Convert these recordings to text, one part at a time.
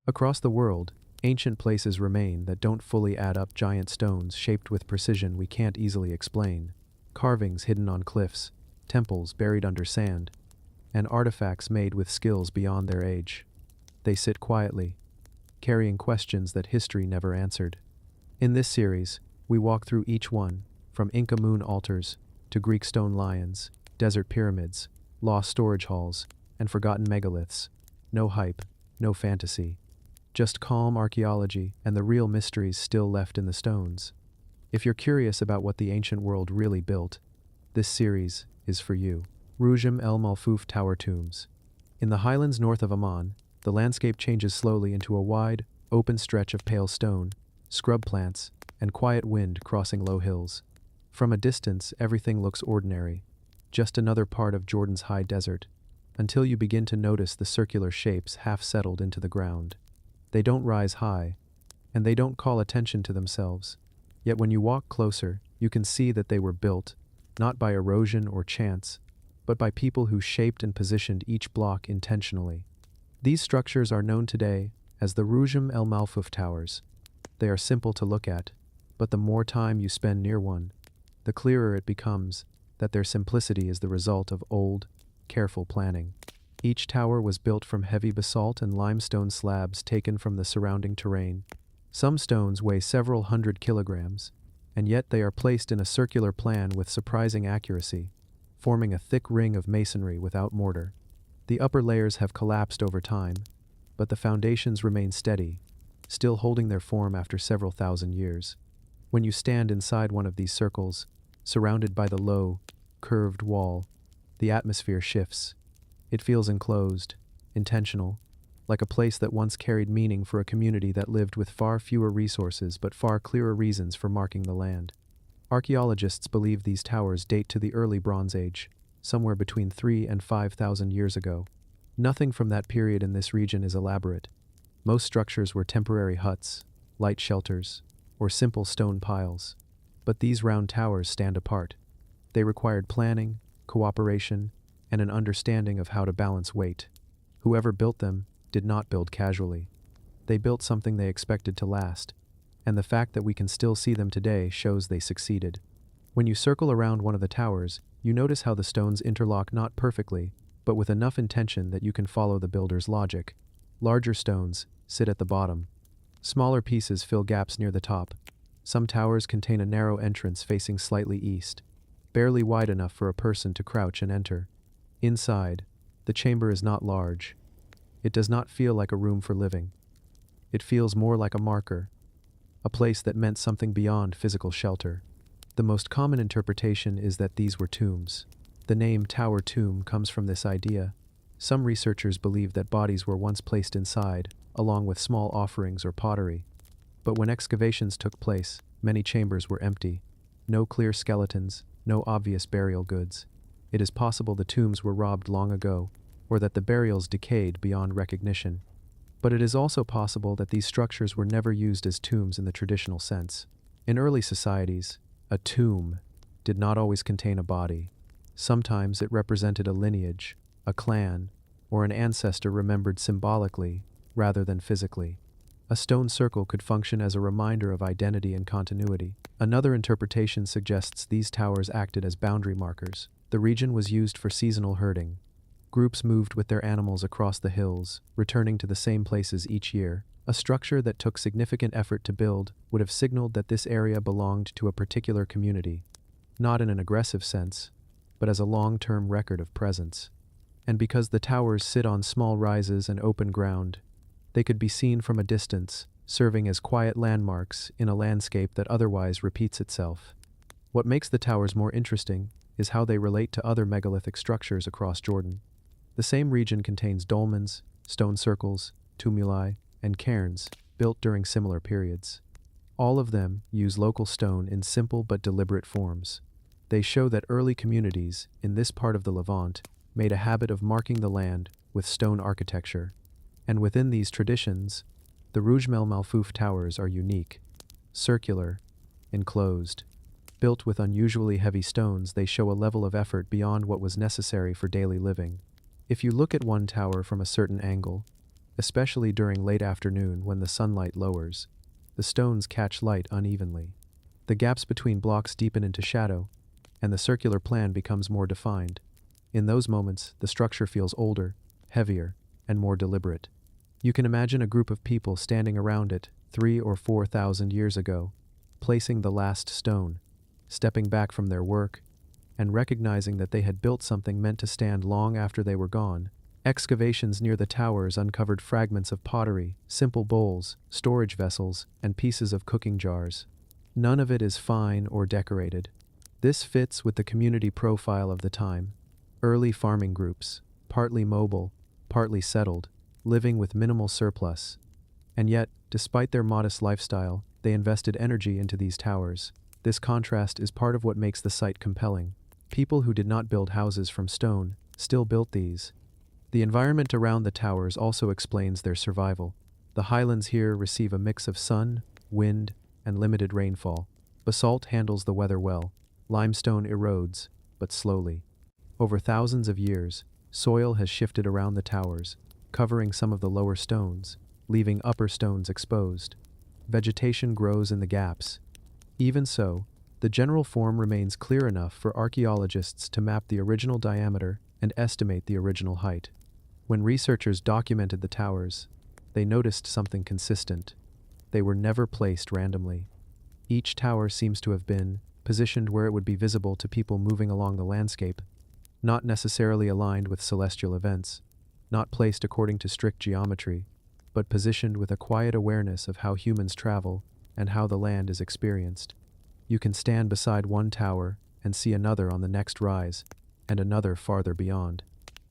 Across the world, ancient places remain that don't fully add up, giant stones shaped with precision we can't easily explain, carvings hidden on cliffs, temples buried under sand, and artifacts made with skills beyond their age. They sit quietly, carrying questions that history never answered. In this series, we walk through each one, from Inca moon altars to Greek stone lions, desert pyramids, lost storage halls, and forgotten megaliths. No hype, no fantasy. Just calm archaeology and the real mysteries still left in the stones. If you're curious about what the ancient world really built, this series is for you. Rujum El Malfouf Tower Tombs. In the highlands north of Amman, the landscape changes slowly into a wide, open stretch of pale stone, scrub plants, and quiet wind crossing low hills. From a distance, everything looks ordinary, just another part of Jordan's high desert, until you begin to notice the circular shapes half settled into the ground. They don't rise high, and they don't call attention to themselves. Yet when you walk closer, you can see that they were built, not by erosion or chance, but by people who shaped and positioned each block intentionally. These structures are known today as the Rujum El Malfouf Towers. They are simple to look at, but the more time you spend near one, the clearer it becomes that their simplicity is the result of old, careful planning. Each tower was built from heavy basalt and limestone slabs taken from the surrounding terrain. Some stones weigh several hundred kilograms, and yet they are placed in a circular plan with surprising accuracy, forming a thick ring of masonry without mortar. The upper layers have collapsed over time, but the foundations remain steady, still holding their form after several thousand years. When you stand inside one of these circles, surrounded by the low, curved wall, the atmosphere shifts. It feels enclosed, intentional, like a place that once carried meaning for a community that lived with far fewer resources but far clearer reasons for marking the land. Archaeologists believe these towers date to the early Bronze Age, somewhere between 3,000 and 5,000 years ago. Nothing from that period in this region is elaborate. Most structures were temporary huts, light shelters, or simple stone piles. But these round towers stand apart. They required planning, cooperation, and an understanding of how to balance weight. Whoever built them did not build casually. They built something they expected to last, and the fact that we can still see them today shows they succeeded. When you circle around one of the towers, you notice how the stones interlock not perfectly, but with enough intention that you can follow the builder's logic. Larger stones sit at the bottom. Smaller pieces fill gaps near the top. Some towers contain a narrow entrance facing slightly east, barely wide enough for a person to crouch and enter. Inside, the chamber is not large. It does not feel like a room for living. It feels more like a marker, a place that meant something beyond physical shelter. The most common interpretation is that these were tombs. The name Tower Tomb comes from this idea. Some researchers believe that bodies were once placed inside, along with small offerings or pottery. But when excavations took place, many chambers were empty. No clear skeletons, no obvious burial goods. It is possible the tombs were robbed long ago, or that the burials decayed beyond recognition. But it is also possible that these structures were never used as tombs in the traditional sense. In early societies, a tomb did not always contain a body. Sometimes it represented a lineage, a clan, or an ancestor remembered symbolically rather than physically. A stone circle could function as a reminder of identity and continuity. Another interpretation suggests these towers acted as boundary markers. The region was used for seasonal herding. Groups moved with their animals across the hills, returning to the same places each year. A structure that took significant effort to build would have signaled that this area belonged to a particular community, not in an aggressive sense, but as a long-term record of presence. And because the towers sit on small rises and open ground, they could be seen from a distance, serving as quiet landmarks in a landscape that otherwise repeats itself. What makes the towers more interesting is how they relate to other megalithic structures across Jordan. The same region contains dolmens, stone circles, tumuli, and cairns, built during similar periods. All of them use local stone in simple but deliberate forms. They show that early communities in this part of the Levant made a habit of marking the land with stone architecture. And within these traditions, the Rujum El Malfouf towers are unique, circular, enclosed. Built with unusually heavy stones, they show a level of effort beyond what was necessary for daily living. If you look at one tower from a certain angle, especially during late afternoon when the sunlight lowers. The stones catch light unevenly. The gaps between blocks deepen into shadow, and the circular plan becomes more defined. In those moments, the structure feels older, heavier, and more deliberate. You can imagine a group of people standing around it 3,000 or 4,000 years ago, placing the last stone, stepping back from their work, and recognizing that they had built something meant to stand long after they were gone. Excavations near the towers uncovered fragments of pottery, simple bowls, storage vessels, and pieces of cooking jars. None of it is fine or decorated. This fits with the community profile of the time. Early farming groups, partly mobile, partly settled, living with minimal surplus. And yet, despite their modest lifestyle, they invested energy into these towers. This contrast is part of what makes the site compelling. People who did not build houses from stone still built these. The environment around the towers also explains their survival. The highlands here receive a mix of sun, wind, and limited rainfall. Basalt handles the weather well. Limestone erodes, but slowly. Over thousands of years, soil has shifted around the towers, covering some of the lower stones, leaving upper stones exposed. Vegetation grows in the gaps. Even so, the general form remains clear enough for archaeologists to map the original diameter and estimate the original height. When researchers documented the towers, they noticed something consistent. They were never placed randomly. Each tower seems to have been positioned where it would be visible to people moving along the landscape, not necessarily aligned with celestial events, not placed according to strict geometry, but positioned with a quiet awareness of how humans travel and how the land is experienced. You can stand beside one tower and see another on the next rise, and another farther beyond.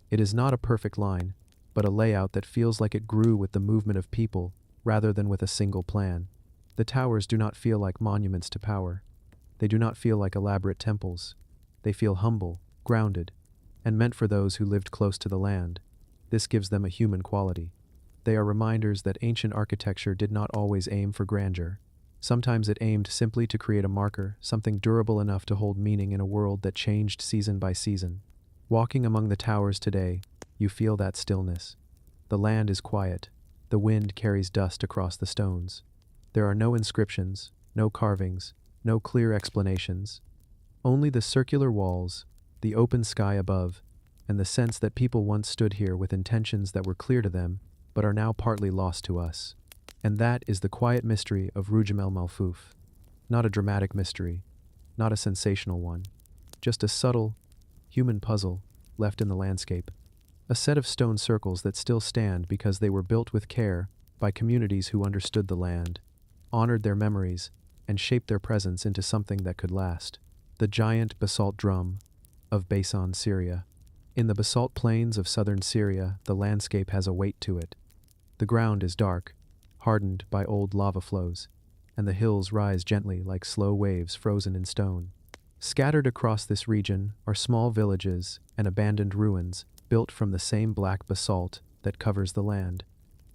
It is not a perfect line, but a layout that feels like it grew with the movement of people rather than with a single plan. The towers do not feel like monuments to power. They do not feel like elaborate temples. They feel humble, grounded, and meant for those who lived close to the land. This gives them a human quality. They are reminders that ancient architecture did not always aim for grandeur. Sometimes it aimed simply to create a marker, something durable enough to hold meaning in a world that changed season by season. Walking among the towers today, you feel that stillness. The land is quiet. The wind carries dust across the stones. There are no inscriptions, no carvings, no clear explanations. Only the circular walls, the open sky above, and the sense that people once stood here with intentions that were clear to them, but are now partly lost to us. And that is the quiet mystery of Rujem El Malfouf. Not a dramatic mystery, not a sensational one, just a subtle, human puzzle left in the landscape. A set of stone circles that still stand because they were built with care by communities who understood the land, honored their memories, and shaped their presence into something that could last. The giant basalt drum of Beisan, Syria. In the basalt plains of southern Syria, the landscape has a weight to it. The ground is dark, hardened by old lava flows, and the hills rise gently like slow waves frozen in stone. Scattered across this region are small villages and abandoned ruins built from the same black basalt that covers the land.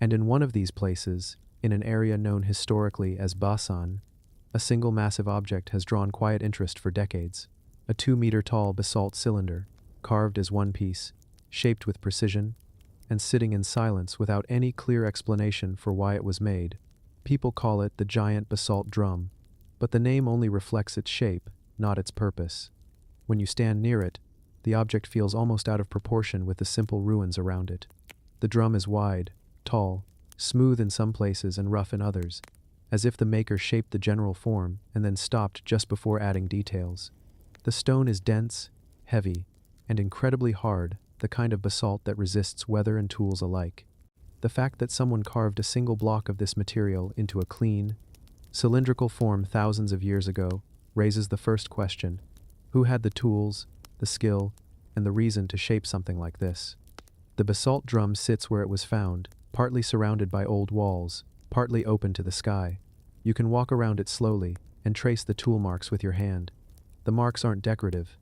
And in one of these places, in an area known historically as Basan, a single massive object has drawn quiet interest for decades. A 2-meter-tall basalt cylinder, carved as one piece, shaped with precision, and sitting in silence without any clear explanation for why it was made. People call it the giant basalt drum, but the name only reflects its shape, not its purpose. When you stand near it, the object feels almost out of proportion with the simple ruins around it. The drum is wide, tall, smooth in some places and rough in others, as if the maker shaped the general form and then stopped just before adding details. The stone is dense, heavy, and incredibly hard, the kind of basalt that resists weather and tools alike. The fact that someone carved a single block of this material into a clean, cylindrical form thousands of years ago raises the first question: who had the tools, the skill, and the reason to shape something like this? The basalt drum sits where it was found, partly surrounded by old walls, partly open to the sky. You can walk around it slowly and trace the tool marks with your hand. The marks aren't decorative.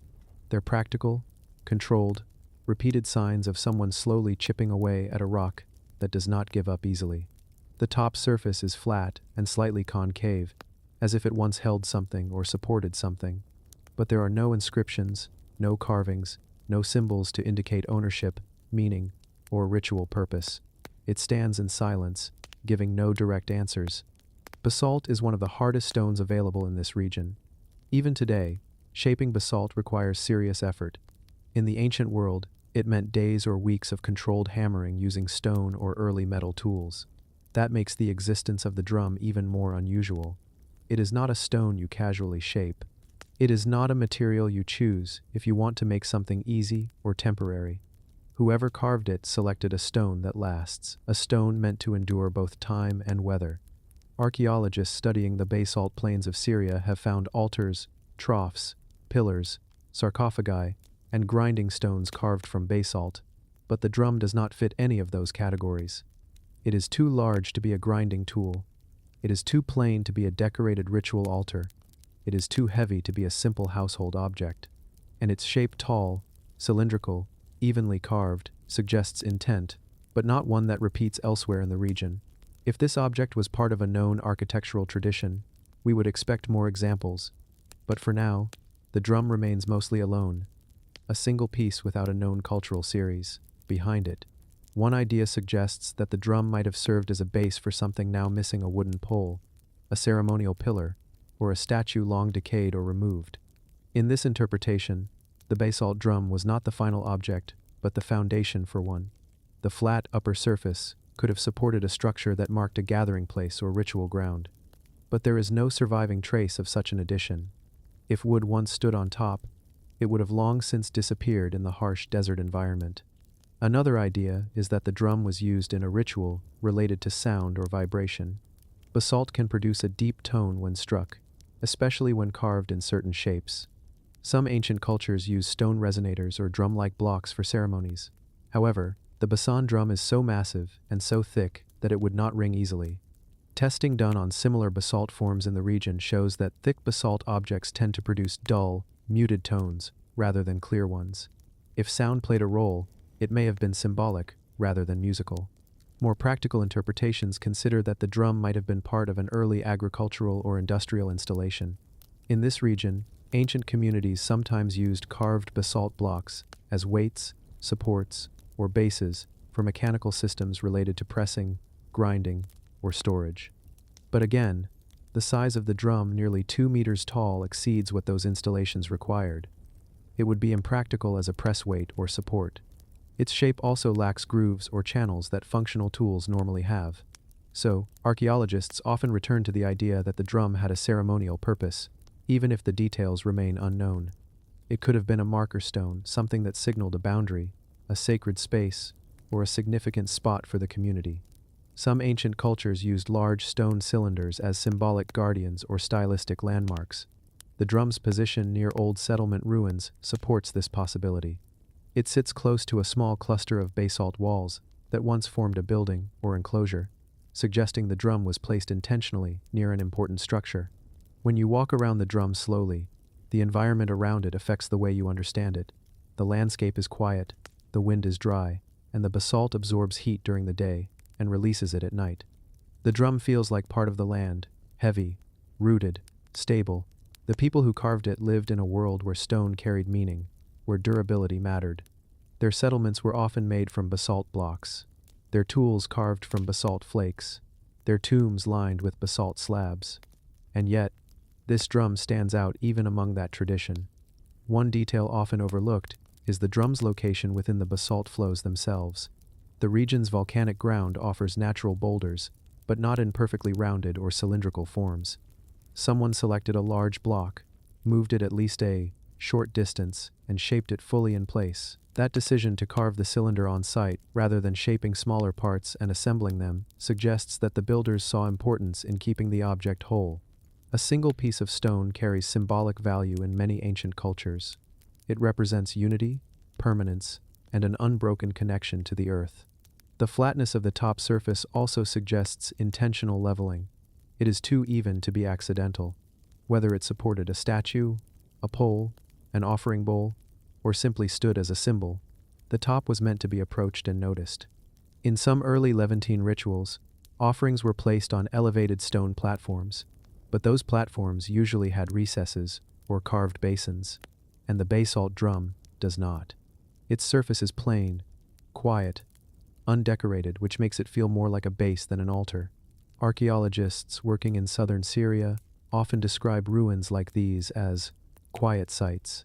They're practical, controlled, repeated signs of someone slowly chipping away at a rock that does not give up easily. The top surface is flat and slightly concave, as if it once held something or supported something. But there are no inscriptions, no carvings, no symbols to indicate ownership, meaning, or ritual purpose. It stands in silence, giving no direct answers. Basalt is one of the hardest stones available in this region. Even today, shaping basalt requires serious effort. In the ancient world, it meant days or weeks of controlled hammering using stone or early metal tools. That makes the existence of the drum even more unusual. It is not a stone you casually shape. It is not a material you choose if you want to make something easy or temporary. Whoever carved it selected a stone that lasts, a stone meant to endure both time and weather. Archaeologists studying the basalt plains of Syria have found altars, troughs, pillars, sarcophagi, and grinding stones carved from basalt, but the drum does not fit any of those categories. It is too large to be a grinding tool. It is too plain to be a decorated ritual altar. It is too heavy to be a simple household object. And its shape, tall, cylindrical, evenly carved, suggests intent, but not one that repeats elsewhere in the region. If this object was part of a known architectural tradition, we would expect more examples. But for now, the drum remains mostly alone, a single piece without a known cultural series behind it. One idea suggests that the drum might have served as a base for something now missing: a wooden pole, a ceremonial pillar, or a statue long decayed or removed. In this interpretation, the basalt drum was not the final object, but the foundation for one. The flat upper surface could have supported a structure that marked a gathering place or ritual ground. But there is no surviving trace of such an addition. If wood once stood on top, it would have long since disappeared in the harsh desert environment. Another idea is that the drum was used in a ritual related to sound or vibration. Basalt can produce a deep tone when struck, especially when carved in certain shapes. Some ancient cultures use stone resonators or drum-like blocks for ceremonies. However, the basalt drum is so massive and so thick that it would not ring easily. Testing done on similar basalt forms in the region shows that thick basalt objects tend to produce dull, muted tones rather than clear ones. If sound played a role, it may have been symbolic rather than musical. More practical interpretations consider that the drum might have been part of an early agricultural or industrial installation. In this region, ancient communities sometimes used carved basalt blocks as weights, supports, or bases for mechanical systems related to pressing, grinding, or storage. But again, the size of the drum, nearly 2 meters tall, exceeds what those installations required. It would be impractical as a press weight or support. Its shape also lacks grooves or channels that functional tools normally have. So, archaeologists often return to the idea that the drum had a ceremonial purpose, even if the details remain unknown. It could have been a marker stone, something that signaled a boundary, a sacred space, or a significant spot for the community. Some ancient cultures used large stone cylinders as symbolic guardians or stylistic landmarks. The drum's position near old settlement ruins supports this possibility. It sits close to a small cluster of basalt walls that once formed a building or enclosure, suggesting the drum was placed intentionally near an important structure. When you walk around the drum slowly, the environment around it affects the way you understand it. The landscape is quiet, the wind is dry, and the basalt absorbs heat during the day and releases it at night. The drum feels like part of the land, heavy, rooted, stable. The people who carved it lived in a world where stone carried meaning, where durability mattered. Their settlements were often made from basalt blocks, their tools carved from basalt flakes, their tombs lined with basalt slabs. And yet, this drum stands out even among that tradition. One detail often overlooked is the drum's location within the basalt flows themselves. The region's volcanic ground offers natural boulders, but not in perfectly rounded or cylindrical forms. Someone selected a large block, moved it at least a short distance, and shaped it fully in place. That decision to carve the cylinder on site, rather than shaping smaller parts and assembling them, suggests that the builders saw importance in keeping the object whole. A single piece of stone carries symbolic value in many ancient cultures. It represents unity, permanence, and an unbroken connection to the earth. The flatness of the top surface also suggests intentional leveling. It is too even to be accidental. Whether it supported a statue, a pole, an offering bowl, or simply stood as a symbol, the top was meant to be approached and noticed. In some early Levantine rituals, offerings were placed on elevated stone platforms, but those platforms usually had recesses or carved basins, and the basalt drum does not. Its surface is plain, quiet, undecorated, which makes it feel more like a base than an altar. Archaeologists working in southern Syria often describe ruins like these as quiet sites,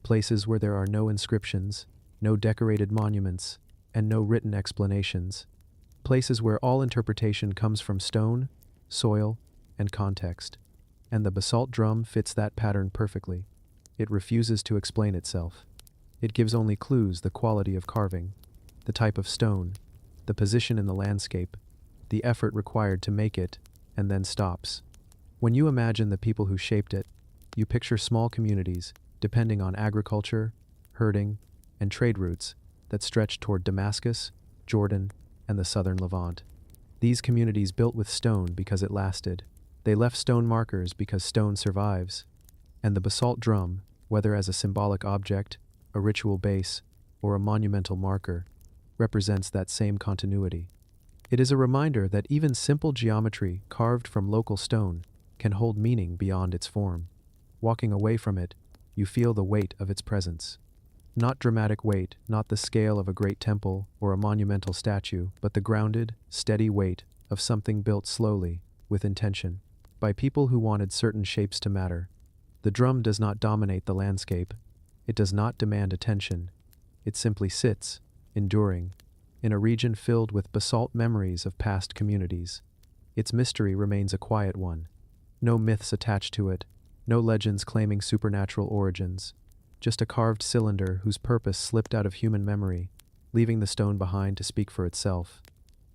places where there are no inscriptions, no decorated monuments, and no written explanations, places where all interpretation comes from stone, soil, and context. And the basalt drum fits that pattern perfectly. It refuses to explain itself. It gives only clues: the quality of carving, the type of stone, the position in the landscape, the effort required to make it, and then stops. When you imagine the people who shaped it, you picture small communities depending on agriculture, herding, and trade routes that stretch toward Damascus, Jordan, and the southern Levant. These communities built with stone because it lasted. They left stone markers because stone survives. And the basalt drum, whether as a symbolic object, a ritual base, or a monumental marker, represents that same continuity. It is a reminder that even simple geometry carved from local stone can hold meaning beyond its form. Walking away from it, you feel the weight of its presence. Not dramatic weight, not the scale of a great temple or a monumental statue, but the grounded, steady weight of something built slowly, with intention, by people who wanted certain shapes to matter. The drum does not dominate the landscape. It does not demand attention. It simply sits, enduring, in a region filled with basalt memories of past communities. Its mystery remains a quiet one. No myths attached to it, no legends claiming supernatural origins. Just a carved cylinder whose purpose slipped out of human memory, leaving the stone behind to speak for itself.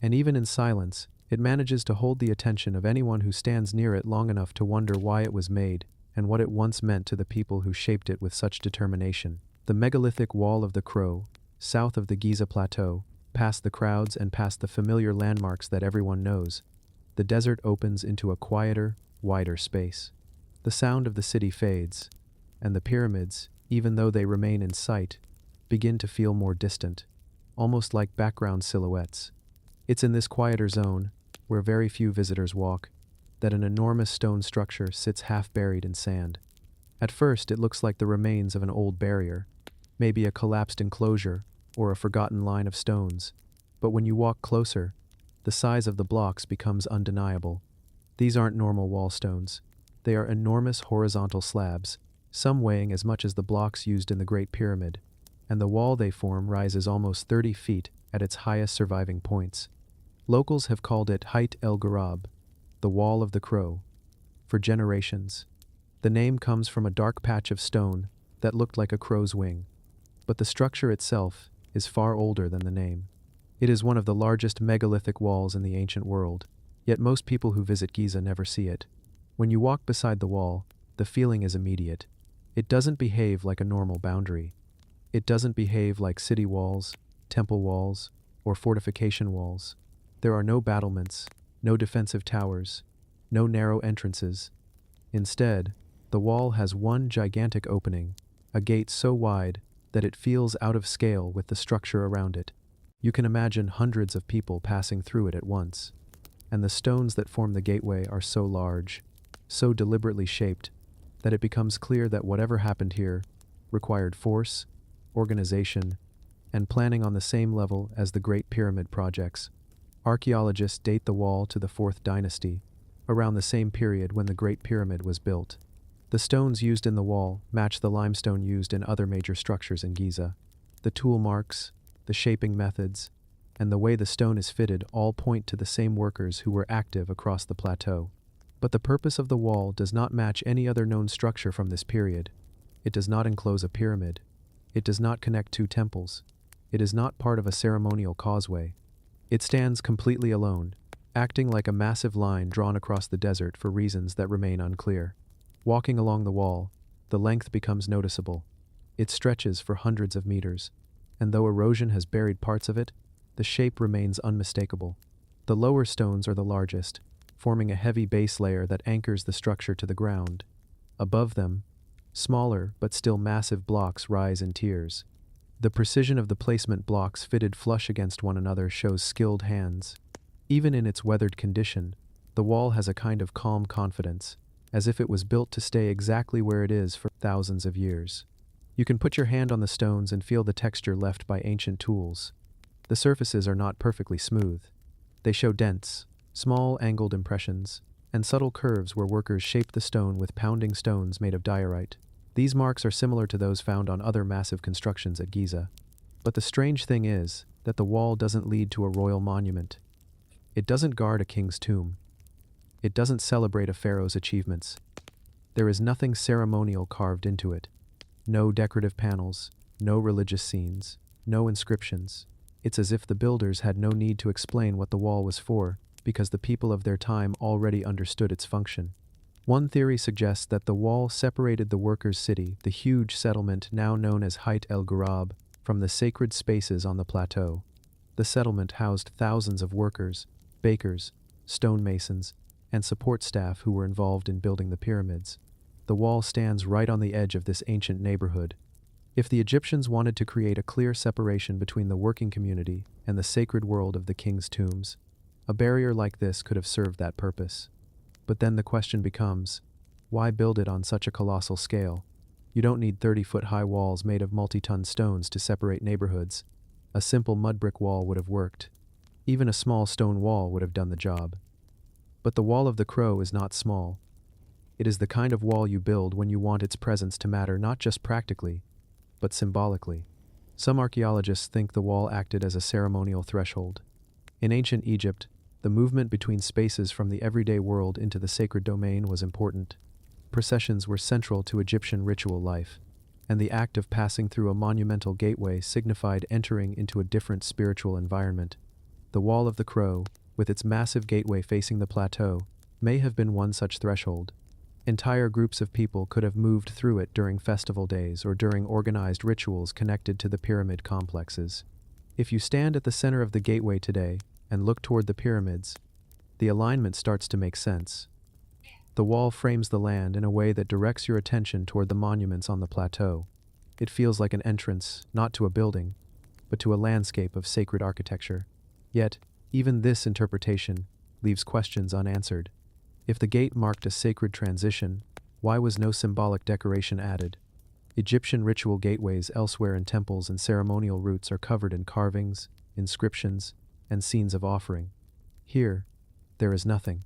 And even in silence, it manages to hold the attention of anyone who stands near it long enough to wonder why it was made and what it once meant to the people who shaped it with such determination. The megalithic Wall of the Crow, south of the Giza Plateau, past the crowds and past the familiar landmarks that everyone knows, the desert opens into a quieter, wider space. The sound of the city fades, and the pyramids, even though they remain in sight, begin to feel more distant, almost like background silhouettes. It's in this quieter zone, where very few visitors walk, that an enormous stone structure sits half buried in sand. At first, it looks like the remains of an old barrier, maybe a collapsed enclosure or a forgotten line of stones. But when you walk closer, the size of the blocks becomes undeniable. These aren't normal wall stones. They are enormous horizontal slabs, some weighing as much as the blocks used in the Great Pyramid, and the wall they form rises almost 30 feet at its highest surviving points. Locals have called it Hayt el Garab, the Wall of the Crow, for generations. The name comes from a dark patch of stone that looked like a crow's wing, but the structure itself is far older than the name. It is one of the largest megalithic walls in the ancient world, yet most people who visit Giza never see it. When you walk beside the wall, the feeling is immediate. It doesn't behave like a normal boundary. It doesn't behave like city walls, temple walls, or fortification walls. There are no battlements, no defensive towers, no narrow entrances. Instead, the wall has one gigantic opening, a gate so wide that it feels out of scale with the structure around it. You can imagine hundreds of people passing through it at once. And the stones that form the gateway are so large, so deliberately shaped, that it becomes clear that whatever happened here required force, organization, and planning on the same level as the Great Pyramid projects. Archaeologists date the wall to the 4th dynasty, around the same period when the Great Pyramid was built. The stones used in the wall match the limestone used in other major structures in Giza. The tool marks, the shaping methods, and the way the stone is fitted all point to the same workers who were active across the plateau. But the purpose of the wall does not match any other known structure from this period. It does not enclose a pyramid. It does not connect two temples. It is not part of a ceremonial causeway. It stands completely alone, acting like a massive line drawn across the desert for reasons that remain unclear. Walking along the wall, the length becomes noticeable. It stretches for hundreds of meters, and though erosion has buried parts of it, the shape remains unmistakable. The lower stones are the largest, forming a heavy base layer that anchors the structure to the ground. Above them, smaller but still massive blocks rise in tiers. The precision of the placement blocks fitted flush against one another shows skilled hands. Even in its weathered condition, the wall has a kind of calm confidence, as if it was built to stay exactly where it is for thousands of years. You can put your hand on the stones and feel the texture left by ancient tools. The surfaces are not perfectly smooth. They show dents, small angled impressions, and subtle curves where workers shaped the stone with pounding stones made of diorite. These marks are similar to those found on other massive constructions at Giza. But the strange thing is that the wall doesn't lead to a royal monument. It doesn't guard a king's tomb. It doesn't celebrate a pharaoh's achievements. There is nothing ceremonial carved into it. No decorative panels, no religious scenes, no inscriptions. It's as if the builders had no need to explain what the wall was for, because the people of their time already understood its function. One theory suggests that the wall separated the workers' city, the huge settlement now known as Hayt el Ghurab, from the sacred spaces on the plateau. The settlement housed thousands of workers, bakers, stonemasons, and support staff who were involved in building the pyramids. The wall stands right on the edge of this ancient neighborhood. If the Egyptians wanted to create a clear separation between the working community and the sacred world of the king's tombs, a barrier like this could have served that purpose. But then the question becomes, why build it on such a colossal scale? You don't need 30-foot-high walls made of multi-ton stones to separate neighborhoods. A simple mud brick wall would have worked. Even a small stone wall would have done the job. But the Wall of the Crow is not small. It is the kind of wall you build when you want its presence to matter not just practically, but symbolically. Some archaeologists think the wall acted as a ceremonial threshold. In ancient Egypt, the movement between spaces from the everyday world into the sacred domain was important. Processions were central to Egyptian ritual life, and the act of passing through a monumental gateway signified entering into a different spiritual environment. The Wall of the Crow, with its massive gateway facing the plateau, may have been one such threshold. Entire groups of people could have moved through it during festival days or during organized rituals connected to the pyramid complexes. If you stand at the center of the gateway today and look toward the pyramids, the alignment starts to make sense. The wall frames the land in a way that directs your attention toward the monuments on the plateau. It feels like an entrance, not to a building, but to a landscape of sacred architecture. Yet, even this interpretation leaves questions unanswered. If the gate marked a sacred transition, why was no symbolic decoration added? Egyptian ritual gateways elsewhere in temples and ceremonial routes are covered in carvings, inscriptions, and scenes of offering. Here, there is nothing.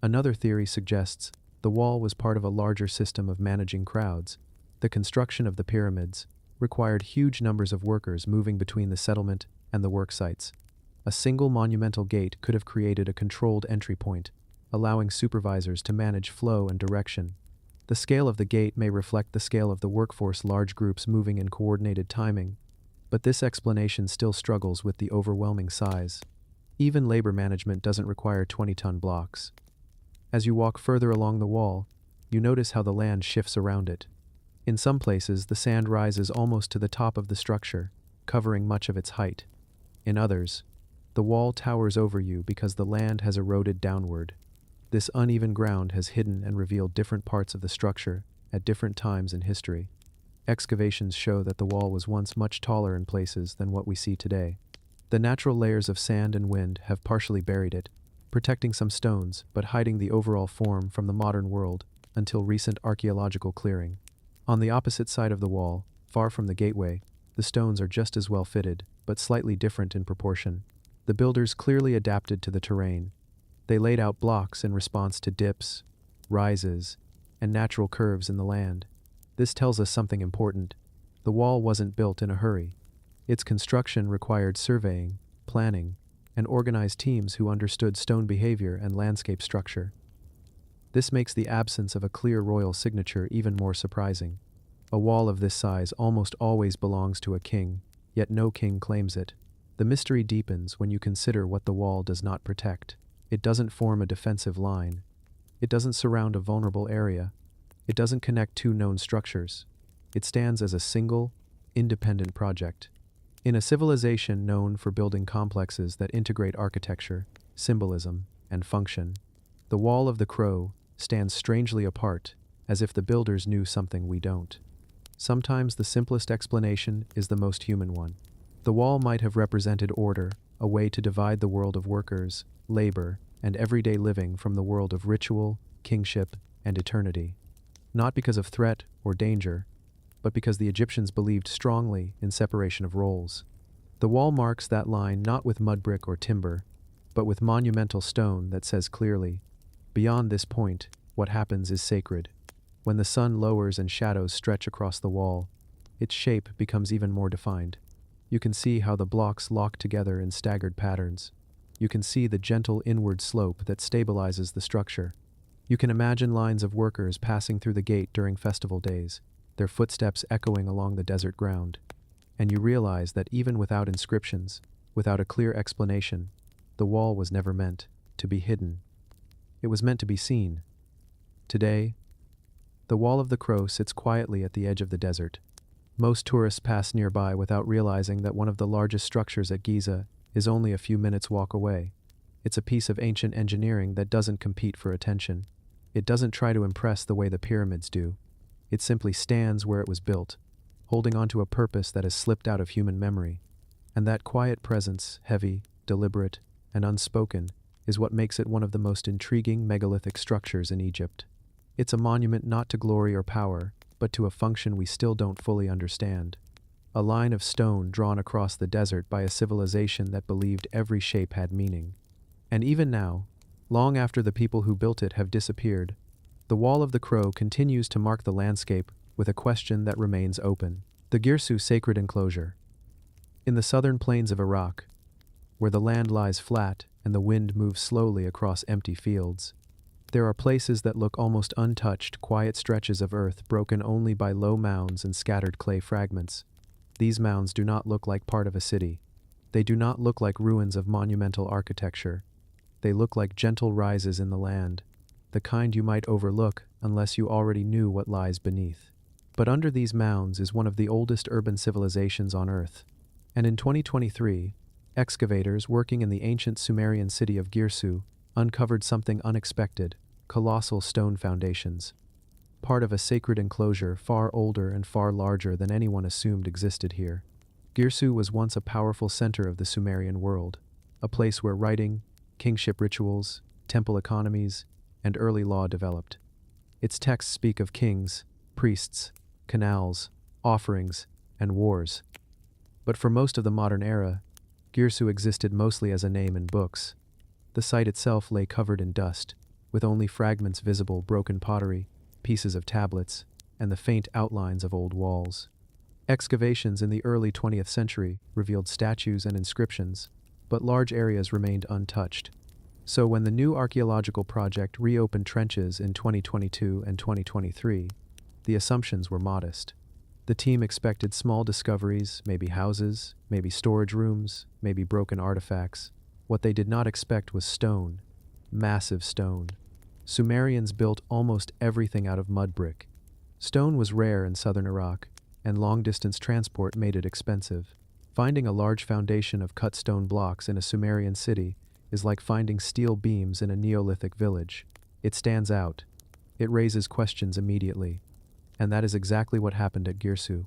Another theory suggests the wall was part of a larger system of managing crowds. The construction of the pyramids required huge numbers of workers moving between the settlement and the work sites. A single monumental gate could have created a controlled entry point, allowing supervisors to manage flow and direction. The scale of the gate may reflect the scale of the workforce, large groups moving in coordinated timing, but this explanation still struggles with the overwhelming size. Even labor management doesn't require 20-ton blocks. As you walk further along the wall, you notice how the land shifts around it. In some places, the sand rises almost to the top of the structure, covering much of its height. In others, the wall towers over you because the land has eroded downward. This uneven ground has hidden and revealed different parts of the structure at different times in history. Excavations show that the wall was once much taller in places than what we see today. The natural layers of sand and wind have partially buried it, protecting some stones but hiding the overall form from the modern world until recent archaeological clearing. On the opposite side of the wall, far from the gateway, the stones are just as well fitted, but slightly different in proportion. The builders clearly adapted to the terrain. They laid out blocks in response to dips, rises, and natural curves in the land. This tells us something important. The wall wasn't built in a hurry. Its construction required surveying, planning, and organized teams who understood stone behavior and landscape structure. This makes the absence of a clear royal signature even more surprising. A wall of this size almost always belongs to a king, yet no king claims it. The mystery deepens when you consider what the wall does not protect. It doesn't form a defensive line. It doesn't surround a vulnerable area. It doesn't connect two known structures. It stands as a single, independent project. In a civilization known for building complexes that integrate architecture, symbolism, and function, the Wall of the Crow stands strangely apart, as if the builders knew something we don't. Sometimes the simplest explanation is the most human one. The wall might have represented order, a way to divide the world of workers, labor, and everyday living from the world of ritual, kingship, and eternity. Not because of threat or danger, but because the Egyptians believed strongly in separation of roles. The wall marks that line not with mud brick or timber, but with monumental stone that says clearly, beyond this point, what happens is sacred. When the sun lowers and shadows stretch across the wall, its shape becomes even more defined. You can see how the blocks lock together in staggered patterns. You can see the gentle inward slope that stabilizes the structure. You can imagine lines of workers passing through the gate during festival days, their footsteps echoing along the desert ground. And you realize that even without inscriptions, without a clear explanation, the wall was never meant to be hidden. It was meant to be seen. Today, the Wall of the Crow sits quietly at the edge of the desert. Most tourists pass nearby without realizing that one of the largest structures at Giza is only a few minutes' walk away. It's a piece of ancient engineering that doesn't compete for attention. It doesn't try to impress the way the pyramids do. It simply stands where it was built, holding on to a purpose that has slipped out of human memory. And that quiet presence, heavy, deliberate, and unspoken, is what makes it one of the most intriguing megalithic structures in Egypt. It's a monument not to glory or power, but to a function we still don't fully understand. A line of stone drawn across the desert by a civilization that believed every shape had meaning. And even now, long after the people who built it have disappeared, the Wall of the Crow continues to mark the landscape with a question that remains open. The Girsu sacred enclosure. In the southern plains of Iraq, where the land lies flat and the wind moves slowly across empty fields, there are places that look almost untouched, quiet stretches of earth broken only by low mounds and scattered clay fragments. These mounds do not look like part of a city. They do not look like ruins of monumental architecture. They look like gentle rises in the land, the kind you might overlook unless you already knew what lies beneath. But under these mounds is one of the oldest urban civilizations on Earth. And in 2023, excavators working in the ancient Sumerian city of Girsu uncovered something unexpected: colossal stone foundations. Part of a sacred enclosure far older and far larger than anyone assumed existed here. Girsu was once a powerful center of the Sumerian world, a place where writing, kingship rituals, temple economies, and early law developed. Its texts speak of kings, priests, canals, offerings, and wars. But for most of the modern era, Girsu existed mostly as a name in books. The site itself lay covered in dust, with only fragments visible: broken pottery, pieces of tablets, and the faint outlines of old walls. Excavations in the early 20th century revealed statues and inscriptions, but large areas remained untouched. So when the new archaeological project reopened trenches in 2022 and 2023, the assumptions were modest. The team expected small discoveries, maybe houses, maybe storage rooms, maybe broken artifacts. What they did not expect was stone. Massive stone. Sumerians built almost everything out of mud brick. Stone was rare in southern Iraq, and long-distance transport made it expensive. Finding a large foundation of cut stone blocks in a Sumerian city is like finding steel beams in a Neolithic village. It stands out. It raises questions immediately. And that is exactly what happened at Girsu.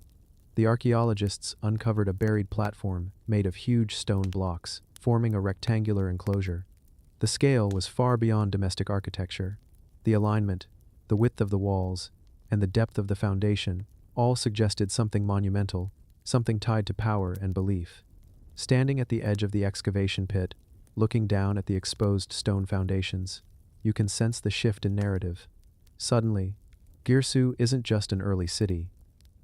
The archaeologists uncovered a buried platform made of huge stone blocks, forming a rectangular enclosure. The scale was far beyond domestic architecture. The alignment, the width of the walls, and the depth of the foundation all suggested something monumental, something tied to power and belief. Standing at the edge of the excavation pit, looking down at the exposed stone foundations, you can sense the shift in narrative. Suddenly, Girsu isn't just an early city.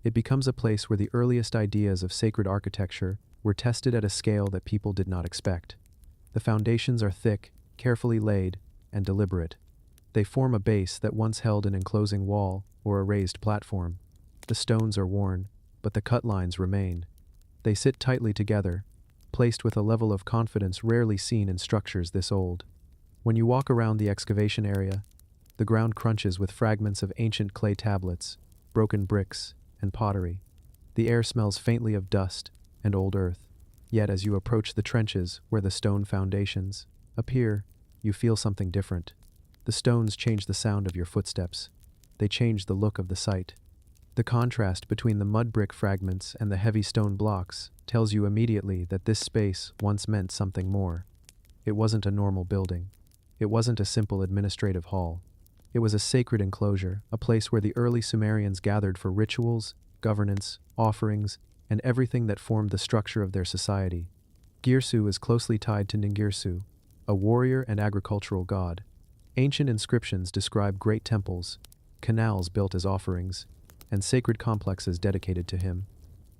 It becomes a place where the earliest ideas of sacred architecture were tested at a scale that people did not expect. The foundations are thick, carefully laid, and deliberate. They form a base that once held an enclosing wall or a raised platform. The stones are worn, but the cut lines remain. They sit tightly together, placed with a level of confidence rarely seen in structures this old. When you walk around the excavation area, the ground crunches with fragments of ancient clay tablets, broken bricks, and pottery. The air smells faintly of dust and old earth. Yet as you approach the trenches where the stone foundations appear, you feel something different. The stones change the sound of your footsteps. They change the look of the site. The contrast between the mud brick fragments and the heavy stone blocks tells you immediately that this space once meant something more. It wasn't a normal building. It wasn't a simple administrative hall. It was a sacred enclosure, a place where the early Sumerians gathered for rituals, governance, offerings, and everything that formed the structure of their society. Girsu is closely tied to Ningirsu, a warrior and agricultural god. Ancient inscriptions describe great temples, canals built as offerings, and sacred complexes dedicated to him.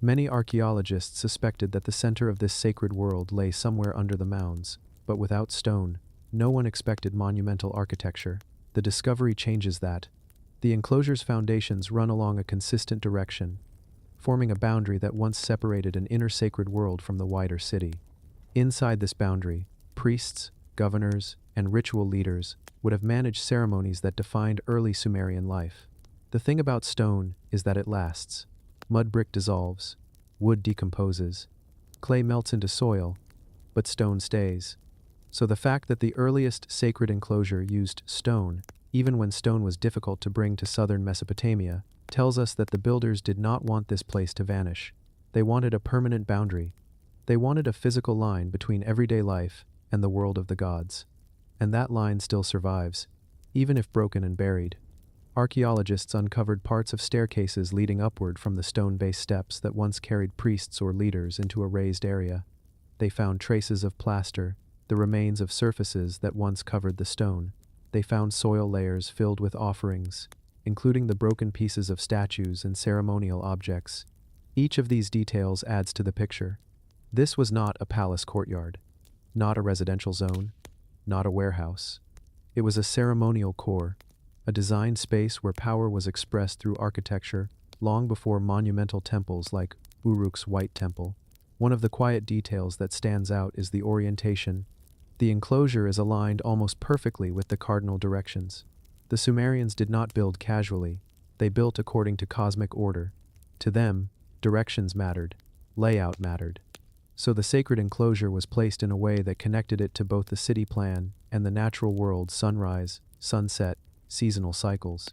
Many archaeologists suspected that the center of this sacred world lay somewhere under the mounds, but without stone, no one expected monumental architecture. The discovery changes that. The enclosure's foundations run along a consistent direction, forming a boundary that once separated an inner sacred world from the wider city. Inside this boundary, priests, governors, and ritual leaders would have managed ceremonies that defined early Sumerian life. The thing about stone is that it lasts. Mud brick dissolves, wood decomposes, clay melts into soil, but stone stays. So the fact that the earliest sacred enclosure used stone, even when stone was difficult to bring to southern Mesopotamia, tells us that the builders did not want this place to vanish. They wanted a permanent boundary. They wanted a physical line between everyday life and the world of the gods. And that line still survives, even if broken and buried. Archaeologists uncovered parts of staircases leading upward from the stone-based steps that once carried priests or leaders into a raised area. They found traces of plaster, the remains of surfaces that once covered the stone. They found soil layers filled with offerings, including the broken pieces of statues and ceremonial objects. Each of these details adds to the picture. This was not a palace courtyard, not a residential zone, not a warehouse. It was a ceremonial core, a designed space where power was expressed through architecture long before monumental temples like Uruk's White Temple. One of the quiet details that stands out is the orientation. The enclosure is aligned almost perfectly with the cardinal directions. The Sumerians did not build casually. They built according to cosmic order. To them, directions mattered, layout mattered. So the sacred enclosure was placed in a way that connected it to both the city plan and the natural world's sunrise, sunset, seasonal cycles.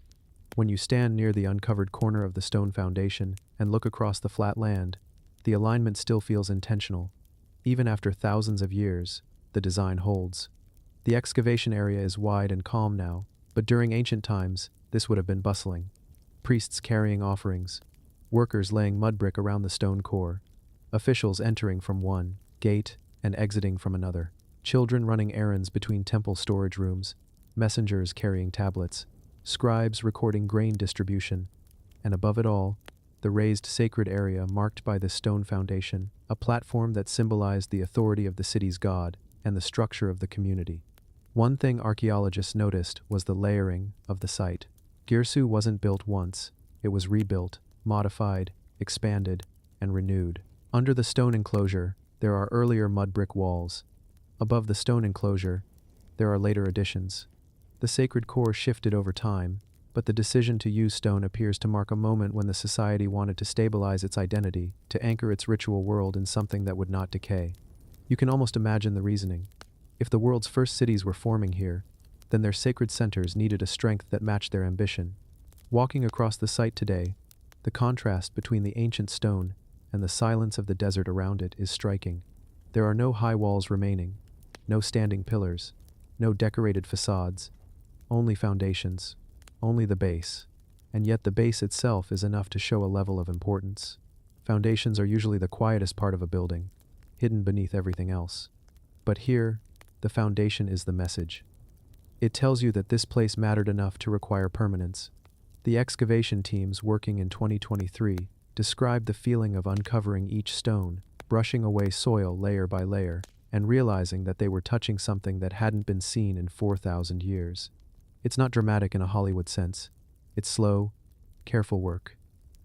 When you stand near the uncovered corner of the stone foundation and look across the flat land, the alignment still feels intentional. Even after thousands of years, the design holds. The excavation area is wide and calm now, but during ancient times, this would have been bustling. Priests carrying offerings, workers laying mud brick around the stone core, officials entering from one gate and exiting from another, children running errands between temple storage rooms, messengers carrying tablets, scribes recording grain distribution, and above it all, the raised sacred area marked by this stone foundation, a platform that symbolized the authority of the city's god and the structure of the community. One thing archaeologists noticed was the layering of the site. Girsu wasn't built once, it was rebuilt, modified, expanded, and renewed. Under the stone enclosure, there are earlier mud brick walls. Above the stone enclosure, there are later additions. The sacred core shifted over time, but the decision to use stone appears to mark a moment when the society wanted to stabilize its identity, to anchor its ritual world in something that would not decay. You can almost imagine the reasoning. If the world's first cities were forming here, then their sacred centers needed a strength that matched their ambition. Walking across the site today, the contrast between the ancient stone and the silence of the desert around it is striking. There are no high walls remaining, no standing pillars, no decorated facades, only foundations, only the base. And yet the base itself is enough to show a level of importance. Foundations are usually the quietest part of a building, hidden beneath everything else. But here, the foundation is the message. It tells you that this place mattered enough to require permanence. The excavation teams working in 2023 described the feeling of uncovering each stone, brushing away soil layer by layer, and realizing that they were touching something that hadn't been seen in 4,000 years. It's not dramatic in a Hollywood sense. It's slow, careful work.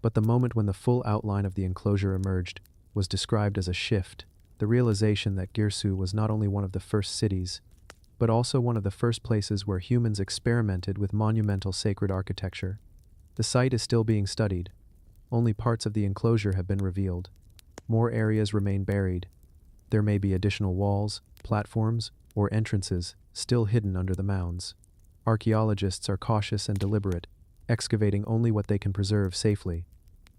But the moment when the full outline of the enclosure emerged was described as a shift, the realization that Girsu was not only one of the first cities, but also one of the first places where humans experimented with monumental sacred architecture. The site is still being studied. Only parts of the enclosure have been revealed. More areas remain buried. There may be additional walls, platforms, or entrances still hidden under the mounds. Archaeologists are cautious and deliberate, excavating only what they can preserve safely.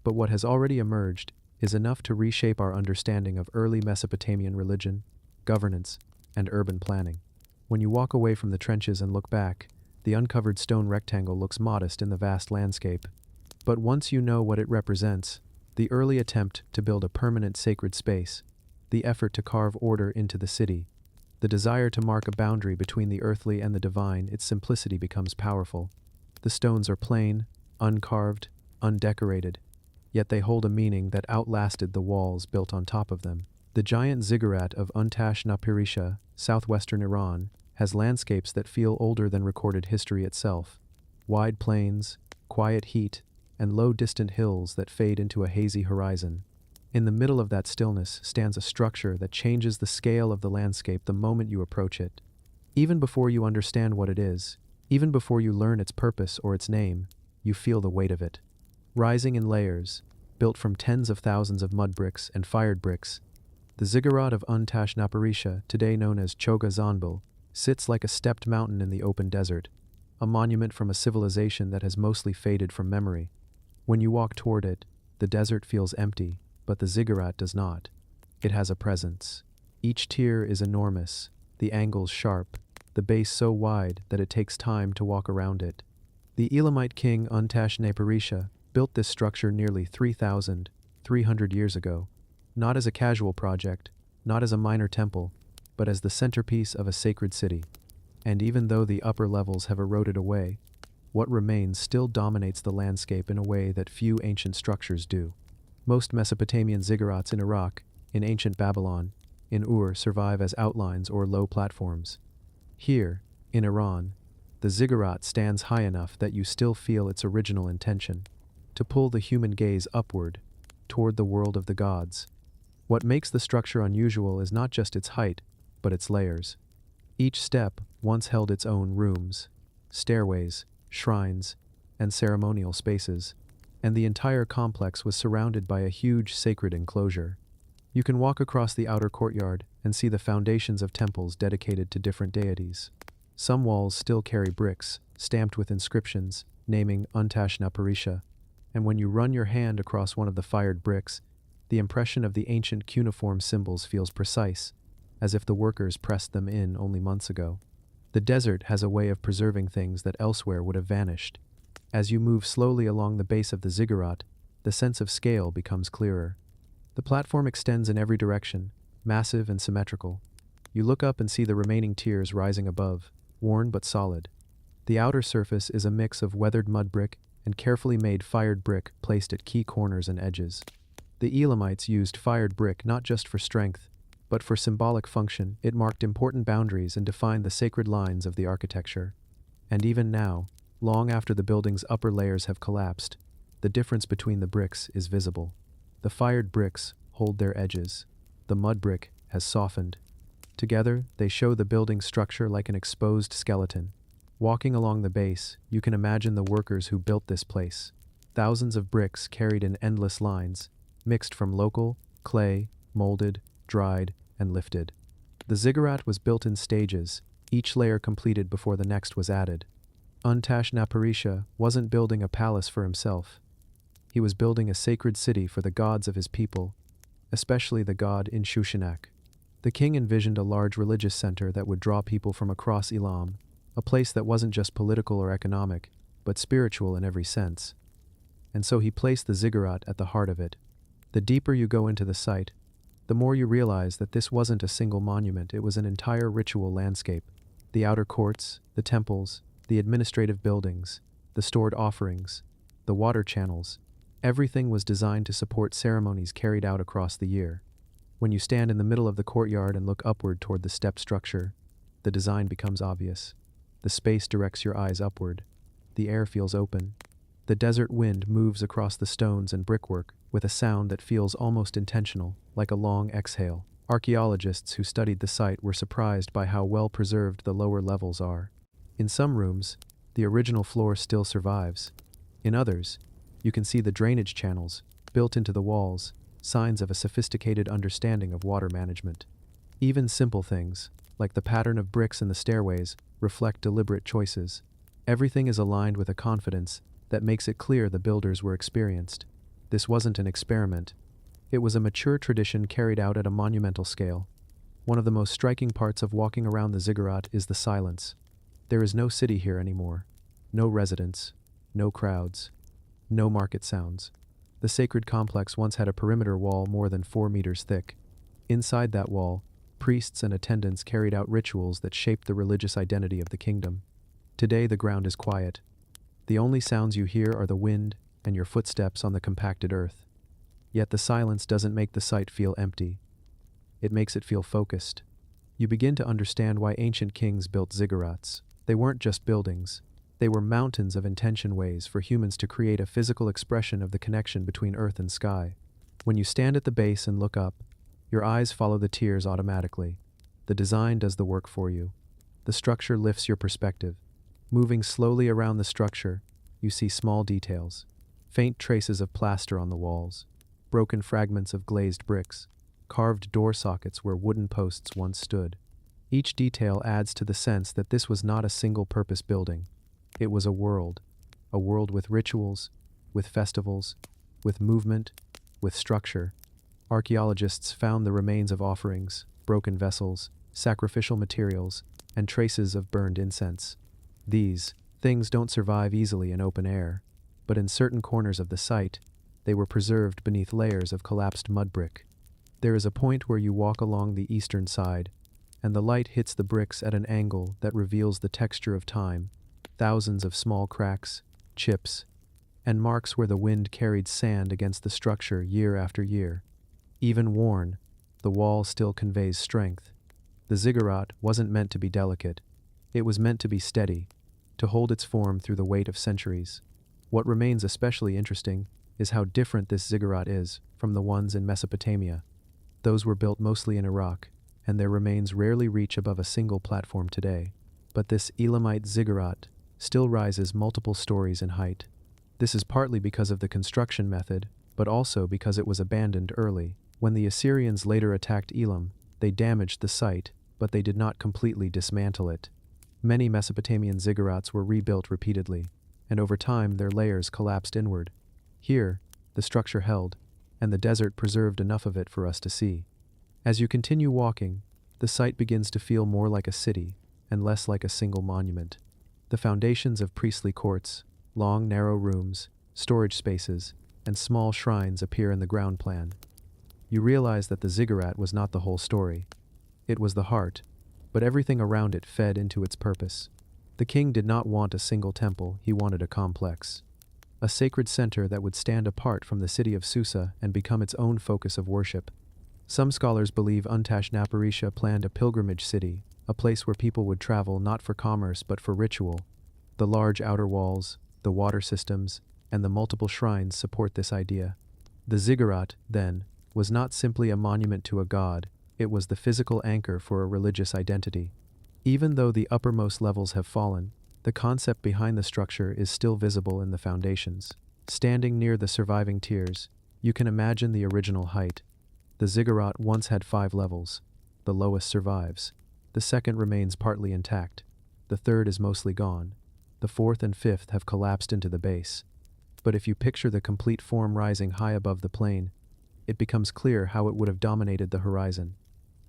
But what has already emerged is enough to reshape our understanding of early Mesopotamian religion, governance, and urban planning. When you walk away from the trenches and look back, the uncovered stone rectangle looks modest in the vast landscape. But once you know what it represents, The early attempt to build a permanent sacred space, the effort to carve order into the city, the desire to mark a boundary between the earthly and the divine, its simplicity becomes powerful. The stones are plain, uncarved, undecorated, yet they hold a meaning that outlasted the walls built on top of them. The giant ziggurat of Untash-Napirisha, southwestern Iran, has landscapes that feel older than recorded history itself. Wide plains, quiet heat, and low distant hills that fade into a hazy horizon. In the middle of that stillness stands a structure that changes the scale of the landscape the moment you approach it. Even before you understand what it is, even before you learn its purpose or its name, you feel the weight of it. Rising in layers, built from tens of thousands of mud bricks and fired bricks, the ziggurat of Untash-Napirisha, today known as Choga Zanbil, sits like a stepped mountain in the open desert, a monument from a civilization that has mostly faded from memory. When you walk toward it, the desert feels empty, but the ziggurat does not. It has a presence. Each tier is enormous, the angles sharp, the base so wide that it takes time to walk around it. The Elamite king Untash-Napirisha built this structure nearly 3,300 years ago, not as a casual project, not as a minor temple, but as the centerpiece of a sacred city. And even though the upper levels have eroded away, what remains still dominates the landscape in a way that few ancient structures do. Most Mesopotamian ziggurats in Iraq, in ancient Babylon, in Ur survive as outlines or low platforms. Here, in Iran, the ziggurat stands high enough that you still feel its original intention, to pull the human gaze upward, toward the world of the gods. What makes the structure unusual is not just its height, but its layers. Each step once held its own rooms, stairways, shrines, and ceremonial spaces, and the entire complex was surrounded by a huge sacred enclosure. You can walk across the outer courtyard and see the foundations of temples dedicated to different deities. Some walls still carry bricks, stamped with inscriptions, naming Untash-Napirisha, and when you run your hand across one of the fired bricks, the impression of the ancient cuneiform symbols feels precise, as if the workers pressed them in only months ago. The desert has a way of preserving things that elsewhere would have vanished. As you move slowly along the base of the ziggurat, the sense of scale becomes clearer. The platform extends in every direction, massive and symmetrical. You look up and see the remaining tiers rising above, worn but solid. The outer surface is a mix of weathered mud brick and carefully made fired brick placed at key corners and edges. The Elamites used fired brick not just for strength, but for symbolic function. It marked important boundaries and defined the sacred lines of the architecture. And even now, long after the building's upper layers have collapsed, the difference between the bricks is visible. The fired bricks hold their edges. The mud brick has softened. Together, they show the building's structure like an exposed skeleton. Walking along the base, you can imagine the workers who built this place. Thousands of bricks carried in endless lines, mixed from local, clay, molded, dried, and lifted. The ziggurat was built in stages, each layer completed before the next was added. Untash-Napirisha wasn't building a palace for himself. He was building a sacred city for the gods of his people, especially the god in Shushanak. The king envisioned a large religious center that would draw people from across Elam, a place that wasn't just political or economic, but spiritual in every sense. And so he placed the ziggurat at the heart of it. The deeper you go into the site, the more you realize that this wasn't a single monument, it was an entire ritual landscape. The outer courts, the temples, the administrative buildings, the stored offerings, the water channels, everything was designed to support ceremonies carried out across the year. When you stand in the middle of the courtyard and look upward toward the stepped structure, the design becomes obvious. The space directs your eyes upward. The air feels open. The desert wind moves across the stones and brickwork with a sound that feels almost intentional, like a long exhale. Archaeologists who studied the site were surprised by how well preserved the lower levels are. In some rooms, the original floor still survives. In others, you can see the drainage channels built into the walls, signs of a sophisticated understanding of water management. Even simple things, like the pattern of bricks in the stairways, reflect deliberate choices. Everything is aligned with a confidence that makes it clear the builders were experienced. This wasn't an experiment. It was a mature tradition carried out at a monumental scale. One of the most striking parts of walking around the ziggurat is the silence. There is no city here anymore. No residents. No crowds. No market sounds. The sacred complex once had a perimeter wall more than 4 meters thick. Inside that wall, priests and attendants carried out rituals that shaped the religious identity of the kingdom. Today the ground is quiet. The only sounds you hear are the wind and your footsteps on the compacted earth. Yet the silence doesn't make the site feel empty. It makes it feel focused. You begin to understand why ancient kings built ziggurats. They weren't just buildings. They were mountains of intention, ways for humans to create a physical expression of the connection between earth and sky. When you stand at the base and look up, your eyes follow the tiers automatically. The design does the work for you. The structure lifts your perspective. Moving slowly around the structure, you see small details. Faint traces of plaster on the walls, broken fragments of glazed bricks, carved door sockets where wooden posts once stood. Each detail adds to the sense that this was not a single-purpose building. It was a world with rituals, with festivals, with movement, with structure. Archaeologists found the remains of offerings, broken vessels, sacrificial materials, and traces of burned incense. These things don't survive easily in open air, but in certain corners of the site, they were preserved beneath layers of collapsed mud brick. There is a point where you walk along the eastern side, and the light hits the bricks at an angle that reveals the texture of time, thousands of small cracks, chips, and marks where the wind carried sand against the structure year after year. Even worn, the wall still conveys strength. The ziggurat wasn't meant to be delicate. It was meant to be steady, to hold its form through the weight of centuries. What remains especially interesting is how different this ziggurat is from the ones in Mesopotamia. Those were built mostly in Iraq, and their remains rarely reach above a single platform today. But this Elamite ziggurat still rises multiple stories in height. This is partly because of the construction method, but also because it was abandoned early. When the Assyrians later attacked Elam, they damaged the site, but they did not completely dismantle it. Many Mesopotamian ziggurats were rebuilt repeatedly, and over time their layers collapsed inward. Here, the structure held, and the desert preserved enough of it for us to see. As you continue walking, the site begins to feel more like a city, and less like a single monument. The foundations of priestly courts, long narrow rooms, storage spaces, and small shrines appear in the ground plan. You realize that the ziggurat was not the whole story. It was the heart, but everything around it fed into its purpose. The king did not want a single temple, he wanted a complex. A sacred center that would stand apart from the city of Susa and become its own focus of worship. Some scholars believe Untashnaparisha planned a pilgrimage city, a place where people would travel not for commerce but for ritual. The large outer walls, the water systems, and the multiple shrines support this idea. The ziggurat, then, was not simply a monument to a god, it was the physical anchor for a religious identity. Even though the uppermost levels have fallen, the concept behind the structure is still visible in the foundations. Standing near the surviving tiers, you can imagine the original height. The ziggurat once had 5 levels. The lowest survives. The second remains partly intact. The third is mostly gone. The fourth and fifth have collapsed into the base. But if you picture the complete form rising high above the plain, it becomes clear how it would have dominated the horizon.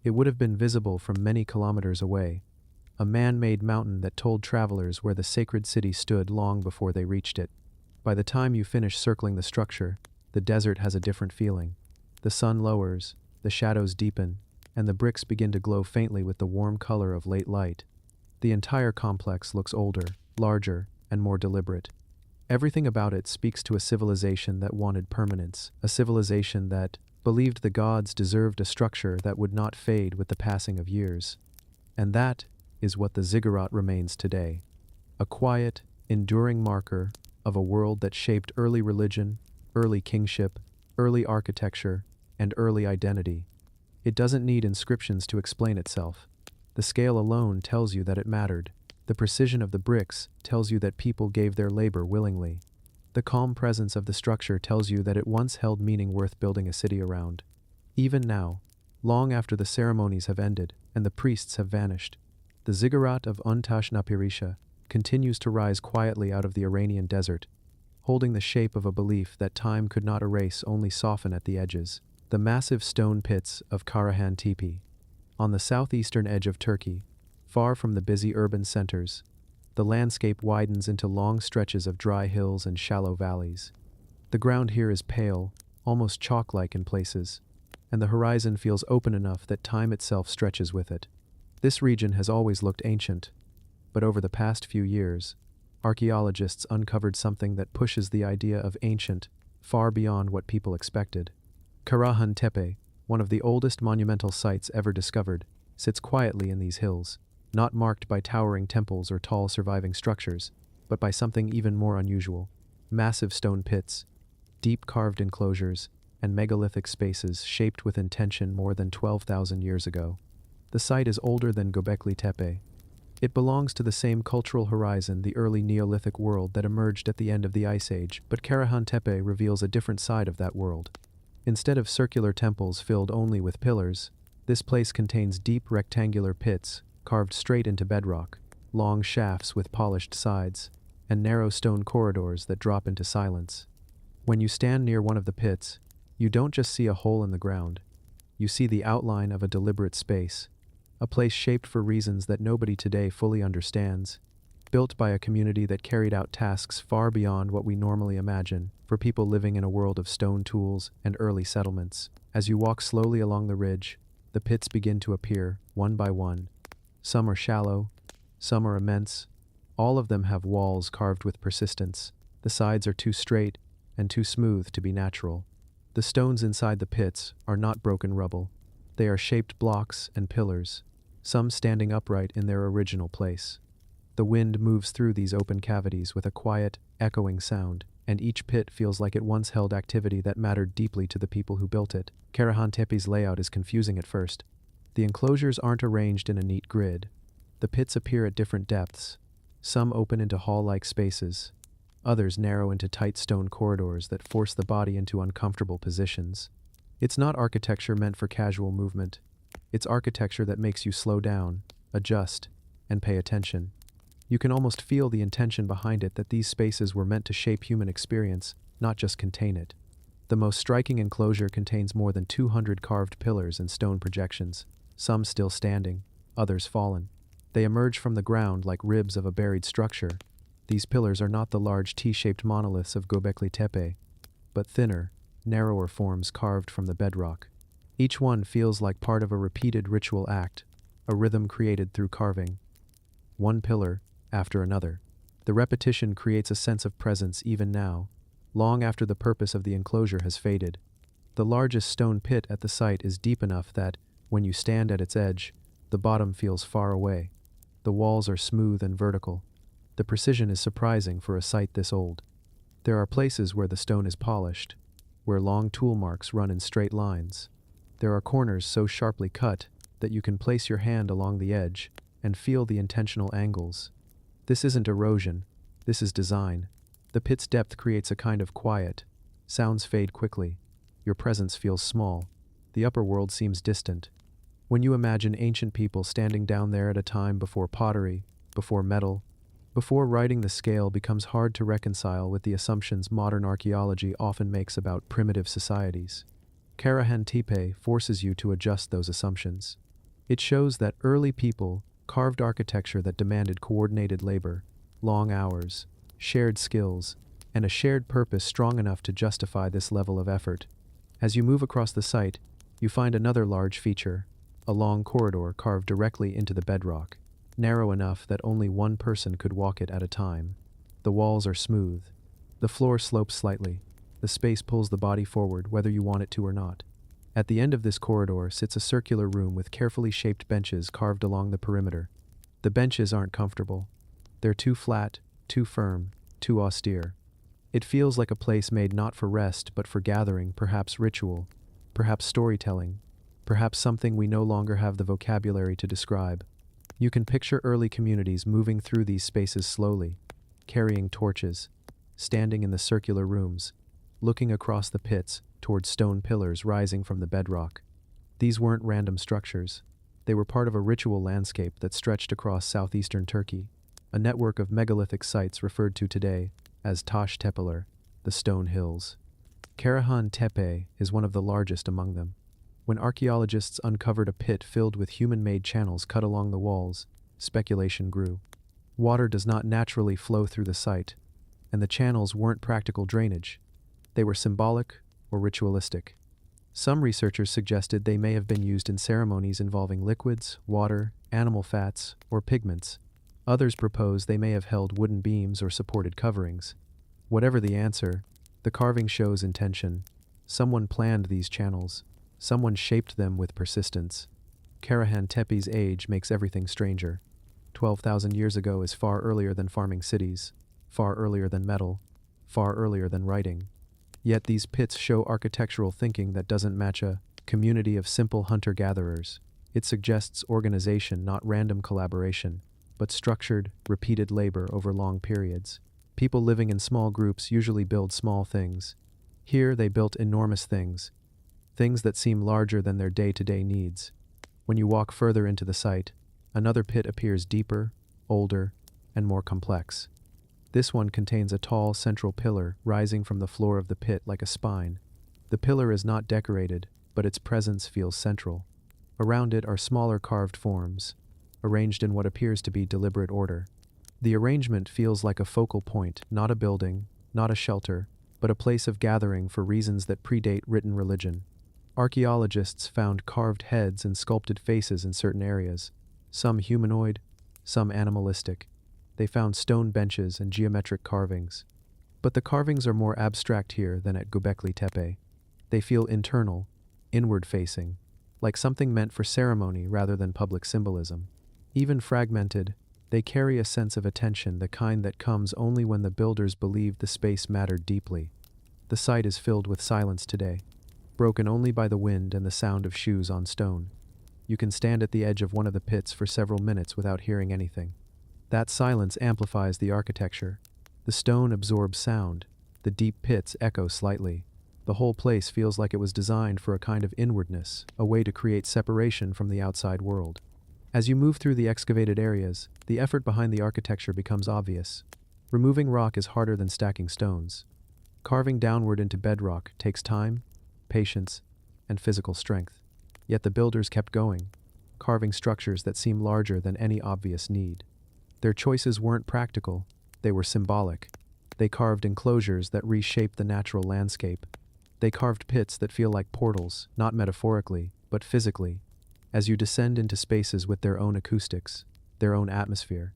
It would have been visible from many kilometers away, a man-made mountain that told travelers where the sacred city stood long before they reached it. By the time you finish circling the structure, the desert has a different feeling. The sun lowers, the shadows deepen, and the bricks begin to glow faintly with the warm color of late light. The entire complex looks older, larger, and more deliberate. Everything about it speaks to a civilization that wanted permanence, a civilization that believed the gods deserved a structure that would not fade with the passing of years. And that is what the ziggurat remains today. A quiet, enduring marker of a world that shaped early religion, early kingship, early architecture, and early identity. It doesn't need inscriptions to explain itself. The scale alone tells you that it mattered. The precision of the bricks tells you that people gave their labor willingly. The calm presence of the structure tells you that it once held meaning worth building a city around. Even now, long after the ceremonies have ended and the priests have vanished, the ziggurat of Untashnaparisha continues to rise quietly out of the Iranian desert, holding the shape of a belief that time could not erase, only soften at the edges. The massive stone pits of Karahan Tepe, on the southeastern edge of Turkey, far from the busy urban centers, the landscape widens into long stretches of dry hills and shallow valleys. The ground here is pale, almost chalk-like in places, and the horizon feels open enough that time itself stretches with it. This region has always looked ancient, but over the past few years, archaeologists uncovered something that pushes the idea of ancient far beyond what people expected. Karahan Tepe, one of the oldest monumental sites ever discovered, sits quietly in these hills, not marked by towering temples or tall surviving structures, but by something even more unusual: massive stone pits, deep carved enclosures, and megalithic spaces shaped with intention more than 12,000 years ago. The site is older than Göbekli Tepe. It belongs to the same cultural horizon, the early Neolithic world that emerged at the end of the Ice Age, but Karahan Tepe reveals a different side of that world. Instead of circular temples filled only with pillars, this place contains deep rectangular pits carved straight into bedrock, long shafts with polished sides, and narrow stone corridors that drop into silence. When you stand near one of the pits, you don't just see a hole in the ground. You see the outline of a deliberate space, a place shaped for reasons that nobody today fully understands, built by a community that carried out tasks far beyond what we normally imagine, for people living in a world of stone tools and early settlements. As you walk slowly along the ridge, the pits begin to appear, one by one. Some are shallow, some are immense. All of them have walls carved with persistence. The sides are too straight and too smooth to be natural. The stones inside the pits are not broken rubble. They are shaped blocks and pillars, some standing upright in their original place. The wind moves through these open cavities with a quiet, echoing sound, and each pit feels like it once held activity that mattered deeply to the people who built it. Karahan Tepe's layout is confusing at first. The enclosures aren't arranged in a neat grid. The pits appear at different depths. Some open into hall-like spaces. Others narrow into tight stone corridors that force the body into uncomfortable positions. It's not architecture meant for casual movement. It's architecture that makes you slow down, adjust, and pay attention. You can almost feel the intention behind it, that these spaces were meant to shape human experience, not just contain it. The most striking enclosure contains more than 200 carved pillars and stone projections, some still standing, others fallen. They emerge from the ground like ribs of a buried structure. These pillars are not the large T-shaped monoliths of Göbekli Tepe, but thinner, narrower forms carved from the bedrock. Each one feels like part of a repeated ritual act, a rhythm created through carving. One pillar after another. The repetition creates a sense of presence even now, long after the purpose of the enclosure has faded. The largest stone pit at the site is deep enough that, when you stand at its edge, the bottom feels far away. The walls are smooth and vertical. The precision is surprising for a site this old. There are places where the stone is polished, where long tool marks run in straight lines. There are corners so sharply cut that you can place your hand along the edge and feel the intentional angles. This isn't erosion, this is design. The pit's depth creates a kind of quiet. Sounds fade quickly. Your presence feels small. The upper world seems distant. When you imagine ancient people standing down there at a time before pottery, before metal, before writing, the scale becomes hard to reconcile with the assumptions modern archaeology often makes about primitive societies. Karahan Tepe forces you to adjust those assumptions. It shows that early people carved architecture that demanded coordinated labor, long hours, shared skills, and a shared purpose strong enough to justify this level of effort. As you move across the site, you find another large feature, a long corridor carved directly into the bedrock, narrow enough that only one person could walk it at a time. The walls are smooth. The floor slopes slightly. The space pulls the body forward whether you want it to or not. At the end of this corridor sits a circular room with carefully shaped benches carved along the perimeter. The benches aren't comfortable. They're too flat, too firm, too austere. It feels like a place made not for rest but for gathering, perhaps ritual, perhaps storytelling, perhaps something we no longer have the vocabulary to describe. You can picture early communities moving through these spaces slowly, carrying torches, standing in the circular rooms, looking across the pits towards stone pillars rising from the bedrock. These weren't random structures. They were part of a ritual landscape that stretched across southeastern Turkey, a network of megalithic sites referred to today as Taş Tepeler, the Stone Hills. Karahan Tepe is one of the largest among them. When archaeologists uncovered a pit filled with human-made channels cut along the walls, speculation grew. Water does not naturally flow through the site, and the channels weren't practical drainage. They were symbolic or ritualistic. Some researchers suggested they may have been used in ceremonies involving liquids, water, animal fats, or pigments. Others propose they may have held wooden beams or supported coverings. Whatever the answer, the carving shows intention. Someone planned these channels. Someone shaped them with persistence. Karahan Tepe's age makes everything stranger. 12,000 years ago is far earlier than farming cities, far earlier than metal, far earlier than writing. Yet these pits show architectural thinking that doesn't match a community of simple hunter-gatherers. It suggests organization, not random collaboration, but structured, repeated labor over long periods. People living in small groups usually build small things. Here they built enormous things that seem larger than their day-to-day needs. When you walk further into the site, another pit appears deeper, older, and more complex. This one contains a tall central pillar rising from the floor of the pit like a spine. The pillar is not decorated, but its presence feels central. Around it are smaller carved forms, arranged in what appears to be deliberate order. The arrangement feels like a focal point, not a building, not a shelter, but a place of gathering for reasons that predate written religion. Archaeologists found carved heads and sculpted faces in certain areas, some humanoid, some animalistic. They found stone benches and geometric carvings. But the carvings are more abstract here than at Göbekli Tepe. They feel internal, inward-facing, like something meant for ceremony rather than public symbolism. Even fragmented, they carry a sense of attention, the kind that comes only when the builders believed the space mattered deeply. The site is filled with silence today, broken only by the wind and the sound of shoes on stone. You can stand at the edge of one of the pits for several minutes without hearing anything. That silence amplifies the architecture. The stone absorbs sound. The deep pits echo slightly. The whole place feels like it was designed for a kind of inwardness, a way to create separation from the outside world. As you move through the excavated areas, the effort behind the architecture becomes obvious. Removing rock is harder than stacking stones. Carving downward into bedrock takes time, patience, and physical strength. Yet the builders kept going, carving structures that seem larger than any obvious need. Their choices weren't practical, they were symbolic. They carved enclosures that reshaped the natural landscape. They carved pits that feel like portals, not metaphorically, but physically, as you descend into spaces with their own acoustics, their own atmosphere.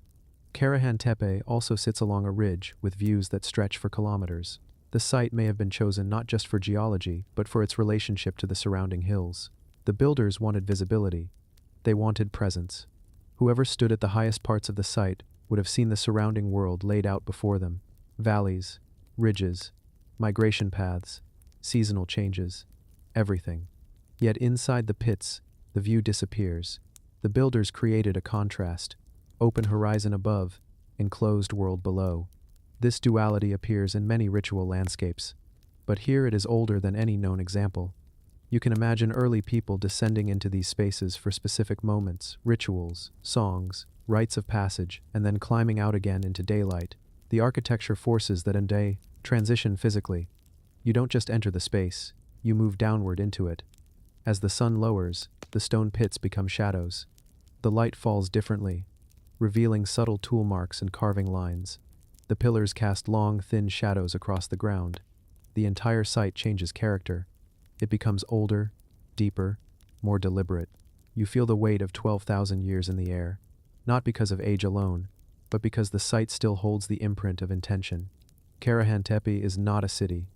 Karahan Tepe also sits along a ridge with views that stretch for kilometers. The site may have been chosen not just for geology, but for its relationship to the surrounding hills. The builders wanted visibility. They wanted presence. Whoever stood at the highest parts of the site would have seen the surrounding world laid out before them. Valleys, ridges, migration paths, seasonal changes, everything. Yet inside the pits, the view disappears. The builders created a contrast: open horizon above, enclosed world below. This duality appears in many ritual landscapes, but here it is older than any known example. You can imagine early people descending into these spaces for specific moments, rituals, songs, rites of passage, and then climbing out again into daylight. The architecture forces that in day transition physically. You don't just enter the space, you move downward into it. As the sun lowers, the stone pits become shadows. The light falls differently, revealing subtle tool marks and carving lines. The pillars cast long, thin shadows across the ground. The entire site changes character. It becomes older, deeper, more deliberate. You feel the weight of 12,000 years in the air, not because of age alone, but because the site still holds the imprint of intention. Karahan Tepe is not a city.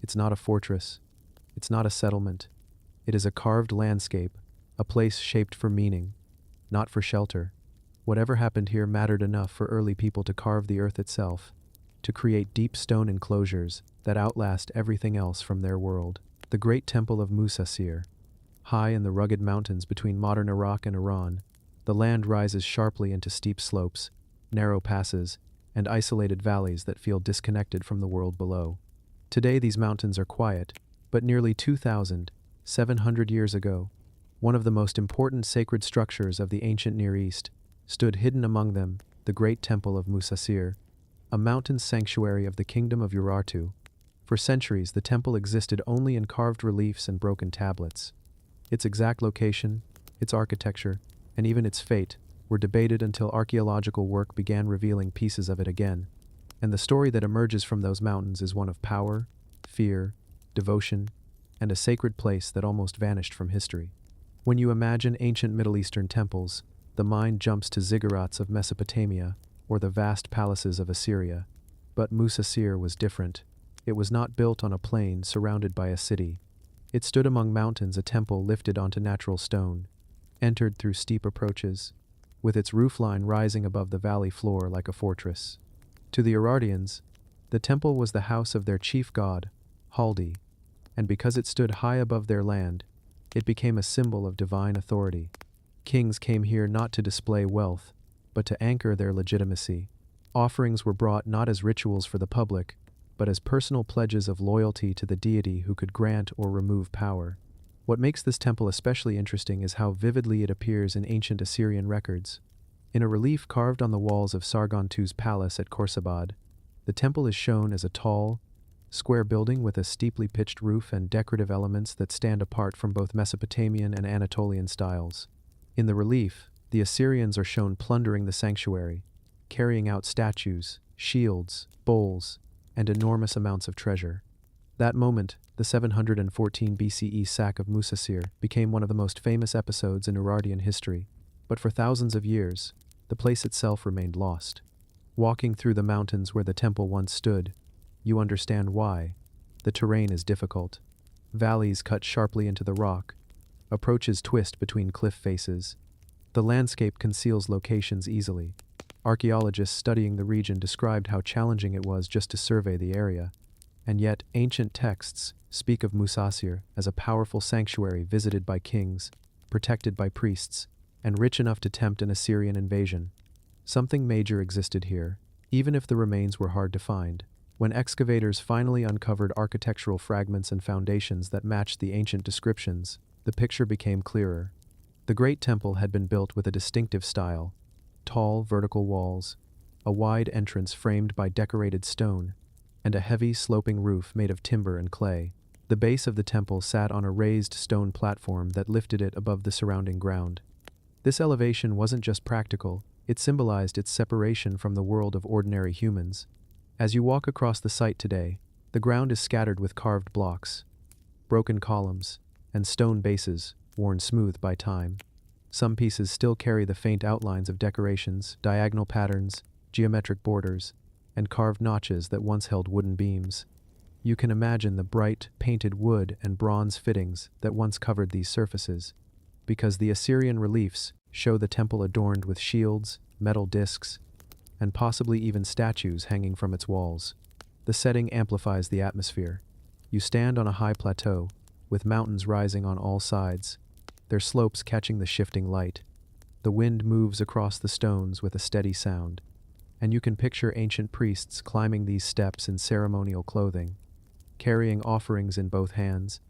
It's not a fortress. It's not a settlement. It is a carved landscape, a place shaped for meaning, not for shelter. Whatever happened here mattered enough for early people to carve the earth itself, to create deep stone enclosures that outlast everything else from their world. The great temple of Musasir. High in the rugged mountains between modern Iraq and Iran, the land rises sharply into steep slopes, narrow passes, and isolated valleys that feel disconnected from the world below. Today these mountains are quiet, but nearly 2,700 years ago, one of the most important sacred structures of the ancient Near East stood hidden among them, the great temple of Musasir, a mountain sanctuary of the kingdom of Urartu. For centuries, the temple existed only in carved reliefs and broken tablets. Its exact location, its architecture, and even its fate were debated until archaeological work began revealing pieces of it again. And the story that emerges from those mountains is one of power, fear, devotion, and a sacred place that almost vanished from history. When you imagine ancient Middle Eastern temples, the mind jumps to ziggurats of Mesopotamia or the vast palaces of Assyria. But Musasir was different. It was not built on a plain surrounded by a city. It stood among mountains, a temple lifted onto natural stone, entered through steep approaches, with its roofline rising above the valley floor like a fortress. To the Urartians, the temple was the house of their chief god, Haldi, and because it stood high above their land, it became a symbol of divine authority. Kings came here not to display wealth, but to anchor their legitimacy. Offerings were brought not as rituals for the public, but as personal pledges of loyalty to the deity who could grant or remove power. What makes this temple especially interesting is how vividly it appears in ancient Assyrian records. In a relief carved on the walls of Sargon II's palace at Khorsabad, the temple is shown as a tall, square building with a steeply pitched roof and decorative elements that stand apart from both Mesopotamian and Anatolian styles. In the relief, the Assyrians are shown plundering the sanctuary, carrying out statues, shields, bowls, and enormous amounts of treasure. That moment, the 714 BCE sack of Musasir, became one of the most famous episodes in Urartian history, but for thousands of years, the place itself remained lost. Walking through the mountains where the temple once stood, you understand why. The terrain is difficult. Valleys cut sharply into the rock. Approaches twist between cliff faces. The landscape conceals locations easily. Archaeologists studying the region described how challenging it was just to survey the area. And yet, ancient texts speak of Musasir as a powerful sanctuary visited by kings, protected by priests, and rich enough to tempt an Assyrian invasion. Something major existed here, even if the remains were hard to find. When excavators finally uncovered architectural fragments and foundations that matched the ancient descriptions, the picture became clearer. The great temple had been built with a distinctive style: tall, vertical walls, a wide entrance framed by decorated stone, and a heavy, sloping roof made of timber and clay. The base of the temple sat on a raised stone platform that lifted it above the surrounding ground. This elevation wasn't just practical, it symbolized its separation from the world of ordinary humans. As you walk across the site today, the ground is scattered with carved blocks, broken columns, and stone bases worn smooth by time. Some pieces still carry the faint outlines of decorations, diagonal patterns, geometric borders, and carved notches that once held wooden beams. You can imagine the bright, painted wood and bronze fittings that once covered these surfaces, because the Assyrian reliefs show the temple adorned with shields, metal discs, and possibly even statues hanging from its walls. The setting amplifies the atmosphere. You stand on a high plateau, with mountains rising on all sides, their slopes catching the shifting light. The wind moves across the stones with a steady sound, and you can picture ancient priests climbing these steps in ceremonial clothing, carrying offerings in both hands,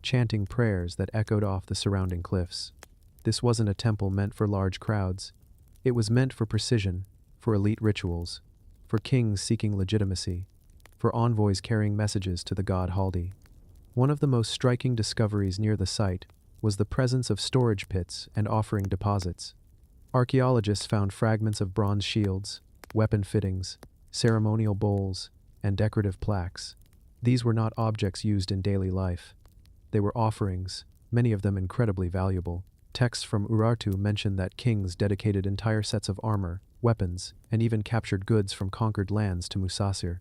chanting prayers that echoed off the surrounding cliffs. This wasn't a temple meant for large crowds. It was meant for precision, for elite rituals, for kings seeking legitimacy, for envoys carrying messages to the god Haldi. One of the most striking discoveries near the site was the presence of storage pits and offering deposits. Archaeologists found fragments of bronze shields, weapon fittings, ceremonial bowls, and decorative plaques. These were not objects used in daily life. They were offerings, many of them incredibly valuable. Texts from Urartu mention that kings dedicated entire sets of armor, weapons, and even captured goods from conquered lands to Musasir.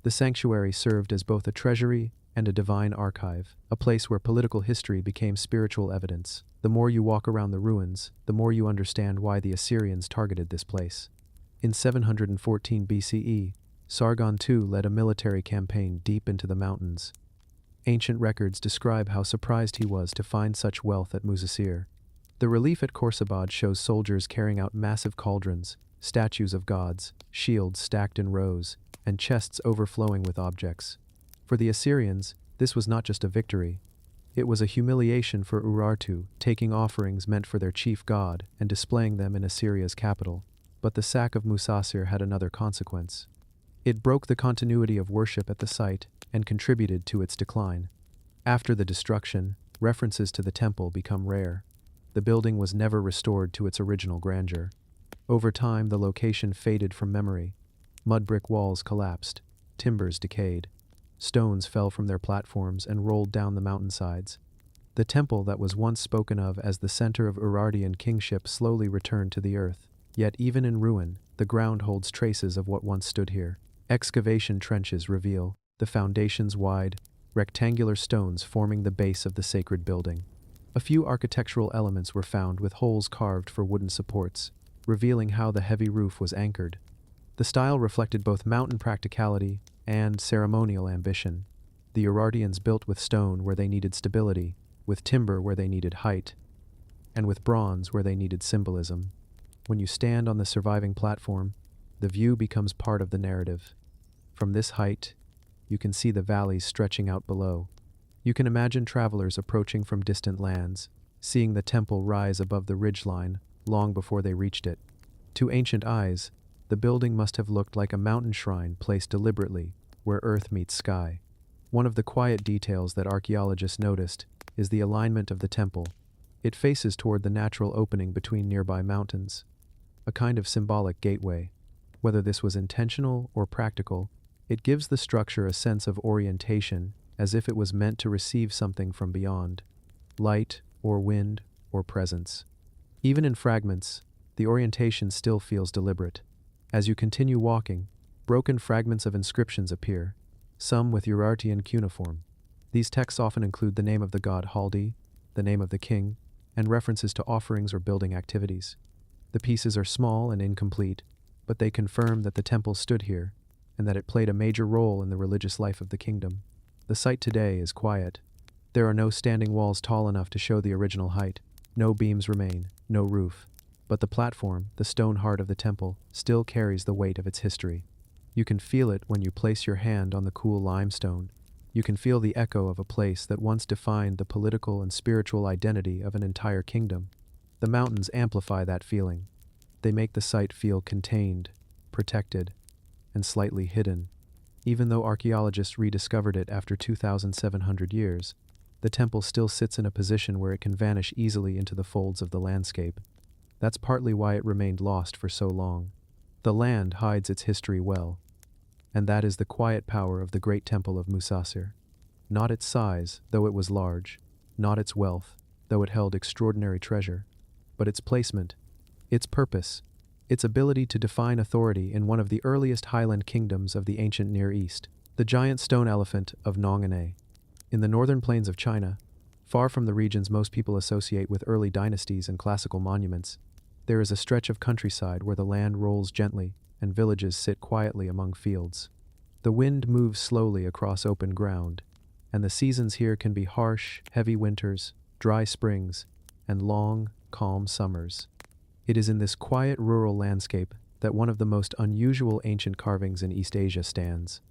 The sanctuary served as both a treasury and a divine archive, a place where political history became spiritual evidence. The more you walk around the ruins, the more you understand why the Assyrians targeted this place. In 714 BCE, Sargon II led a military campaign deep into the mountains. Ancient records describe how surprised he was to find such wealth at Musasir. The relief at Khorsabad shows soldiers carrying out massive cauldrons, statues of gods, shields stacked in rows, and chests overflowing with objects. For the Assyrians, this was not just a victory. It was a humiliation for Urartu, taking offerings meant for their chief god and displaying them in Assyria's capital. But the sack of Musasir had another consequence. It broke the continuity of worship at the site and contributed to its decline. After the destruction, references to the temple become rare. The building was never restored to its original grandeur. Over time, the location faded from memory. Mud brick walls collapsed, timbers decayed, Stones fell from their platforms and rolled down the mountainsides. The temple that was once spoken of as the center of Urartian kingship slowly returned to the earth. Yet even in ruin, the ground holds traces of what once stood here. Excavation trenches reveal the foundation's wide, rectangular stones forming the base of the sacred building. A few architectural elements were found with holes carved for wooden supports, revealing how the heavy roof was anchored. The style reflected both mountain practicality and ceremonial ambition. The Urartians built with stone where they needed stability, with timber where they needed height, and with bronze where they needed symbolism. When you stand on the surviving platform, the view becomes part of the narrative. From this height, you can see the valleys stretching out below. You can imagine travelers approaching from distant lands, seeing the temple rise above the ridgeline long before they reached it. To ancient eyes, the building must have looked like a mountain shrine placed deliberately where earth meets sky. One of the quiet details that archaeologists noticed is the alignment of the temple. It faces toward the natural opening between nearby mountains, a kind of symbolic gateway. Whether this was intentional or practical, it gives the structure a sense of orientation, as if it was meant to receive something from beyond, light or wind or presence. Even in fragments, the orientation still feels deliberate. As you continue walking, broken fragments of inscriptions appear, some with Urartian cuneiform. These texts often include the name of the god Haldi, the name of the king, and references to offerings or building activities. The pieces are small and incomplete, but they confirm that the temple stood here and that it played a major role in the religious life of the kingdom. The site today is quiet. There are no standing walls tall enough to show the original height. No beams remain, no roof. But the platform, the stone heart of the temple, still carries the weight of its history. You can feel it when you place your hand on the cool limestone. You can feel the echo of a place that once defined the political and spiritual identity of an entire kingdom. The mountains amplify that feeling. They make the site feel contained, protected, and slightly hidden. Even though archaeologists rediscovered it after 2,700 years, the temple still sits in a position where it can vanish easily into the folds of the landscape. That's partly why it remained lost for so long. The land hides its history well, and that is the quiet power of the great temple of Musasir. Not its size, though it was large, not its wealth, though it held extraordinary treasure, but its placement, its purpose, its ability to define authority in one of the earliest highland kingdoms of the ancient Near East, the giant stone elephant of Nongane. In the northern plains of China, far from the regions most people associate with early dynasties and classical monuments, there is a stretch of countryside where the land rolls gently and villages sit quietly among fields. The wind moves slowly across open ground, and the seasons here can be harsh, heavy winters, dry springs, and long, calm summers. It is in this quiet rural landscape that one of the most unusual ancient carvings in East Asia stands.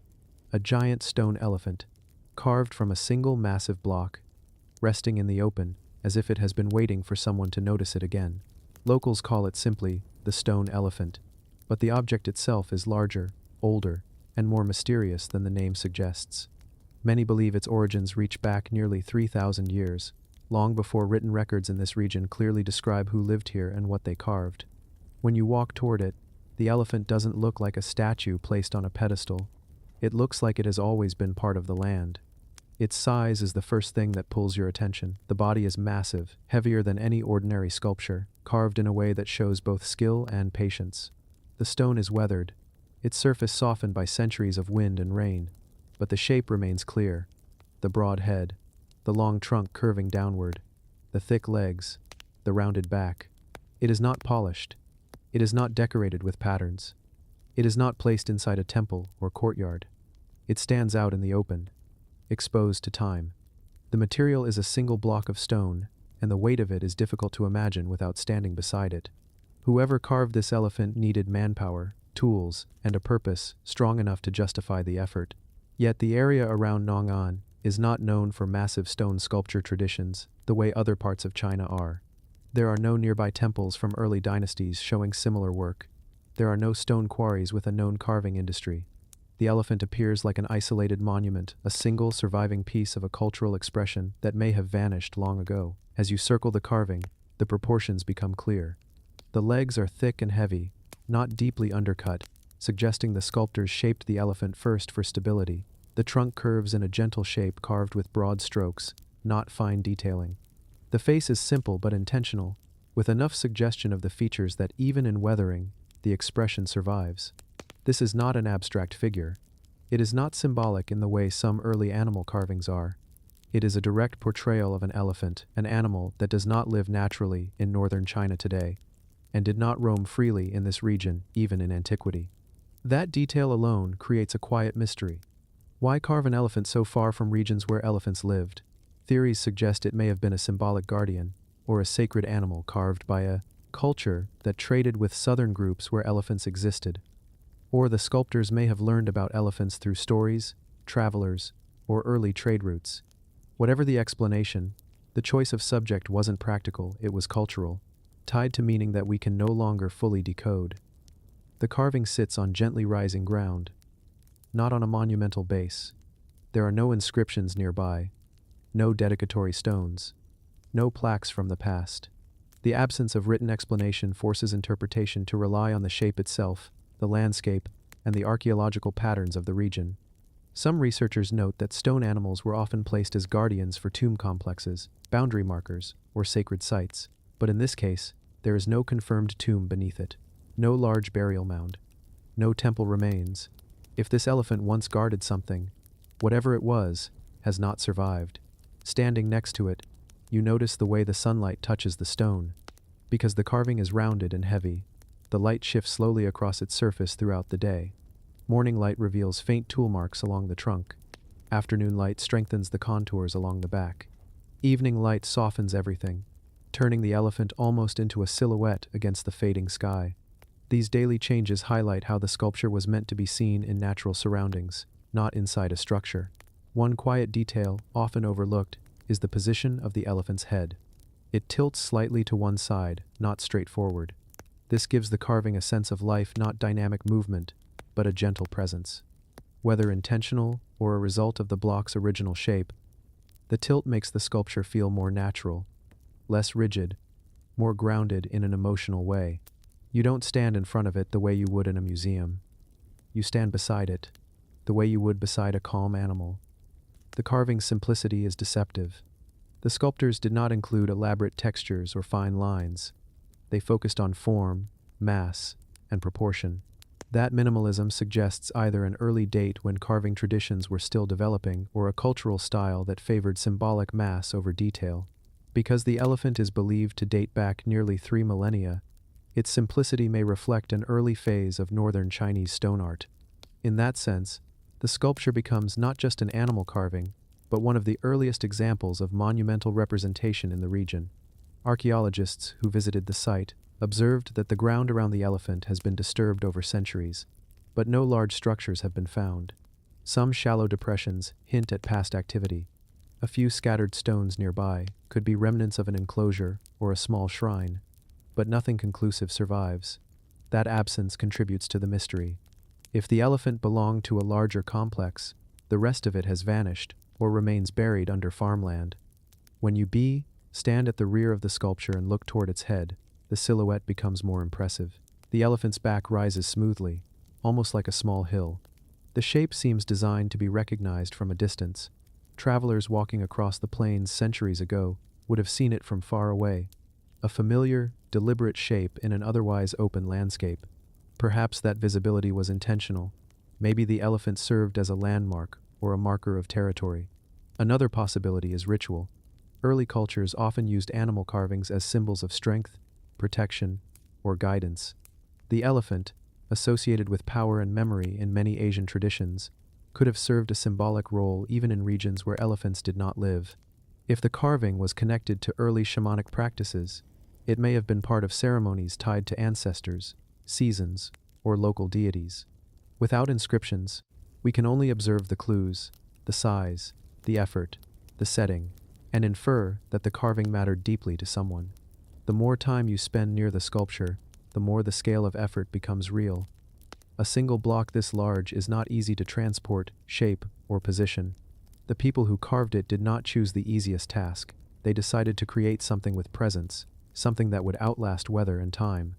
A giant stone elephant, carved from a single massive block, resting in the open as if it has been waiting for someone to notice it again. Locals call it simply the stone elephant, but the object itself is larger, older, and more mysterious than the name suggests. Many believe its origins reach back nearly 3,000 years, long before written records in this region clearly describe who lived here and what they carved. When you walk toward it, the elephant doesn't look like a statue placed on a pedestal. It looks like it has always been part of the land. Its size is the first thing that pulls your attention. The body is massive, heavier than any ordinary sculpture, carved in a way that shows both skill and patience. The stone is weathered, its surface softened by centuries of wind and rain, but the shape remains clear. The broad head, the long trunk curving downward, the thick legs, the rounded back. It is not polished. It is not decorated with patterns. It is not placed inside a temple or courtyard. It stands out in the open, exposed to time. The material is a single block of stone, and the weight of it is difficult to imagine without standing beside it. Whoever carved this elephant needed manpower, tools, and a purpose strong enough to justify the effort. Yet the area around Nong'an is not known for massive stone sculpture traditions the way other parts of China are. There are no nearby temples from early dynasties showing similar work. There are no stone quarries with a known carving industry. The elephant appears like an isolated monument, a single surviving piece of a cultural expression that may have vanished long ago. As you circle the carving, the proportions become clear. The legs are thick and heavy, not deeply undercut, suggesting the sculptors shaped the elephant first for stability. The trunk curves in a gentle shape carved with broad strokes, not fine detailing. The face is simple but intentional, with enough suggestion of the features that even in weathering, the expression survives. This is not an abstract figure. It is not symbolic in the way some early animal carvings are. It is a direct portrayal of an elephant, an animal that does not live naturally in northern China today, and did not roam freely in this region even in antiquity. That detail alone creates a quiet mystery. Why carve an elephant so far from regions where elephants lived? Theories suggest it may have been a symbolic guardian, or a sacred animal carved by a culture that traded with southern groups where elephants existed. Or the sculptors may have learned about elephants through stories, travelers, or early trade routes. Whatever the explanation, the choice of subject wasn't practical, it was cultural, tied to meaning that we can no longer fully decode. The carving sits on gently rising ground, not on a monumental base. There are no inscriptions nearby, no dedicatory stones, no plaques from the past. The absence of written explanation forces interpretation to rely on the shape itself, the landscape, and the archaeological patterns of the region. Some researchers note that stone animals were often placed as guardians for tomb complexes, boundary markers, or sacred sites, but in this case, there is no confirmed tomb beneath it, no large burial mound, no temple remains. If this elephant once guarded something, whatever it was, has not survived. Standing next to it, you notice the way the sunlight touches the stone. Because the carving is rounded and heavy, the light shifts slowly across its surface throughout the day. Morning light reveals faint tool marks along the trunk. Afternoon light strengthens the contours along the back. Evening light softens everything, turning the elephant almost into a silhouette against the fading sky. These daily changes highlight how the sculpture was meant to be seen in natural surroundings, not inside a structure. One quiet detail, often overlooked, is the position of the elephant's head. It tilts slightly to one side, not straight forward. This gives the carving a sense of life, not dynamic movement, but a gentle presence. Whether intentional or a result of the block's original shape, the tilt makes the sculpture feel more natural, less rigid, more grounded in an emotional way. You don't stand in front of it the way you would in a museum. You stand beside it, the way you would beside a calm animal. The carving's simplicity is deceptive. The sculptors did not include elaborate textures or fine lines. They focused on form, mass, and proportion. That minimalism suggests either an early date when carving traditions were still developing or a cultural style that favored symbolic mass over detail. Because the elephant is believed to date back nearly 3 millennia, its simplicity may reflect an early phase of northern Chinese stone art. In that sense, the sculpture becomes not just an animal carving, but one of the earliest examples of monumental representation in the region. Archaeologists who visited the site observed that the ground around the elephant has been disturbed over centuries, but no large structures have been found. Some shallow depressions hint at past activity. A few scattered stones nearby could be remnants of an enclosure or a small shrine, but nothing conclusive survives. That absence contributes to the mystery. If the elephant belonged to a larger complex, the rest of it has vanished or remains buried under farmland. When you stand at the rear of the sculpture and look toward its head, the silhouette becomes more impressive. The elephant's back rises smoothly, almost like a small hill. The shape seems designed to be recognized from a distance. Travelers walking across the plains centuries ago would have seen it from far away. A familiar, deliberate shape in an otherwise open landscape. Perhaps that visibility was intentional. Maybe the elephant served as a landmark or a marker of territory. Another possibility is ritual. Early cultures often used animal carvings as symbols of strength, protection, or guidance. The elephant, associated with power and memory in many Asian traditions, could have served a symbolic role even in regions where elephants did not live. If the carving was connected to early shamanic practices, it may have been part of ceremonies tied to ancestors, seasons, or local deities. Without inscriptions, we can only observe the clues, the size, the effort, the setting, and infer that the carving mattered deeply to someone. The more time you spend near the sculpture, the more the scale of effort becomes real. A single block this large is not easy to transport, shape, or position. The people who carved it did not choose the easiest task. They decided to create something with presence, something that would outlast weather and time.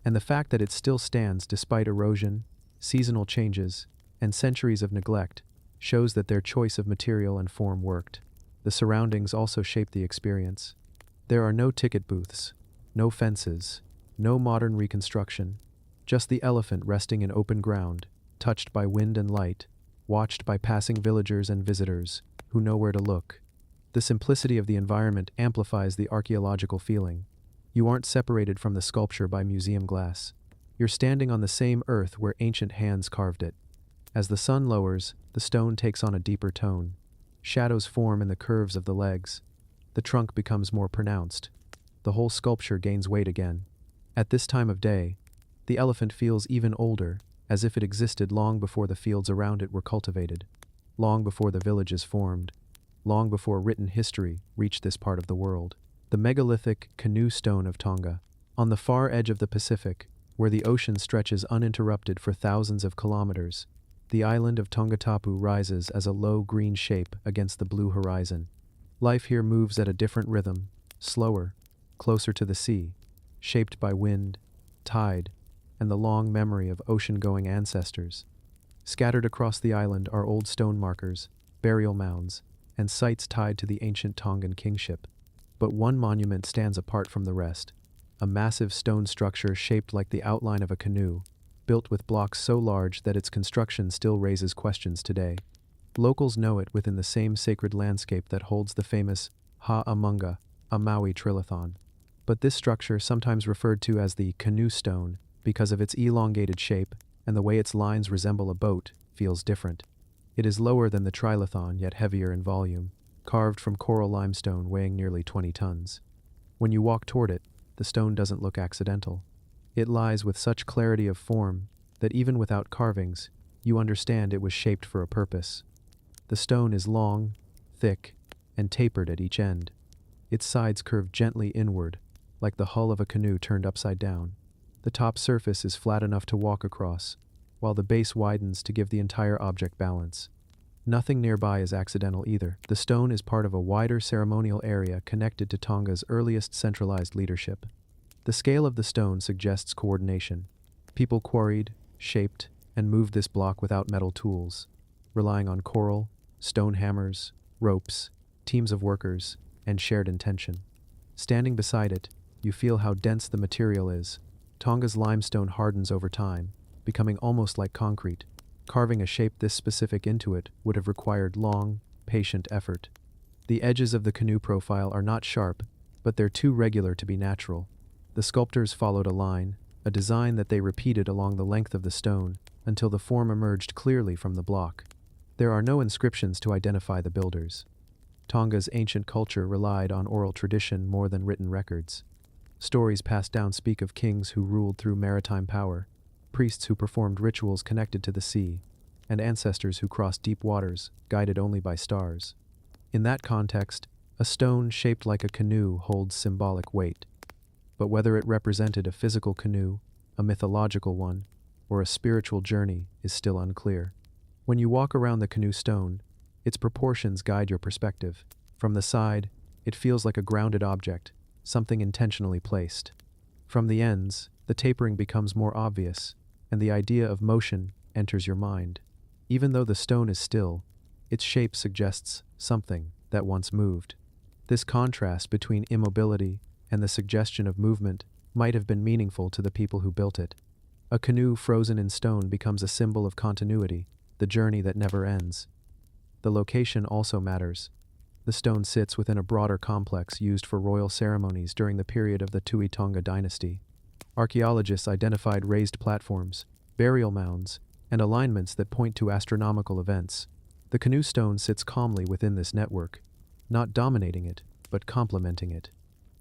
And the fact that it still stands despite erosion, seasonal changes, and centuries of neglect shows that their choice of material and form worked. The surroundings also shaped the experience. There are no ticket booths, no fences, no modern reconstruction, just the elephant resting in open ground, touched by wind and light, watched by passing villagers and visitors who know where to look. The simplicity of the environment amplifies the archaeological feeling. You aren't separated from the sculpture by museum glass. You're standing on the same earth where ancient hands carved it. As the sun lowers, the stone takes on a deeper tone. Shadows form in the curves of the legs. The trunk becomes more pronounced. The whole sculpture gains weight again. At this time of day, the elephant feels even older, as if it existed long before the fields around it were cultivated, long before the villages formed, long before written history reached this part of the world. The megalithic canoe stone of Tonga, on the far edge of the Pacific, where the ocean stretches uninterrupted for thousands of kilometers, the island of Tongatapu rises as a low green shape against the blue horizon. Life here moves at a different rhythm, slower, closer to the sea, shaped by wind, tide, and the long memory of ocean-going ancestors. Scattered across the island are old stone markers, burial mounds, and sites tied to the ancient Tongan kingship. But one monument stands apart from the rest, a massive stone structure shaped like the outline of a canoe, built with blocks so large that its construction still raises questions today. Locals know it within the same sacred landscape that holds the famous Ha'amunga, a Maui trilithon. But this structure, sometimes referred to as the canoe stone because of its elongated shape and the way its lines resemble a boat, feels different. It is lower than the trilithon, yet heavier in volume, carved from coral limestone weighing nearly 20 tons. When you walk toward it, the stone doesn't look accidental. It lies with such clarity of form that even without carvings, you understand it was shaped for a purpose. The stone is long, thick, and tapered at each end. Its sides curve gently inward, like the hull of a canoe turned upside down. The top surface is flat enough to walk across, while the base widens to give the entire object balance. Nothing nearby is accidental either. The stone is part of a wider ceremonial area connected to Tonga's earliest centralized leadership. The scale of the stone suggests coordination. People quarried, shaped, and moved this block without metal tools, relying on coral, stone hammers, ropes, teams of workers, and shared intention. Standing beside it, you feel how dense the material is. Tonga's limestone hardens over time, becoming almost like concrete. Carving a shape this specific into it would have required long, patient effort. The edges of the canoe profile are not sharp, but they're too regular to be natural. The sculptors followed a line, a design that they repeated along the length of the stone, until the form emerged clearly from the block. There are no inscriptions to identify the builders. Tonga's ancient culture relied on oral tradition more than written records. Stories passed down speak of kings who ruled through maritime power, priests who performed rituals connected to the sea, and ancestors who crossed deep waters, guided only by stars. In that context, a stone shaped like a canoe holds symbolic weight. But whether it represented a physical canoe, a mythological one, or a spiritual journey is still unclear. When you walk around the canoe stone, its proportions guide your perspective. From the side, it feels like a grounded object, something intentionally placed. From the ends, the tapering becomes more obvious, and the idea of motion enters your mind. Even though the stone is still, its shape suggests something that once moved. This contrast between immobility and the suggestion of movement might have been meaningful to the people who built it. A canoe frozen in stone becomes a symbol of continuity, the journey that never ends. The location also matters. The stone sits within a broader complex used for royal ceremonies during the period of the Tui Tonga dynasty. Archaeologists identified raised platforms, burial mounds, and alignments that point to astronomical events. The canoe stone sits calmly within this network, not dominating it, but complementing it.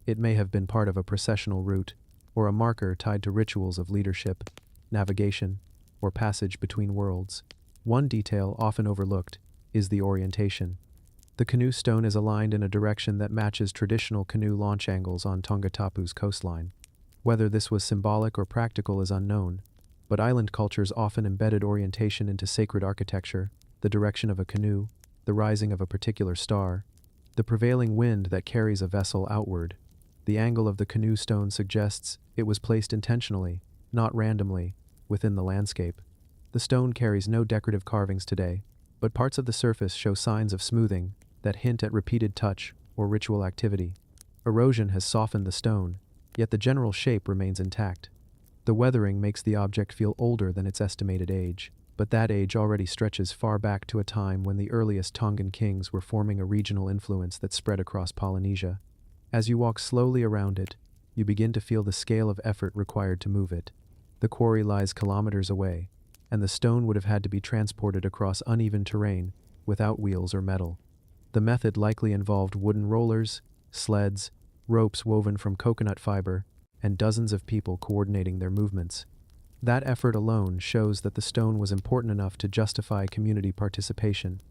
It may have been part of a processional route, or a marker tied to rituals of leadership, navigation, or passage between worlds. One detail often overlooked is the orientation. The canoe stone is aligned in a direction that matches traditional canoe launch angles on Tongatapu's coastline. Whether this was symbolic or practical is unknown, but island cultures often embedded orientation into sacred architecture, the direction of a canoe, the rising of a particular star, the prevailing wind that carries a vessel outward. The angle of the canoe stone suggests it was placed intentionally, not randomly, within the landscape. The stone carries no decorative carvings today, but parts of the surface show signs of smoothing that hint at repeated touch or ritual activity. Erosion has softened the stone, yet the general shape remains intact. The weathering makes the object feel older than its estimated age, but that age already stretches far back to a time when the earliest Tongan kings were forming a regional influence that spread across Polynesia. As you walk slowly around it, you begin to feel the scale of effort required to move it. The quarry lies kilometers away, and the stone would have had to be transported across uneven terrain without wheels or metal. The method likely involved wooden rollers, sleds, ropes woven from coconut fiber, and dozens of people coordinating their movements. That effort alone shows that the stone was important enough to justify community participation.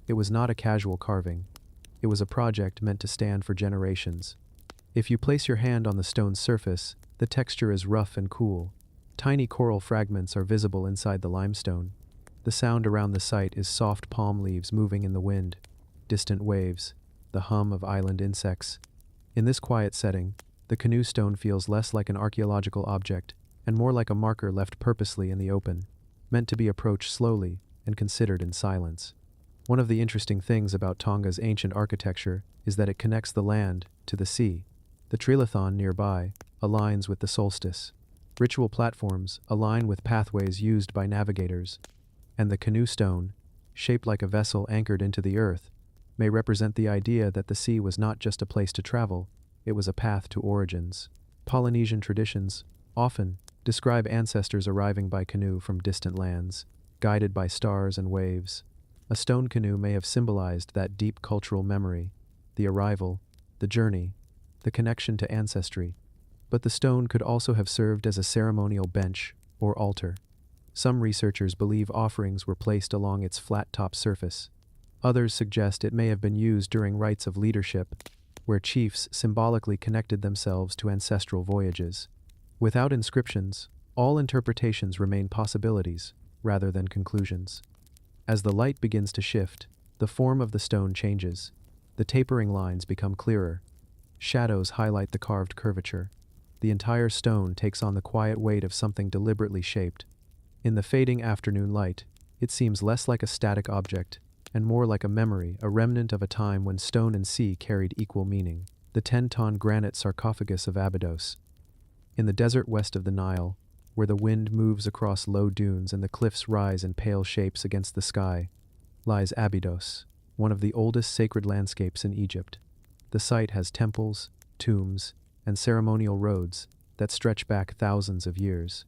It was not a casual carving. It was a project meant to stand for generations. If you place your hand on the stone's surface, the texture is rough and cool. Tiny coral fragments are visible inside the limestone. The sound around the site is soft palm leaves moving in the wind, distant waves, the hum of island insects. In this quiet setting, the canoe stone feels less like an archaeological object and more like a marker left purposely in the open, meant to be approached slowly and considered in silence. One of the interesting things about Tonga's ancient architecture is that it connects the land to the sea. The trilithon nearby aligns with the solstice. Ritual platforms align with pathways used by navigators, and the canoe stone, shaped like a vessel anchored into the earth, may represent the idea that the sea was not just a place to travel, it was a path to origins. Polynesian traditions often describe ancestors arriving by canoe from distant lands, guided by stars and waves. A stone canoe may have symbolized that deep cultural memory, the arrival, the journey, the connection to ancestry. But the stone could also have served as a ceremonial bench or altar. Some researchers believe offerings were placed along its flat-top surface. Others suggest it may have been used during rites of leadership, where chiefs symbolically connected themselves to ancestral voyages. Without inscriptions, all interpretations remain possibilities rather than conclusions. As the light begins to shift, the form of the stone changes. The tapering lines become clearer. Shadows highlight the carved curvature. The entire stone takes on the quiet weight of something deliberately shaped. In the fading afternoon light, it seems less like a static object and more like a memory, a remnant of a time when stone and sea carried equal meaning. The 10-ton granite sarcophagus of Abydos. In the desert west of the Nile, where the wind moves across low dunes and the cliffs rise in pale shapes against the sky, lies Abydos, one of the oldest sacred landscapes in Egypt. The site has temples, tombs, and ceremonial roads that stretch back thousands of years.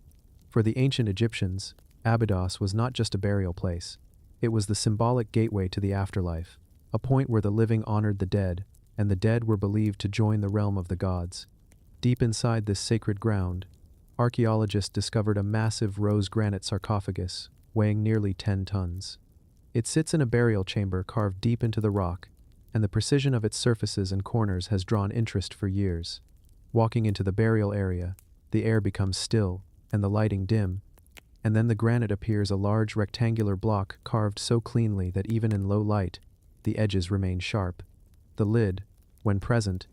For the ancient Egyptians, Abydos was not just a burial place. It was the symbolic gateway to the afterlife, a point where the living honored the dead, and the dead were believed to join the realm of the gods. Deep inside this sacred ground, archaeologists discovered a massive rose granite sarcophagus, weighing nearly 10 tons. It sits in a burial chamber carved deep into the rock, and the precision of its surfaces and corners has drawn interest for years. Walking into the burial area, the air becomes still, and the lighting dim, and then the granite appears a large rectangular block carved so cleanly that even in low light, the edges remain sharp. The lid, when present,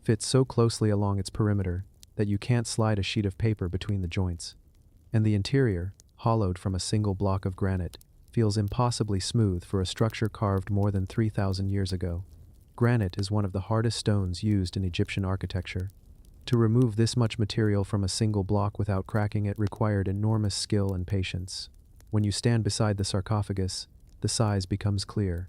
fits so closely along its perimeter that you can't slide a sheet of paper between the joints. And the interior, hollowed from a single block of granite, feels impossibly smooth for a structure carved more than 3,000 years ago. Granite is one of the hardest stones used in Egyptian architecture. To remove this much material from a single block without cracking it required enormous skill and patience. When you stand beside the sarcophagus, the size becomes clear.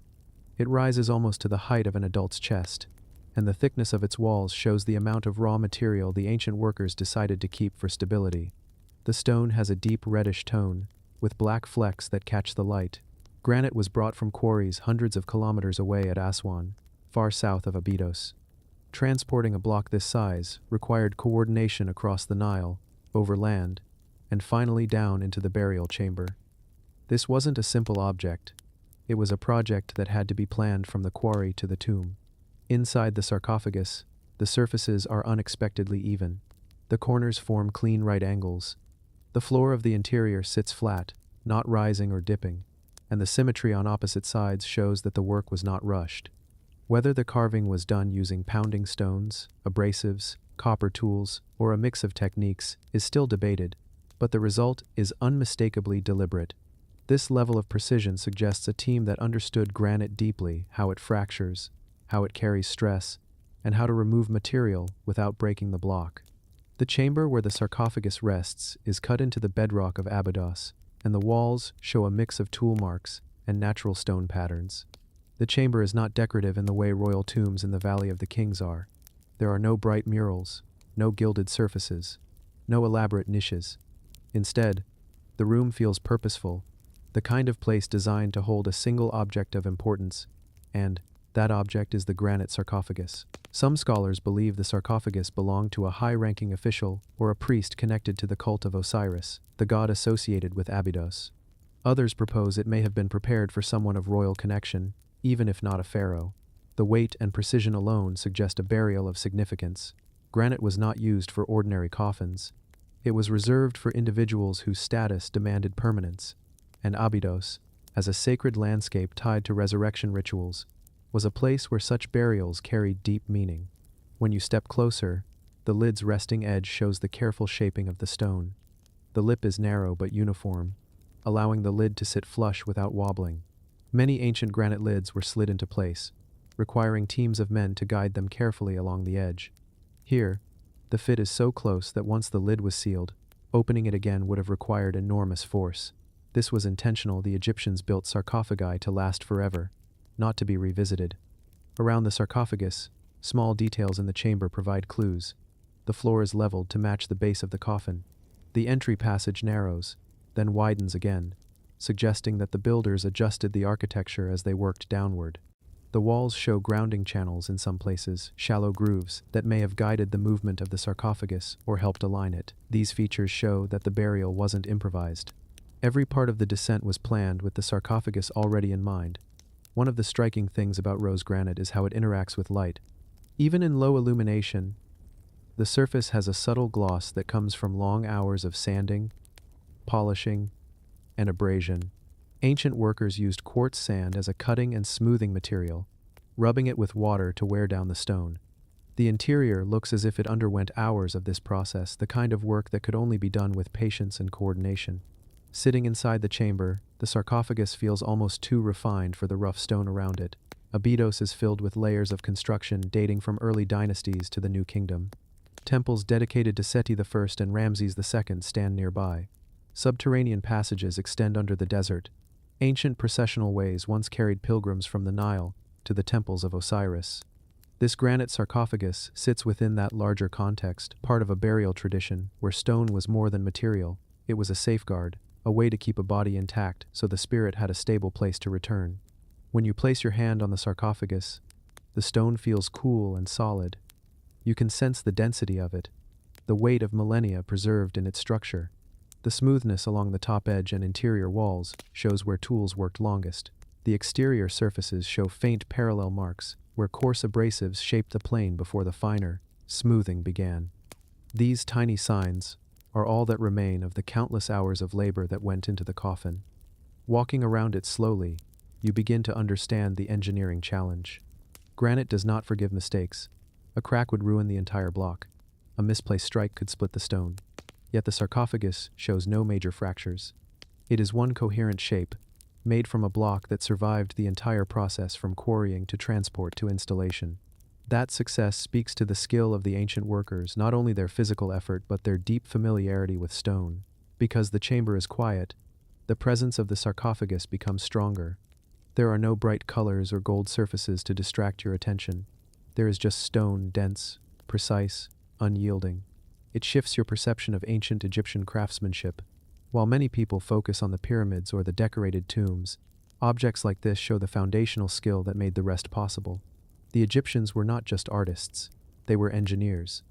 It rises almost to the height of an adult's chest, and the thickness of its walls shows the amount of raw material the ancient workers decided to keep for stability. The stone has a deep reddish tone, with black flecks that catch the light. Granite was brought from quarries hundreds of kilometers away at Aswan, far south of Abydos. Transporting a block this size required coordination across the Nile, over land, and finally down into the burial chamber. This wasn't a simple object. It was a project that had to be planned from the quarry to the tomb. Inside the sarcophagus, the surfaces are unexpectedly even. The corners form clean right angles. The floor of the interior sits flat, not rising or dipping, and the symmetry on opposite sides shows that the work was not rushed. Whether the carving was done using pounding stones, abrasives, copper tools, or a mix of techniques is still debated, but the result is unmistakably deliberate. This level of precision suggests a team that understood granite deeply, how it fractures, how it carries stress, and how to remove material without breaking the block. The chamber where the sarcophagus rests is cut into the bedrock of Abydos, and the walls show a mix of tool marks and natural stone patterns. The chamber is not decorative in the way royal tombs in the Valley of the Kings are. There are no bright murals, no gilded surfaces, no elaborate niches. Instead, the room feels purposeful, the kind of place designed to hold a single object of importance, and that object is the granite sarcophagus. Some scholars believe the sarcophagus belonged to a high-ranking official or a priest connected to the cult of Osiris, the god associated with Abydos. Others propose it may have been prepared for someone of royal connection, even if not a pharaoh. The weight and precision alone suggest a burial of significance. Granite was not used for ordinary coffins. It was reserved for individuals whose status demanded permanence, and Abydos, as a sacred landscape tied to resurrection rituals, was a place where such burials carried deep meaning. When you step closer, the lid's resting edge shows the careful shaping of the stone. The lip is narrow but uniform, allowing the lid to sit flush without wobbling. Many ancient granite lids were slid into place, requiring teams of men to guide them carefully along the edge. Here, the fit is so close that once the lid was sealed, opening it again would have required enormous force. This was intentional. The Egyptians built sarcophagi to last forever, not to be revisited. Around the sarcophagus, small details in the chamber provide clues. The floor is leveled to match the base of the coffin. The entry passage narrows, then widens again, suggesting that the builders adjusted the architecture as they worked downward. The walls show grounding channels in some places, shallow grooves that may have guided the movement of the sarcophagus or helped align it. These features show that the burial wasn't improvised. Every part of the descent was planned with the sarcophagus already in mind. One of the striking things about rose granite is how it interacts with light. Even in low illumination, the surface has a subtle gloss that comes from long hours of sanding, polishing, and abrasion. Ancient workers used quartz sand as a cutting and smoothing material, rubbing it with water to wear down the stone. The interior looks as if it underwent hours of this process, the kind of work that could only be done with patience and coordination. Sitting inside the chamber, the sarcophagus feels almost too refined for the rough stone around it. Abydos is filled with layers of construction dating from early dynasties to the New Kingdom. Temples dedicated to Seti I and Ramses II stand nearby. Subterranean passages extend under the desert. Ancient processional ways once carried pilgrims from the Nile to the temples of Osiris. This granite sarcophagus sits within that larger context, part of a burial tradition where stone was more than material. It was a safeguard, a way to keep a body intact so the spirit had a stable place to return. When you place your hand on the sarcophagus, the stone feels cool and solid. You can sense the density of it, the weight of millennia preserved in its structure. The smoothness along the top edge and interior walls shows where tools worked longest. The exterior surfaces show faint parallel marks, where coarse abrasives shaped the plane before the finer, smoothing began. These tiny signs are all that remain of the countless hours of labor that went into the coffin. Walking around it slowly, you begin to understand the engineering challenge. Granite does not forgive mistakes. A crack would ruin the entire block. A misplaced strike could split the stone. Yet the sarcophagus shows no major fractures. It is one coherent shape, made from a block that survived the entire process from quarrying to transport to installation. That success speaks to the skill of the ancient workers, not only their physical effort but their deep familiarity with stone. Because the chamber is quiet, the presence of the sarcophagus becomes stronger. There are no bright colors or gold surfaces to distract your attention. There is just stone, dense, precise, unyielding. It shifts your perception of ancient Egyptian craftsmanship. While many people focus on the pyramids or the decorated tombs, objects like this show the foundational skill that made the rest possible. The Egyptians were not just artists, they were engineers.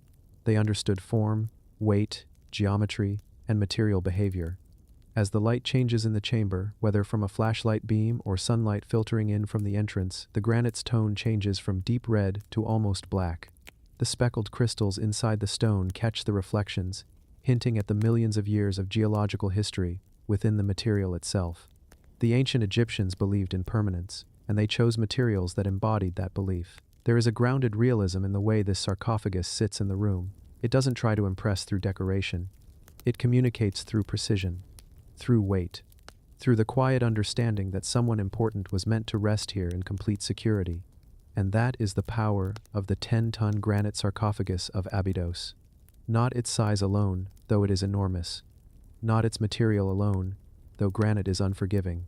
They understood form, weight, geometry, and material behavior. As the light changes in the chamber, whether from a flashlight beam or sunlight filtering in from the entrance, the granite's tone changes from deep red to almost black. The speckled crystals inside the stone catch the reflections, hinting at the millions of years of geological history within the material itself. The ancient Egyptians believed in permanence, and they chose materials that embodied that belief. There is a grounded realism in the way this sarcophagus sits in the room. It doesn't try to impress through decoration. It communicates through precision, through weight. through the quiet understanding that someone important was meant to rest here in complete security. And that is the power of the 10-ton granite sarcophagus of Abydos. Not its size alone, though it is enormous. Not its material alone, though granite is unforgiving.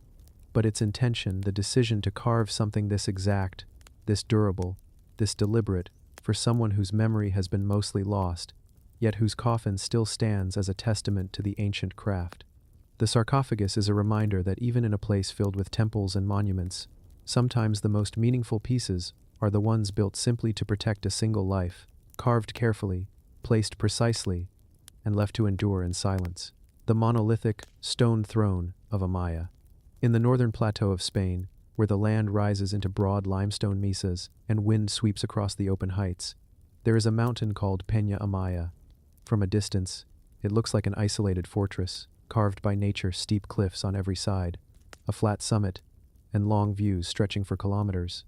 But its intention, the decision to carve something this exact, this durable, this deliberate, for someone whose memory has been mostly lost, yet whose coffin still stands as a testament to the ancient craft. The sarcophagus is a reminder that even in a place filled with temples and monuments, sometimes the most meaningful pieces are the ones built simply to protect a single life, carved carefully, placed precisely, and left to endure in silence. The monolithic stone throne of Amaya. In the northern plateau of Spain, where the land rises into broad limestone mesas and wind sweeps across the open heights, there is a mountain called Peña Amaya. From a distance, it looks like an isolated fortress, carved by nature, steep cliffs on every side, a flat summit, and long views stretching for kilometers.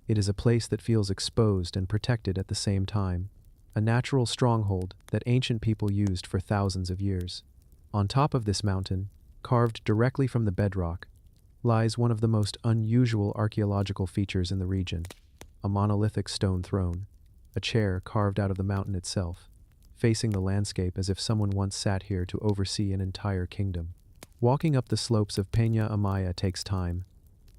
It is a place that feels exposed and protected at the same time, a natural stronghold that ancient people used for thousands of years. On top of this mountain, carved directly from the bedrock, lies one of the most unusual archaeological features in the region, a monolithic stone throne, a chair carved out of the mountain itself, facing the landscape as if someone once sat here to oversee an entire kingdom. Walking up the slopes of Peña Amaya takes time.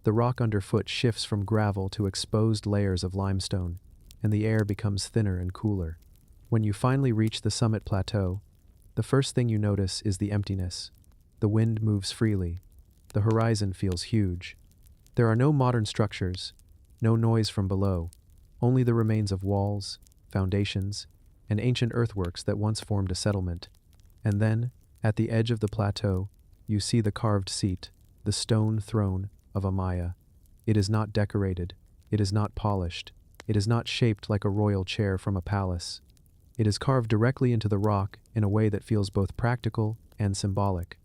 The rock underfoot shifts from gravel to exposed layers of limestone, and the air becomes thinner and cooler. When you finally reach the summit plateau, the first thing you notice is the emptiness. The wind moves freely. The horizon feels huge. There are no modern structures, no noise from below, only the remains of walls, foundations, and ancient earthworks that once formed a settlement. And then, at the edge of the plateau, you see the carved seat, the stone throne of Amaya. It is not decorated. It is not polished. It is not shaped like a royal chair from a palace. It is carved directly into the rock in a way that feels both practical and symbolic.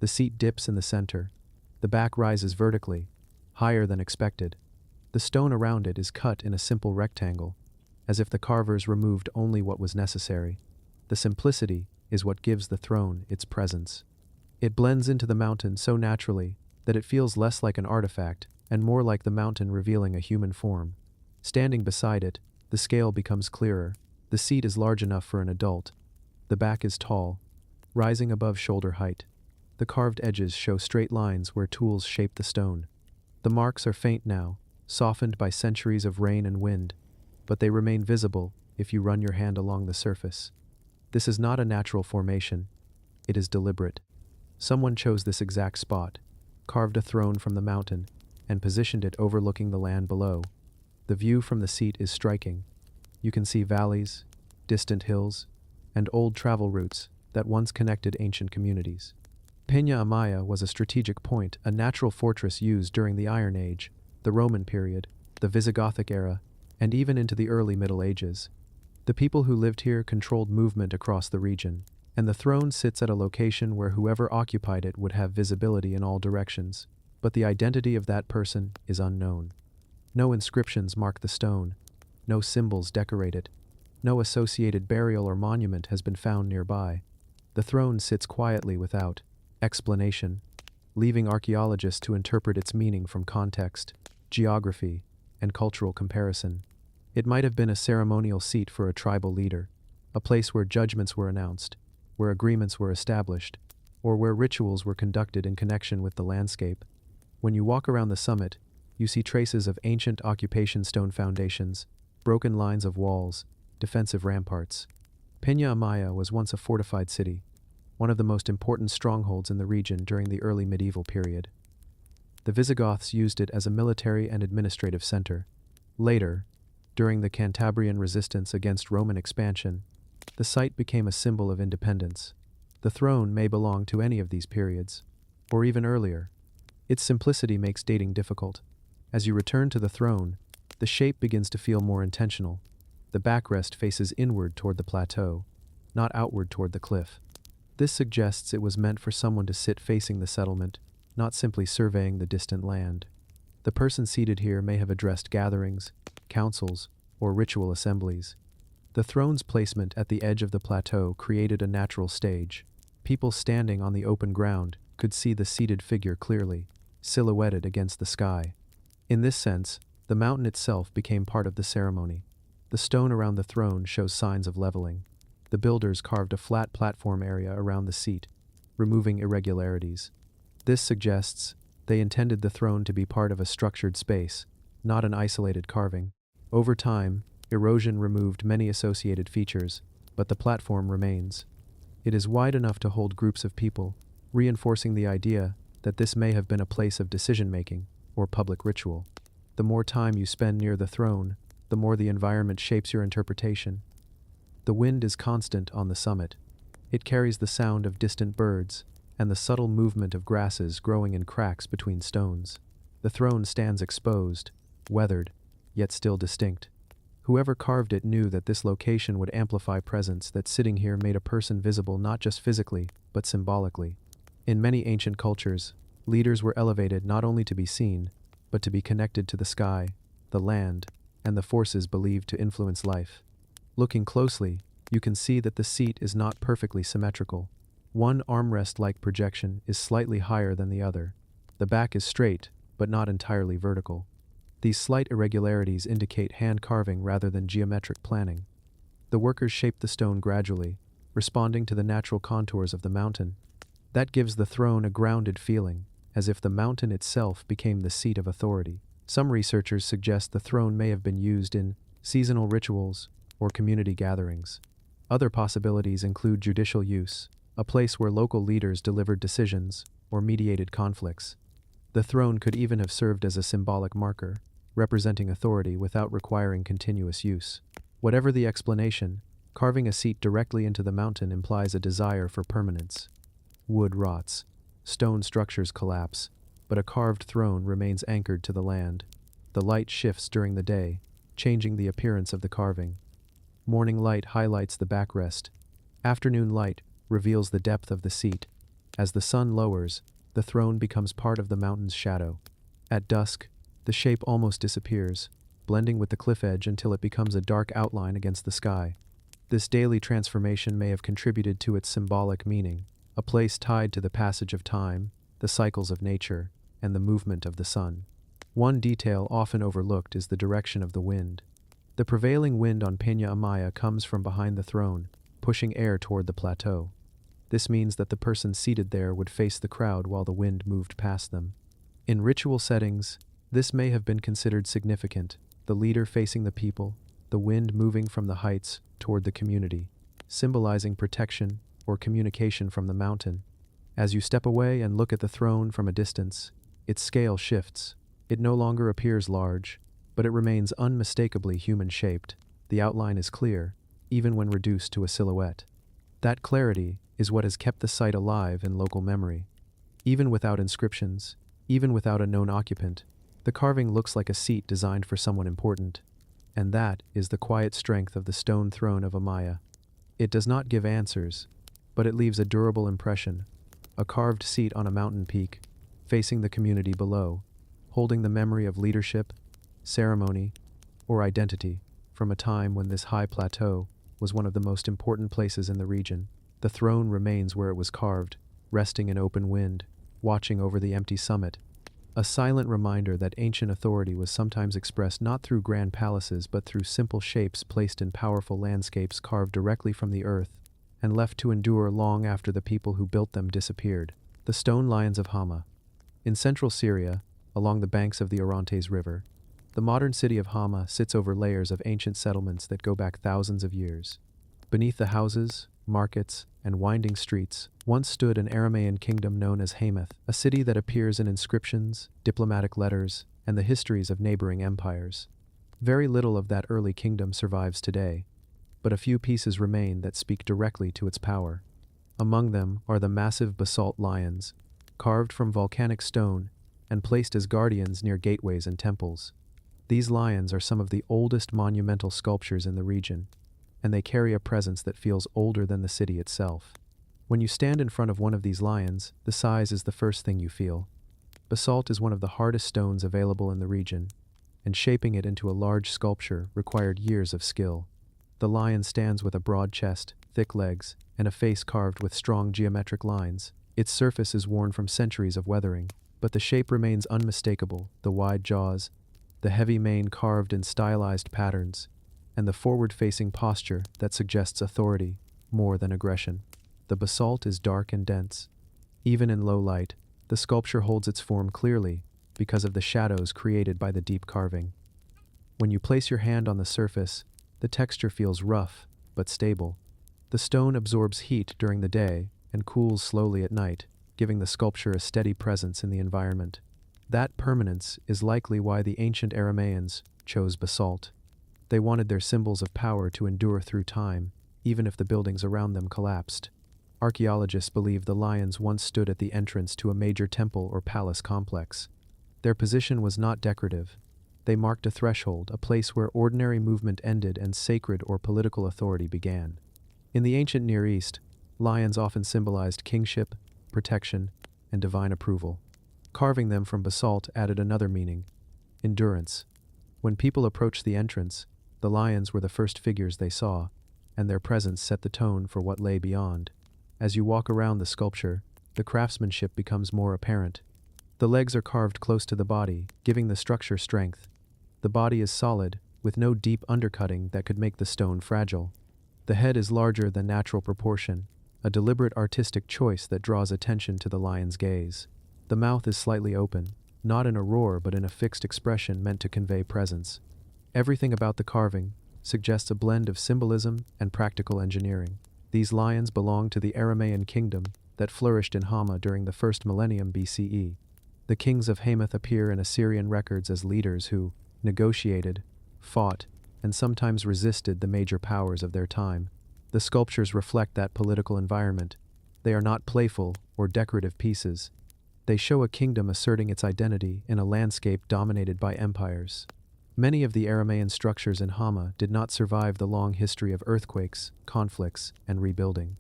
The seat dips in the center. The back rises vertically, higher than expected. The stone around it is cut in a simple rectangle, as if the carvers removed only what was necessary. The simplicity is what gives the throne its presence. It blends into the mountain so naturally that it feels less like an artifact and more like the mountain revealing a human form. Standing beside it, the scale becomes clearer. The seat is large enough for an adult. The back is tall, rising above shoulder height. The carved edges show straight lines where tools shape the stone. The marks are faint now, softened by centuries of rain and wind, but they remain visible if you run your hand along the surface. This is not a natural formation. It is deliberate. Someone chose this exact spot, carved a throne from the mountain, and positioned it overlooking the land below. The view from the seat is striking. You can see valleys, distant hills, and old travel routes that once connected ancient communities. Peña Amaya was a strategic point, a natural fortress used during the Iron Age, the Roman period, the Visigothic era, and even into the early Middle Ages. The people who lived here controlled movement across the region, and the throne sits at a location where whoever occupied it would have visibility in all directions, but the identity of that person is unknown. No inscriptions mark the stone, no symbols decorate it, no associated burial or monument has been found nearby. The throne sits quietly without explanation, leaving archaeologists to interpret its meaning from context, geography, and cultural comparison. It might have been a ceremonial seat for a tribal leader, a place where judgments were announced, where agreements were established, or where rituals were conducted in connection with the landscape. When you walk around the summit, you see traces of ancient occupation stone foundations, broken lines of walls, defensive ramparts. Peña Amaya was once a fortified city, one of the most important strongholds in the region during the early medieval period. The Visigoths used it as a military and administrative center. Later, during the Cantabrian resistance against Roman expansion, the site became a symbol of independence. The throne may belong to any of these periods, or even earlier. Its simplicity makes dating difficult. As you return to the throne, the shape begins to feel more intentional. The backrest faces inward toward the plateau, not outward toward the cliff. This suggests it was meant for someone to sit facing the settlement, not simply surveying the distant land. The person seated here may have addressed gatherings, councils, or ritual assemblies. The throne's placement at the edge of the plateau created a natural stage. People standing on the open ground could see the seated figure clearly, silhouetted against the sky. In this sense, the mountain itself became part of the ceremony. The stone around the throne shows signs of leveling. The builders carved a flat platform area around the seat, removing irregularities. This suggests they intended the throne to be part of a structured space, not an isolated carving. Over time, erosion removed many associated features, but the platform remains. It is wide enough to hold groups of people, reinforcing the idea that this may have been a place of decision-making or public ritual. The more time you spend near the throne, the more the environment shapes your interpretation. The wind is constant on the summit. It carries the sound of distant birds and the subtle movement of grasses growing in cracks between stones. The throne stands exposed, weathered, yet still distinct. Whoever carved it knew that this location would amplify presence, that sitting here made a person visible not just physically, but symbolically. In many ancient cultures, leaders were elevated not only to be seen, but to be connected to the sky, the land, and the forces believed to influence life. Looking closely, you can see that the seat is not perfectly symmetrical. One armrest-like projection is slightly higher than the other. The back is straight, but not entirely vertical. These slight irregularities indicate hand carving rather than geometric planning. The workers shaped the stone gradually, responding to the natural contours of the mountain. That gives the throne a grounded feeling, as if the mountain itself became the seat of authority. Some researchers suggest the throne may have been used in seasonal rituals or community gatherings. Other possibilities include judicial use, a place where local leaders delivered decisions or mediated conflicts. The throne could even have served as a symbolic marker, representing authority without requiring continuous use. Whatever the explanation, carving a seat directly into the mountain implies a desire for permanence. Wood rots, stone structures collapse, but a carved throne remains anchored to the land. The light shifts during the day, changing the appearance of the carving. Morning light highlights the backrest. Afternoon light reveals the depth of the seat. As the sun lowers, the throne becomes part of the mountain's shadow. At dusk, the shape almost disappears, blending with the cliff edge until it becomes a dark outline against the sky. This daily transformation may have contributed to its symbolic meaning, a place tied to the passage of time, the cycles of nature, and the movement of the sun. One detail often overlooked is the direction of the wind. The prevailing wind on Peña Amaya comes from behind the throne, pushing air toward the plateau. This means that the person seated there would face the crowd while the wind moved past them. In ritual settings, this may have been considered significant, the leader facing the people, the wind moving from the heights toward the community, symbolizing protection or communication from the mountain. As you step away and look at the throne from a distance, its scale shifts. It no longer appears large, but it remains unmistakably human-shaped. The outline is clear, even when reduced to a silhouette. That clarity is what has kept the site alive in local memory. Even without inscriptions, even without a known occupant, the carving looks like a seat designed for someone important. And that is the quiet strength of the stone throne of Amaya. It does not give answers, but it leaves a durable impression, a carved seat on a mountain peak, facing the community below, holding the memory of leadership, ceremony, or identity from a time when this high plateau was one of the most important places in the region. The throne remains where it was carved, resting in open wind, watching over the empty summit, a silent reminder that ancient authority was sometimes expressed not through grand palaces but through simple shapes placed in powerful landscapes carved directly from the earth and left to endure long after the people who built them disappeared. The stone lions of Hama. In central Syria, along the banks of the Orontes River, the modern city of Hama sits over layers of ancient settlements that go back thousands of years. Beneath the houses, markets, and winding streets once stood an Aramaean kingdom known as Hamath, a city that appears in inscriptions, diplomatic letters, and the histories of neighboring empires. Very little of that early kingdom survives today, but a few pieces remain that speak directly to its power. Among them are the massive basalt lions, carved from volcanic stone and placed as guardians near gateways and temples. These lions are some of the oldest monumental sculptures in the region, and they carry a presence that feels older than the city itself. When you stand in front of one of these lions, the size is the first thing you feel. Basalt is one of the hardest stones available in the region, and shaping it into a large sculpture required years of skill. The lion stands with a broad chest, thick legs, and a face carved with strong geometric lines, Its surface is worn from centuries of weathering, but the shape remains unmistakable: the wide jaws, the heavy mane carved in stylized patterns, and the forward-facing posture that suggests authority more than aggression. The basalt is dark and dense. Even in low light, the sculpture holds its form clearly because of the shadows created by the deep carving. When you place your hand on the surface, the texture feels rough but stable. The stone absorbs heat during the day and cools slowly at night, giving the sculpture a steady presence in the environment. That permanence is likely why the ancient Aramaeans chose basalt. They wanted their symbols of power to endure through time, even if the buildings around them collapsed. Archaeologists believe the lions once stood at the entrance to a major temple or palace complex. Their position was not decorative. They marked a threshold, a place where ordinary movement ended and sacred or political authority began. In the ancient Near East, lions often symbolized kingship, protection, and divine approval. Carving them from basalt added another meaning: endurance. When people approached the entrance, the lions were the first figures they saw, and their presence set the tone for what lay beyond. As you walk around the sculpture, the craftsmanship becomes more apparent. The legs are carved close to the body, giving the structure strength. The body is solid, with no deep undercutting that could make the stone fragile. The head is larger than natural proportion, a deliberate artistic choice that draws attention to the lion's gaze. The mouth is slightly open, not in a roar but in a fixed expression meant to convey presence. Everything about the carving suggests a blend of symbolism and practical engineering. These lions belong to the Aramaean kingdom that flourished in Hama during the first millennium BCE. The kings of Hamath appear in Assyrian records as leaders who negotiated, fought, and sometimes resisted the major powers of their time. The sculptures reflect that political environment. They are not playful or decorative pieces. They show a kingdom asserting its identity in a landscape dominated by empires. Many of the Aramaean structures in Hama did not survive the long history of earthquakes, conflicts, and rebuilding.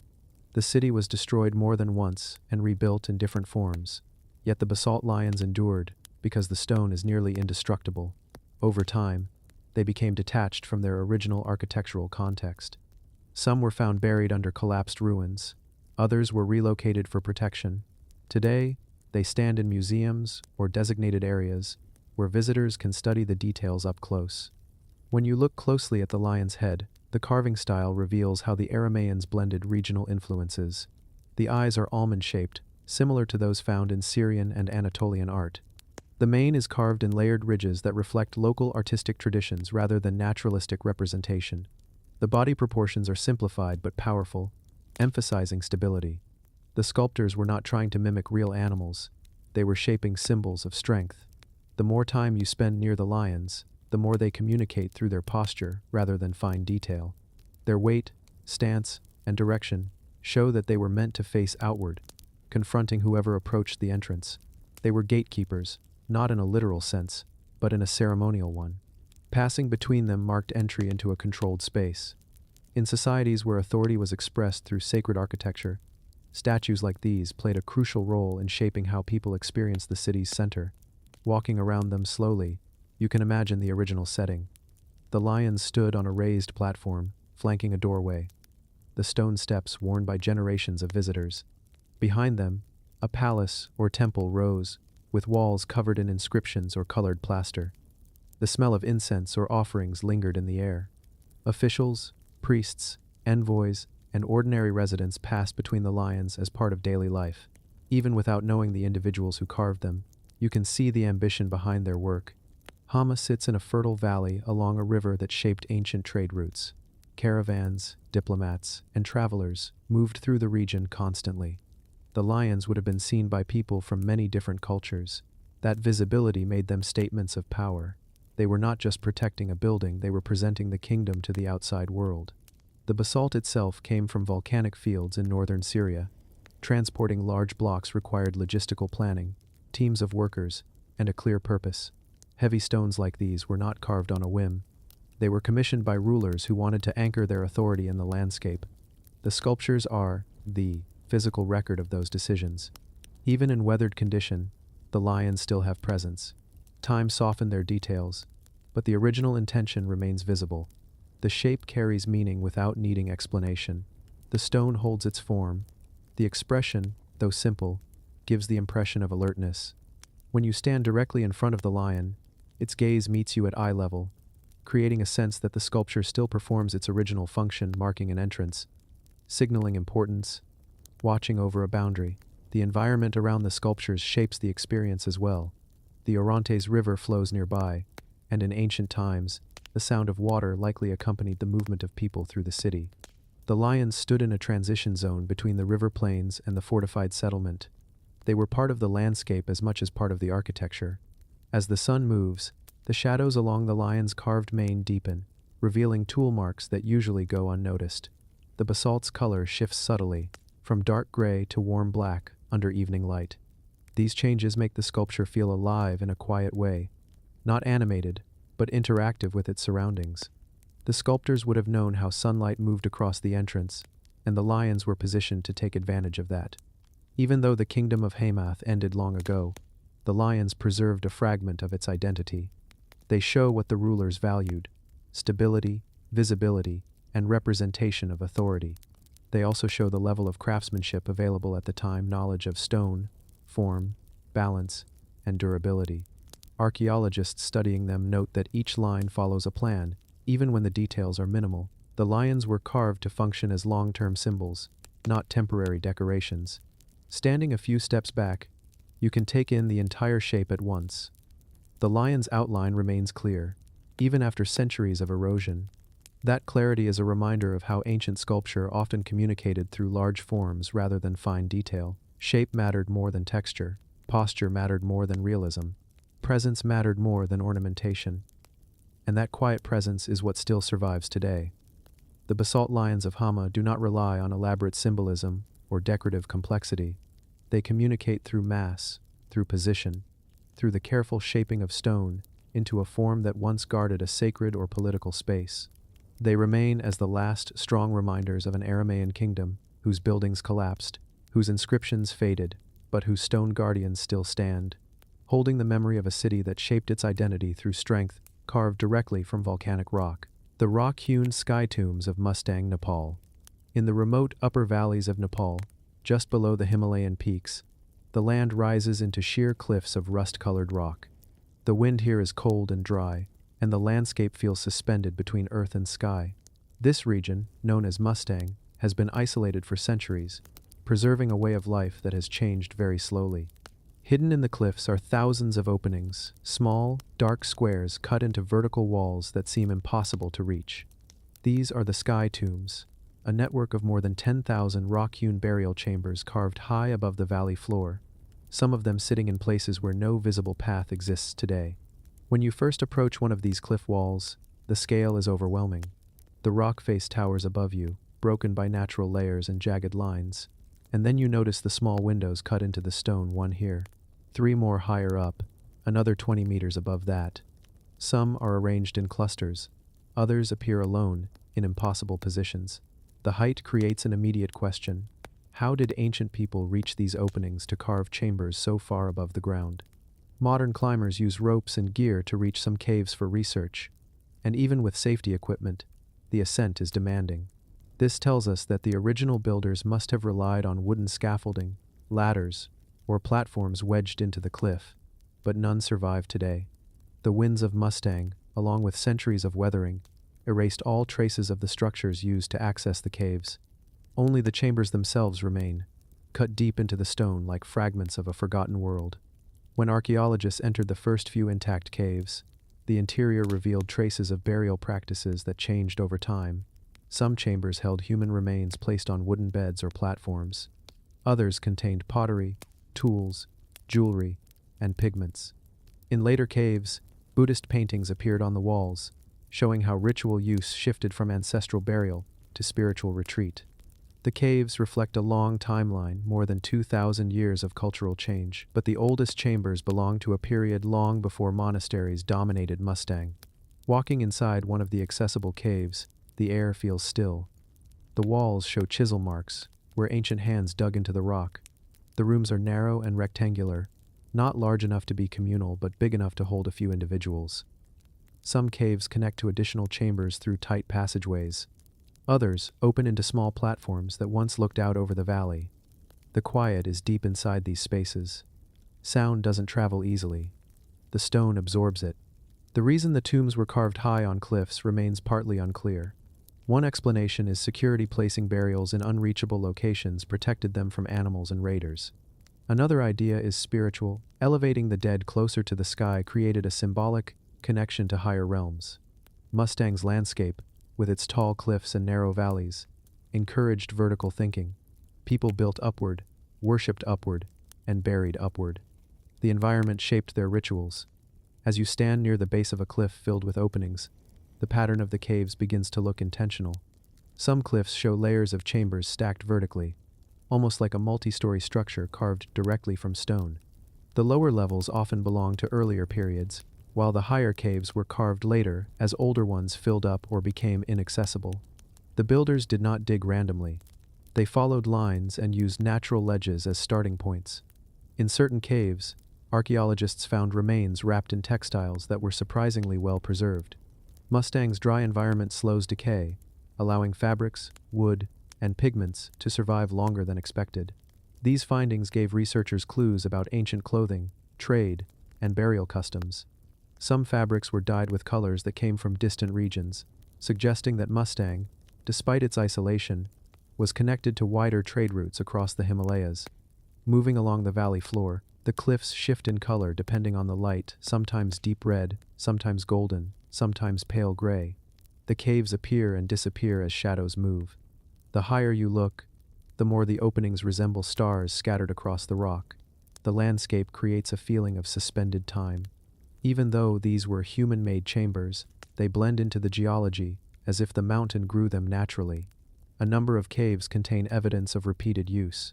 The city was destroyed more than once and rebuilt in different forms. Yet the basalt lions endured because the stone is nearly indestructible. Over time, they became detached from their original architectural context. Some were found buried under collapsed ruins. Others were relocated for protection. Today, they stand in museums or designated areas where visitors can study the details up close. When you look closely at the lion's head, the carving style reveals how the Aramaeans blended regional influences. The eyes are almond-shaped, similar to those found in Syrian and Anatolian art. The mane is carved in layered ridges that reflect local artistic traditions rather than naturalistic representation. The body proportions are simplified but powerful, emphasizing stability. The sculptors were not trying to mimic real animals. They were shaping symbols of strength. The more time you spend near the lions, the more they communicate through their posture rather than fine detail. Their weight, stance, and direction show that they were meant to face outward, confronting whoever approached the entrance. They were gatekeepers, not in a literal sense, but in a ceremonial one. Passing between them marked entry into a controlled space. In societies where authority was expressed through sacred architecture, statues like these played a crucial role in shaping how people experienced the city's center. Walking around them slowly, you can imagine the original setting. The lions stood on a raised platform, flanking a doorway. The stone steps worn by generations of visitors. Behind them, a palace or temple rose, with walls covered in inscriptions or colored plaster. The smell of incense or offerings lingered in the air. Officials, priests, envoys, and ordinary residents passed between the lions as part of daily life. Even without knowing the individuals who carved them, you can see the ambition behind their work. Hama sits in a fertile valley along a river that shaped ancient trade routes. Caravans, diplomats, and travelers moved through the region constantly. The lions would have been seen by people from many different cultures. That visibility made them statements of power. They were not just protecting a building, they were presenting the kingdom to the outside world. The basalt itself came from volcanic fields in northern Syria. Transporting large blocks required logistical planning, teams of workers, and a clear purpose. Heavy stones like these were not carved on a whim. They were commissioned by rulers who wanted to anchor their authority in the landscape. The sculptures are the physical record of those decisions. Even in weathered condition, the lions still have presence. Time softened their details, but the original intention remains visible. The shape carries meaning without needing explanation. The stone holds its form. The expression though simple, gives the impression of alertness. When you stand directly in front of the lion, its gaze meets you at eye level, creating a sense that the sculpture still performs its original function, marking an entrance, signaling importance, watching over a boundary. The environment around the sculptures shapes the experience as well. The Orontes River flows nearby, and in ancient times, the sound of water likely accompanied the movement of people through the city. The lions stood in a transition zone between the river plains and the fortified settlement. They were part of the landscape as much as part of the architecture. As the sun moves, the shadows along the lion's carved mane deepen, revealing tool marks that usually go unnoticed. The basalt's color shifts subtly, from dark gray to warm black under evening light. These changes make the sculpture feel alive in a quiet way, not animated, but interactive with its surroundings. The sculptors would have known how sunlight moved across the entrance, and the lions were positioned to take advantage of that. Even though the kingdom of Hamath ended long ago, the lions preserved a fragment of its identity. They show what the rulers valued: stability, visibility, and representation of authority. They also show the level of craftsmanship available at the time, knowledge of stone, form, balance, and durability. Archaeologists studying them note that each line follows a plan, even when the details are minimal. The lions were carved to function as long-term symbols, not temporary decorations. Standing a few steps back, you can take in the entire shape at once. The lion's outline remains clear, even after centuries of erosion. That clarity is a reminder of how ancient sculpture often communicated through large forms rather than fine detail. Shape mattered more than texture, posture mattered more than realism, presence mattered more than ornamentation. And that quiet presence is what still survives today. The basalt lions of Hama do not rely on elaborate symbolism or decorative complexity. They communicate through mass, through position, through the careful shaping of stone into a form that once guarded a sacred or political space. They remain as the last strong reminders of an Aramaean kingdom whose buildings collapsed, whose inscriptions faded, but whose stone guardians still stand, holding the memory of a city that shaped its identity through strength carved directly from volcanic rock. The rock-hewn sky tombs of Mustang, Nepal. In the remote upper valleys of Nepal, just below the Himalayan peaks, the land rises into sheer cliffs of rust-colored rock. The wind here is cold and dry, and the landscape feels suspended between earth and sky. This region, known as Mustang, has been isolated for centuries, preserving a way of life that has changed very slowly. Hidden in the cliffs are thousands of openings, small, dark squares cut into vertical walls that seem impossible to reach. These are the sky tombs, a network of more than 10,000 rock-hewn burial chambers carved high above the valley floor, some of them sitting in places where no visible path exists today. When you first approach one of these cliff walls, the scale is overwhelming. The rock face towers above you, broken by natural layers and jagged lines, and then you notice the small windows cut into the stone, one here, 3 more higher up, another 20 meters above that. Some are arranged in clusters, others appear alone, in impossible positions. The height creates an immediate question: how did ancient people reach these openings to carve chambers so far above the ground? Modern climbers use ropes and gear to reach some caves for research, and even with safety equipment, the ascent is demanding. This tells us that the original builders must have relied on wooden scaffolding, ladders, or platforms wedged into the cliff, but none survive today. The winds of Mustang, along with centuries of weathering, erased all traces of the structures used to access the caves. Only the chambers themselves remain, cut deep into the stone like fragments of a forgotten world. When archaeologists entered the first few intact caves, the interior revealed traces of burial practices that changed over time. Some chambers held human remains placed on wooden beds or platforms. Others contained pottery, tools, jewelry, and pigments. In later caves, Buddhist paintings appeared on the walls, showing how ritual use shifted from ancestral burial to spiritual retreat. The caves reflect a long timeline, more than 2,000 years of cultural change, but the oldest chambers belong to a period long before monasteries dominated Mustang. Walking inside one of the accessible caves, the air feels still. The walls show chisel marks, where ancient hands dug into the rock. The rooms are narrow and rectangular, not large enough to be communal but big enough to hold a few individuals. Some caves connect to additional chambers through tight passageways. Others open into small platforms that once looked out over the valley. The quiet is deep inside these spaces. Sound doesn't travel easily. The stone absorbs it. The reason the tombs were carved high on cliffs remains partly unclear. One explanation is security placing burials in unreachable locations protected them from animals and raiders. Another idea is spiritual. Elevating the dead closer to the sky created a symbolic connection to higher realms. Mustang's landscape, with its tall cliffs and narrow valleys, encouraged vertical thinking. People built upward, worshipped upward, and buried upward. The environment shaped their rituals. As you stand near the base of a cliff filled with openings, the pattern of the caves begins to look intentional. Some cliffs show layers of chambers stacked vertically, almost like a multi-story structure carved directly from stone. The lower levels often belong to earlier periods, while the higher caves were carved later as older ones filled up or became inaccessible. The builders did not dig randomly. They followed lines and used natural ledges as starting points. In certain caves, archaeologists found remains wrapped in textiles that were surprisingly well preserved. Mustang's dry environment slows decay, allowing fabrics, wood, and pigments to survive longer than expected. These findings gave researchers clues about ancient clothing, trade, and burial customs. Some fabrics were dyed with colors that came from distant regions, suggesting that Mustang, despite its isolation, was connected to wider trade routes across the Himalayas. Moving along the valley floor, the cliffs shift in color depending on the light, sometimes deep red, sometimes golden, sometimes pale gray. The caves appear and disappear as shadows move. The higher you look, the more the openings resemble stars scattered across the rock. The landscape creates a feeling of suspended time. Even though these were human-made chambers, they blend into the geology as if the mountain grew them naturally. A number of caves contain evidence of repeated use.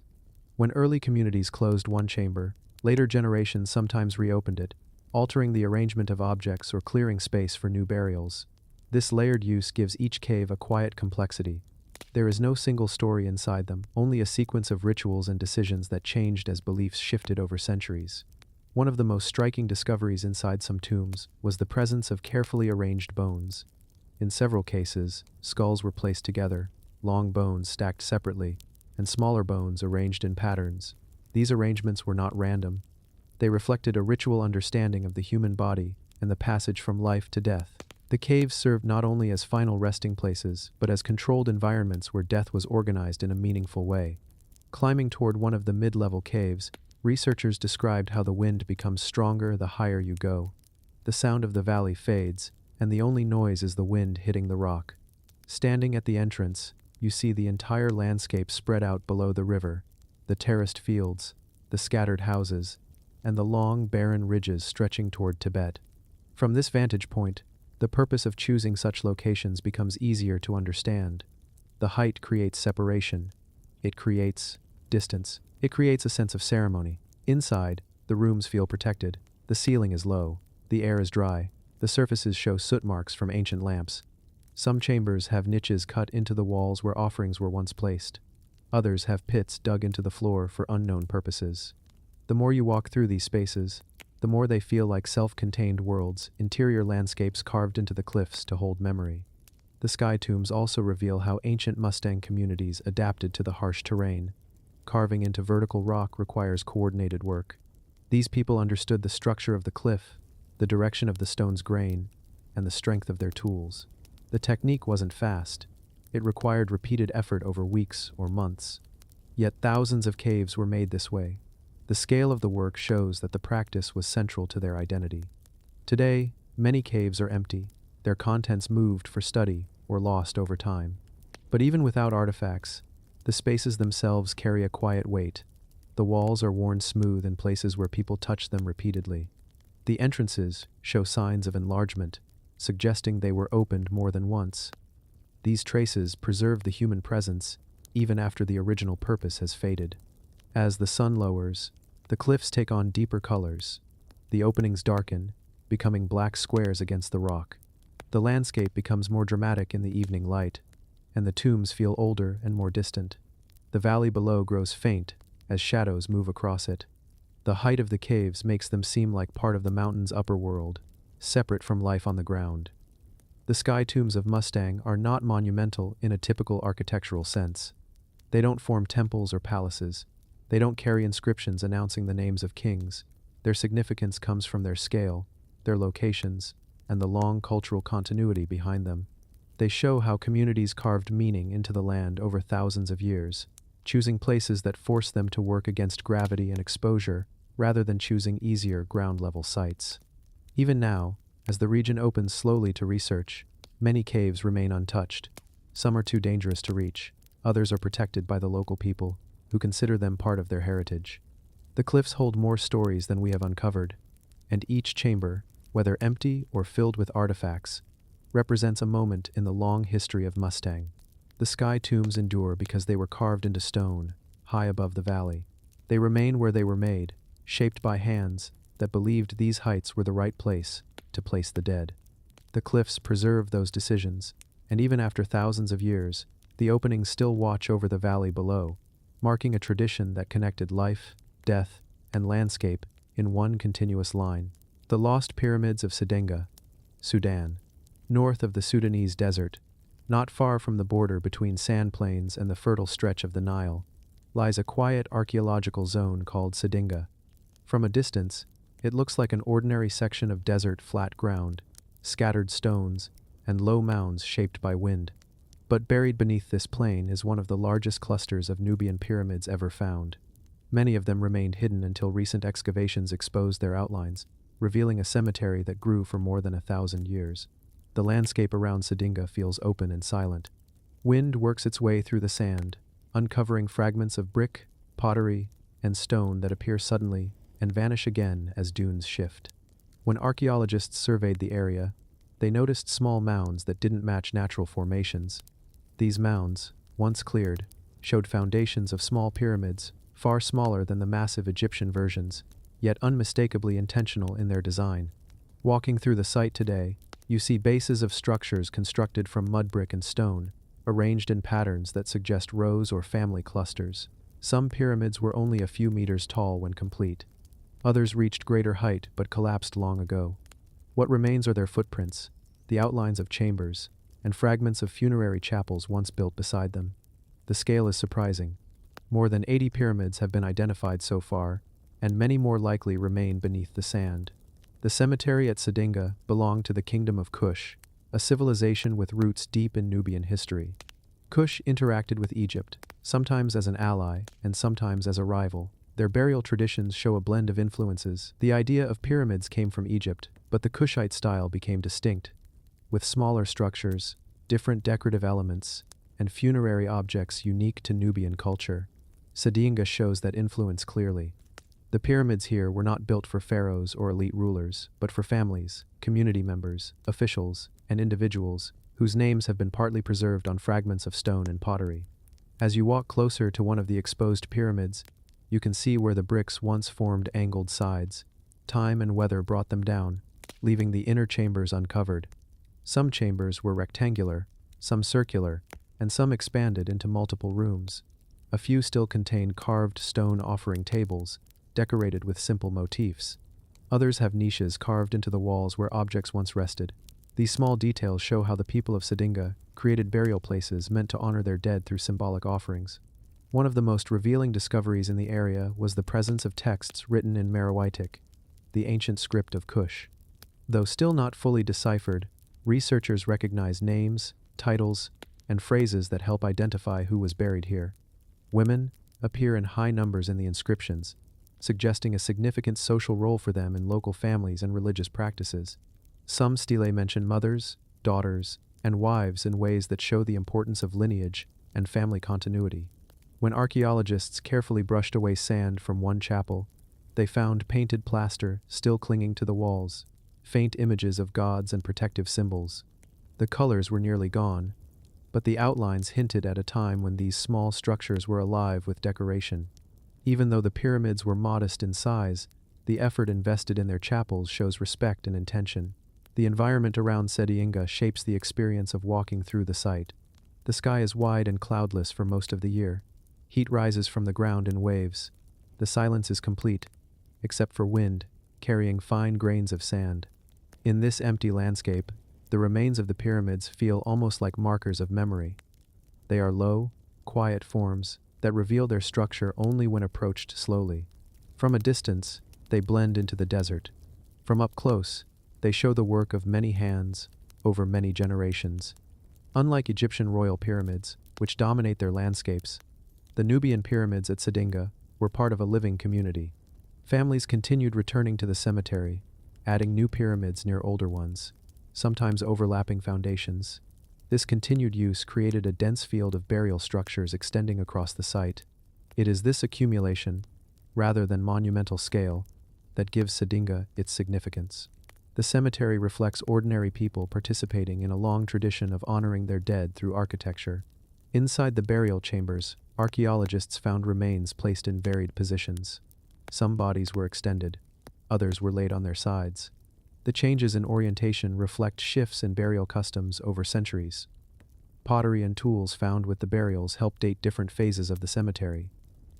When early communities closed one chamber, later generations sometimes reopened it, altering the arrangement of objects or clearing space for new burials. This layered use gives each cave a quiet complexity. There is no single story inside them, only a sequence of rituals and decisions that changed as beliefs shifted over centuries. One of the most striking discoveries inside some tombs was the presence of carefully arranged bones. In several cases, skulls were placed together, long bones stacked separately, and smaller bones arranged in patterns. These arrangements were not random. They reflected a ritual understanding of the human body and the passage from life to death. The caves served not only as final resting places, but as controlled environments where death was organized in a meaningful way. Climbing toward one of the mid-level caves, researchers described how the wind becomes stronger the higher you go. The sound of the valley fades, and the only noise is the wind hitting the rock. Standing at the entrance, you see the entire landscape spread out below the river, the terraced fields, the scattered houses, and the long, barren ridges stretching toward Tibet. From this vantage point, the purpose of choosing such locations becomes easier to understand. The height creates separation. It creates distance. It creates a sense of ceremony. Inside, the rooms feel protected. The ceiling is low. The air is dry. The surfaces show soot marks from ancient lamps. Some chambers have niches cut into the walls where offerings were once placed. Others have pits dug into the floor for unknown purposes. The more you walk through these spaces, the more they feel like self-contained worlds, interior landscapes carved into the cliffs to hold memory. The sky tombs also reveal how ancient Mustang communities adapted to the harsh terrain. Carving into vertical rock requires coordinated work. These people understood the structure of the cliff, the direction of the stone's grain, and the strength of their tools. The technique wasn't fast. It required repeated effort over weeks or months. Yet thousands of caves were made this way. The scale of the work shows that the practice was central to their identity. Today, many caves are empty, their contents moved for study or lost over time. But even without artifacts, the spaces themselves carry a quiet weight. The walls are worn smooth in places where people touch them repeatedly. The entrances show signs of enlargement, suggesting they were opened more than once. These traces preserve the human presence even after the original purpose has faded. As the sun lowers, the cliffs take on deeper colors. The openings darken, becoming black squares against the rock. The landscape becomes more dramatic in the evening light, and the tombs feel older and more distant. The valley below grows faint as shadows move across it. The height of the caves makes them seem like part of the mountain's upper world, separate from life on the ground. The sky tombs of Mustang are not monumental in a typical architectural sense. They don't form temples or palaces. They don't carry inscriptions announcing the names of kings. Their significance comes from their scale, their locations, and the long cultural continuity behind them. They show how communities carved meaning into the land over thousands of years, choosing places that force them to work against gravity and exposure rather than choosing easier ground-level sites. Even now, as the region opens slowly to research, many caves remain untouched. Some are too dangerous to reach, others are protected by the local people, who consider them part of their heritage. The cliffs hold more stories than we have uncovered, and each chamber, whether empty or filled with artifacts, represents a moment in the long history of Mustang. The sky tombs endure because they were carved into stone, high above the valley. They remain where they were made, shaped by hands that believed these heights were the right place to place the dead. The cliffs preserve those decisions, and even after thousands of years, the openings still watch over the valley below, marking a tradition that connected life, death, and landscape in one continuous line. The lost pyramids of Sadenga, Sudan. North of the Sudanese desert, not far from the border between sand plains and the fertile stretch of the Nile, lies a quiet archaeological zone called Sadenga. From a distance, it looks like an ordinary section of desert flat ground, scattered stones, and low mounds shaped by wind. But buried beneath this plain is one of the largest clusters of Nubian pyramids ever found. Many of them remained hidden until recent excavations exposed their outlines, revealing a cemetery that grew for more than 1,000 years. The landscape around Sadenga feels open and silent. Wind works its way through the sand, uncovering fragments of brick, pottery, and stone that appear suddenly and vanish again as dunes shift. When archaeologists surveyed the area, they noticed small mounds that didn't match natural formations. These mounds, once cleared, showed foundations of small pyramids, far smaller than the massive Egyptian versions, yet unmistakably intentional in their design. Walking through the site today, you see bases of structures constructed from mud brick and stone, arranged in patterns that suggest rows or family clusters. Some pyramids were only a few meters tall when complete. Others reached greater height but collapsed long ago. What remains are their footprints, the outlines of chambers, and fragments of funerary chapels once built beside them. The scale is surprising. More than 80 pyramids have been identified so far, and many more likely remain beneath the sand. The cemetery at Sadenga belonged to the Kingdom of Kush, a civilization with roots deep in Nubian history. Kush interacted with Egypt, sometimes as an ally and sometimes as a rival. Their burial traditions show a blend of influences. The idea of pyramids came from Egypt, but the Kushite style became distinct, with smaller structures, different decorative elements, and funerary objects unique to Nubian culture. Sadenga shows that influence clearly. The pyramids here were not built for pharaohs or elite rulers, but for families, community members, officials, and individuals whose names have been partly preserved on fragments of stone and pottery. As you walk closer to one of the exposed pyramids, you can see where the bricks once formed angled sides. Time and weather brought them down, leaving the inner chambers uncovered. Some chambers were rectangular, some circular, and some expanded into multiple rooms. A few still contained carved stone offering tables, decorated with simple motifs. Others have niches carved into the walls where objects once rested. These small details show how the people of Sadenga created burial places meant to honor their dead through symbolic offerings. One of the most revealing discoveries in the area was the presence of texts written in Meroitic, the ancient script of Kush. Though still not fully deciphered, researchers recognize names, titles, and phrases that help identify who was buried here. Women appear in high numbers in the inscriptions, suggesting a significant social role for them in local families and religious practices. Some stelae mention mothers, daughters, and wives in ways that show the importance of lineage and family continuity. When archaeologists carefully brushed away sand from one chapel, they found painted plaster still clinging to the walls, faint images of gods and protective symbols. The colors were nearly gone, but the outlines hinted at a time when these small structures were alive with decoration. Even though the pyramids were modest in size, the effort invested in their chapels shows respect and intention. The environment around Sadenga shapes the experience of walking through the site. The sky is wide and cloudless for most of the year. Heat rises from the ground in waves. The silence is complete, except for wind, carrying fine grains of sand. In this empty landscape, the remains of the pyramids feel almost like markers of memory. They are low, quiet forms that reveal their structure only when approached slowly. From a distance, they blend into the desert. From up close, they show the work of many hands over many generations. Unlike Egyptian royal pyramids, which dominate their landscapes, the Nubian pyramids at Sedinga were part of a living community. Families continued returning to the cemetery, adding new pyramids near older ones, sometimes overlapping foundations. This continued use created a dense field of burial structures extending across the site. It is this accumulation, rather than monumental scale, that gives Sedinga its significance. The cemetery reflects ordinary people participating in a long tradition of honoring their dead through architecture. Inside the burial chambers, archaeologists found remains placed in varied positions. Some bodies were extended, others were laid on their sides. The changes in orientation reflect shifts in burial customs over centuries. Pottery and tools found with the burials help date different phases of the cemetery.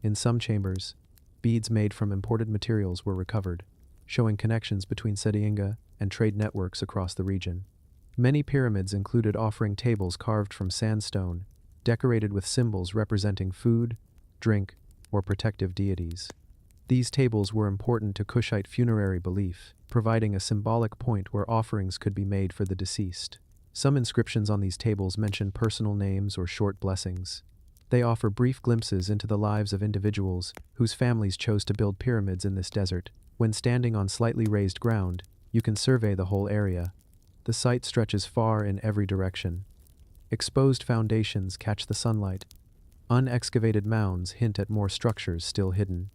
In some chambers, beads made from imported materials were recovered, showing connections between Sedinga and trade networks across the region. Many pyramids included offering tables carved from sandstone, decorated with symbols representing food, drink, or protective deities. These tables were important to Kushite funerary belief, providing a symbolic point where offerings could be made for the deceased. Some inscriptions on these tables mention personal names or short blessings. They offer brief glimpses into the lives of individuals whose families chose to build pyramids in this desert. When standing on slightly raised ground, you can survey the whole area. The site stretches far in every direction. Exposed foundations catch the sunlight. Unexcavated mounds hint at more structures still hidden.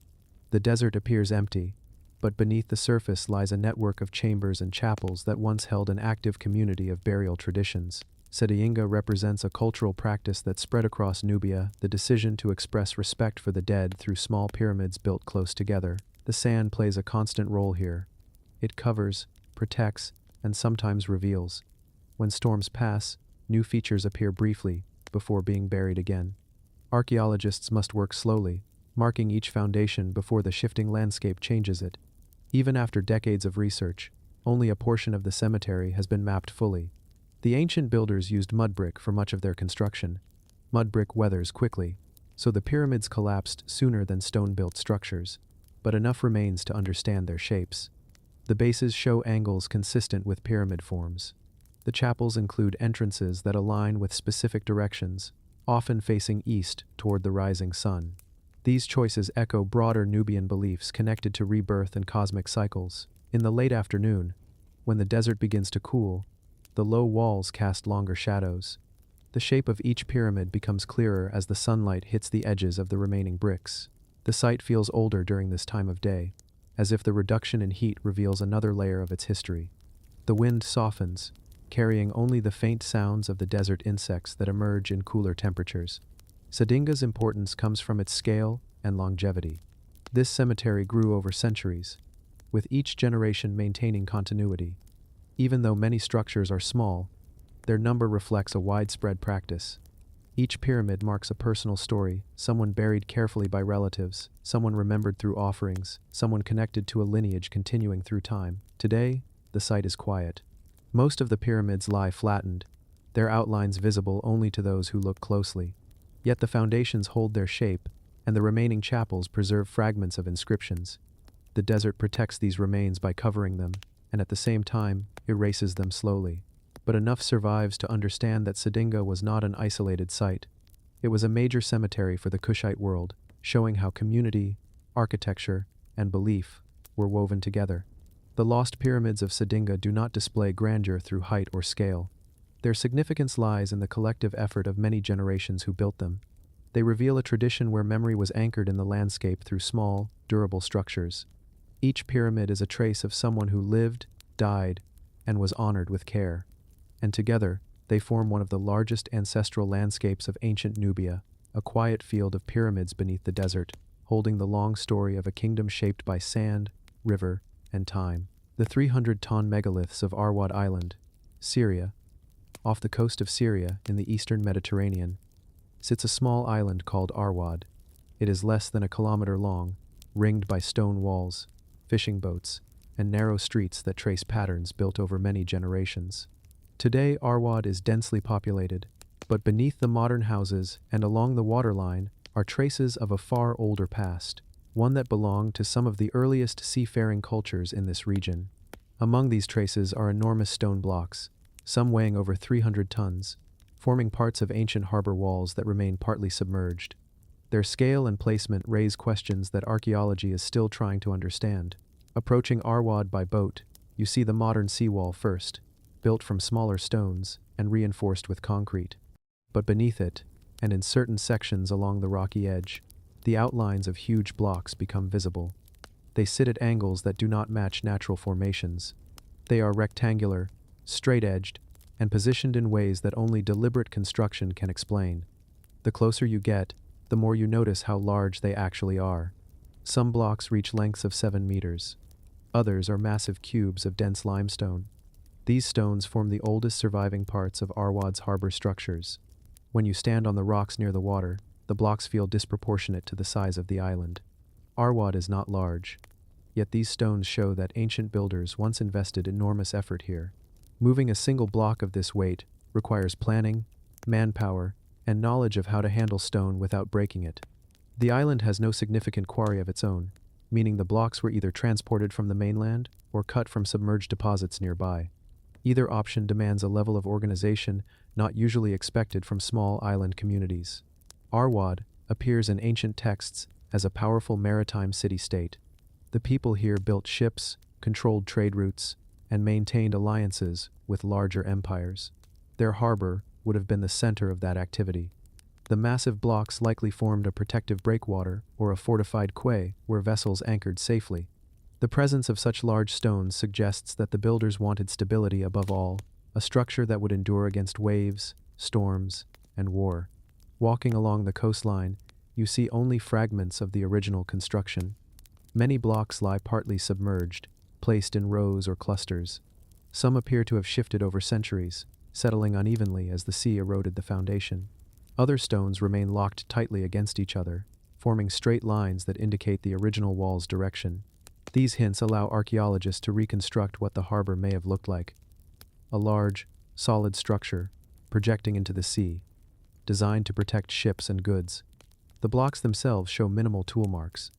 The desert appears empty, but beneath the surface lies a network of chambers and chapels that once held an active community of burial traditions. Sedinga represents a cultural practice that spread across Nubia, the decision to express respect for the dead through small pyramids built close together. The sand plays a constant role here. It covers, protects, and sometimes reveals. When storms pass, new features appear briefly, before being buried again. Archaeologists must work slowly, marking each foundation before the shifting landscape changes it. Even after decades of research, only a portion of the cemetery has been mapped fully. The ancient builders used mud brick for much of their construction. Mud brick weathers quickly, so the pyramids collapsed sooner than stone-built structures, but enough remains to understand their shapes. The bases show angles consistent with pyramid forms. The chapels include entrances that align with specific directions, often facing east toward the rising sun. These choices echo broader Nubian beliefs connected to rebirth and cosmic cycles. In the late afternoon, when the desert begins to cool, the low walls cast longer shadows. The shape of each pyramid becomes clearer as the sunlight hits the edges of the remaining bricks. The site feels older during this time of day, as if the reduction in heat reveals another layer of its history. The wind softens, carrying only the faint sounds of the desert insects that emerge in cooler temperatures. Sedinga's importance comes from its scale and longevity. This cemetery grew over centuries, with each generation maintaining continuity. Even though many structures are small, their number reflects a widespread practice. Each pyramid marks a personal story, someone buried carefully by relatives, someone remembered through offerings, someone connected to a lineage continuing through time. Today, the site is quiet. Most of the pyramids lie flattened, their outlines visible only to those who look closely. Yet the foundations hold their shape, and the remaining chapels preserve fragments of inscriptions. The desert protects these remains by covering them, and at the same time, erases them slowly. But enough survives to understand that Sedinga was not an isolated site. It was a major cemetery for the Kushite world, showing how community, architecture, and belief were woven together. The lost pyramids of Sedinga do not display grandeur through height or scale. Their significance lies in the collective effort of many generations who built them. They reveal a tradition where memory was anchored in the landscape through small, durable structures. Each pyramid is a trace of someone who lived, died, and was honored with care. And together, they form one of the largest ancestral landscapes of ancient Nubia, a quiet field of pyramids beneath the desert, holding the long story of a kingdom shaped by sand, river, and time. The 300-ton megaliths of Arwad Island, Syria, off the coast of Syria in the eastern Mediterranean, sits a small island called Arwad. It is less than a kilometer long, ringed by stone walls, fishing boats, and narrow streets that trace patterns built over many generations. Today, Arwad is densely populated, but beneath the modern houses and along the waterline are are traces of a far older past, one that belonged to some of the earliest seafaring cultures in this region. Among these traces are enormous stone blocks, some weighing over 300 tons, forming parts of ancient harbor walls that remain partly submerged. Their scale and placement raise questions that archaeology is still trying to understand. Approaching Arwad by boat, you see the modern seawall first, built from smaller stones and reinforced with concrete. But beneath it, and in certain sections along the rocky edge, the outlines of huge blocks become visible. They sit at angles that do not match natural formations. They are rectangular, straight-edged, and positioned in ways that only deliberate construction can explain. The closer you get, the more you notice how large they actually are. Some blocks reach lengths of 7 meters. Others are massive cubes of dense limestone. These stones form the oldest surviving parts of Arwad's harbor structures. When you stand on the rocks near the water, the blocks feel disproportionate to the size of the island. Arwad is not large, yet these stones show that ancient builders once invested enormous effort here. Moving a single block of this weight requires planning, manpower, and knowledge of how to handle stone without breaking it. The island has no significant quarry of its own, meaning the blocks were either transported from the mainland or cut from submerged deposits nearby. Either option demands a level of organization not usually expected from small island communities. Arwad appears in ancient texts as a powerful maritime city-state. The people here built ships, controlled trade routes, and maintained alliances with larger empires. Their harbor would have been the center of that activity. The massive blocks likely formed a protective breakwater or a fortified quay where vessels anchored safely. The presence of such large stones suggests that the builders wanted stability above all, a structure that would endure against waves, storms, and war. Walking along the coastline, you see only fragments of the original construction. Many blocks lie partly submerged, placed in rows or clusters. Some appear to have shifted over centuries, settling unevenly as the sea eroded the foundation. Other stones remain locked tightly against each other, forming straight lines that indicate the original wall's direction. These hints allow archaeologists to reconstruct what the harbor may have looked like. A large, solid structure, projecting into the sea, designed to protect ships and goods. The blocks themselves show minimal tool marks.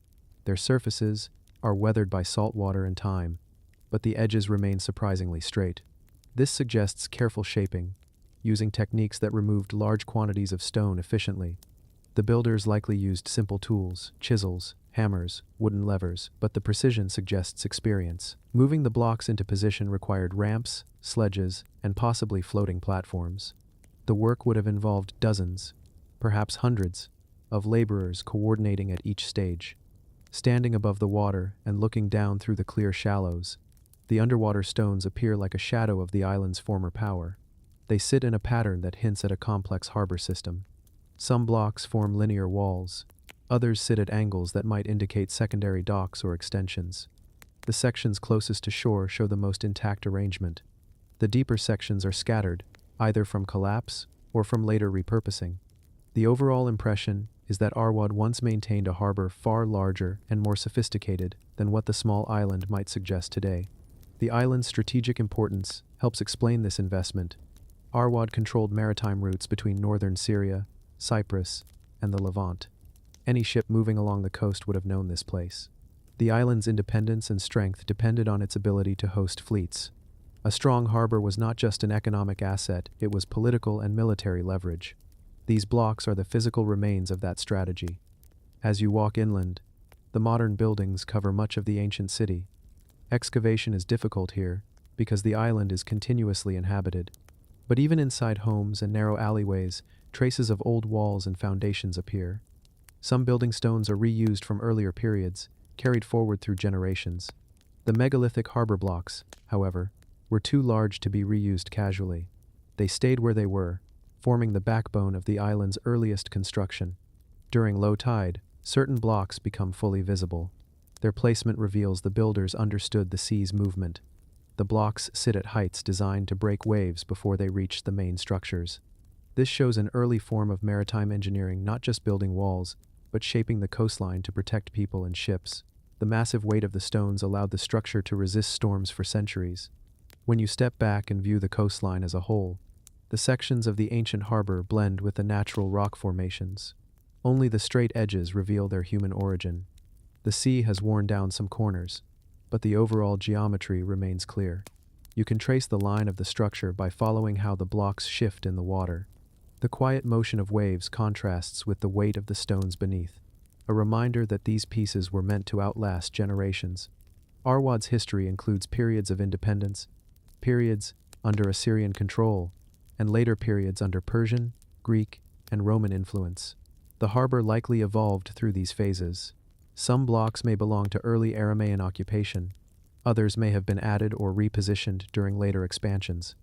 Their surfaces are weathered by salt water and time, but the edges remain surprisingly straight. This suggests careful shaping, using techniques that removed large quantities of stone efficiently. The builders likely used simple tools, chisels, hammers, wooden levers, but the precision suggests experience. Moving the blocks into position required ramps, sledges, and possibly floating platforms. The work would have involved dozens, perhaps hundreds, of laborers coordinating at each stage. Standing above the water and looking down through the clear shallows, the underwater stones appear like a shadow of the island's former power. They sit in a pattern that hints at a complex harbor system. Some blocks form linear walls. Others sit at angles that might indicate secondary docks or extensions. The sections closest to shore show the most intact arrangement. The deeper sections are scattered, either from collapse or from later repurposing. The overall impression is that Arwad once maintained a harbor far larger and more sophisticated than what the small island might suggest today. The island's strategic importance helps explain this investment. Arwad controlled maritime routes between northern Syria, Cyprus, and the Levant. Any ship moving along the coast would have known this place. The island's independence and strength depended on its ability to host fleets. A strong harbor was not just an economic asset, it was political and military leverage. These blocks are the physical remains of that strategy. As you walk inland, the modern buildings cover much of the ancient city. Excavation is difficult here because the island is continuously inhabited. But even inside homes and narrow alleyways, traces of old walls and foundations appear. Some building stones are reused from earlier periods, carried forward through generations. The megalithic harbor blocks, however, were too large to be reused casually. They stayed where they were, forming the backbone of the island's earliest construction. During low tide, certain blocks become fully visible. Their placement reveals the builders understood the sea's movement. The blocks sit at heights designed to break waves before they reach the main structures. This shows an early form of maritime engineering, not just building walls, but shaping the coastline to protect people and ships. The massive weight of the stones allowed the structure to resist storms for centuries. When you step back and view the coastline as a whole, the sections of the ancient harbor blend with the natural rock formations. Only the straight edges reveal their human origin. The sea has worn down some corners, but the overall geometry remains clear. You can trace the line of the structure by following how the blocks shift in the water. The quiet motion of waves contrasts with the weight of the stones beneath, a reminder that these pieces were meant to outlast generations. Arwad's history includes periods of independence, periods under Assyrian control, and later periods under Persian, Greek, and Roman influence. The harbor likely evolved through these phases. Some blocks may belong to early Aramaean occupation, others may have been added or repositioned during later expansions.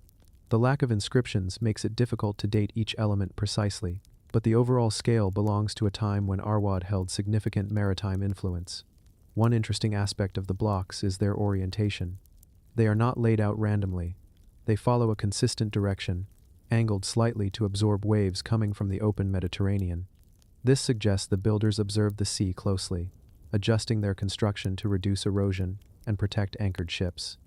The lack of inscriptions makes it difficult to date each element precisely, but the overall scale belongs to a time when Arwad held significant maritime influence. One interesting aspect of the blocks is their orientation. They are not laid out randomly. They follow a consistent direction, angled slightly to absorb waves coming from the open Mediterranean. This suggests the builders observed the sea closely, adjusting their construction to reduce erosion and protect anchored ships.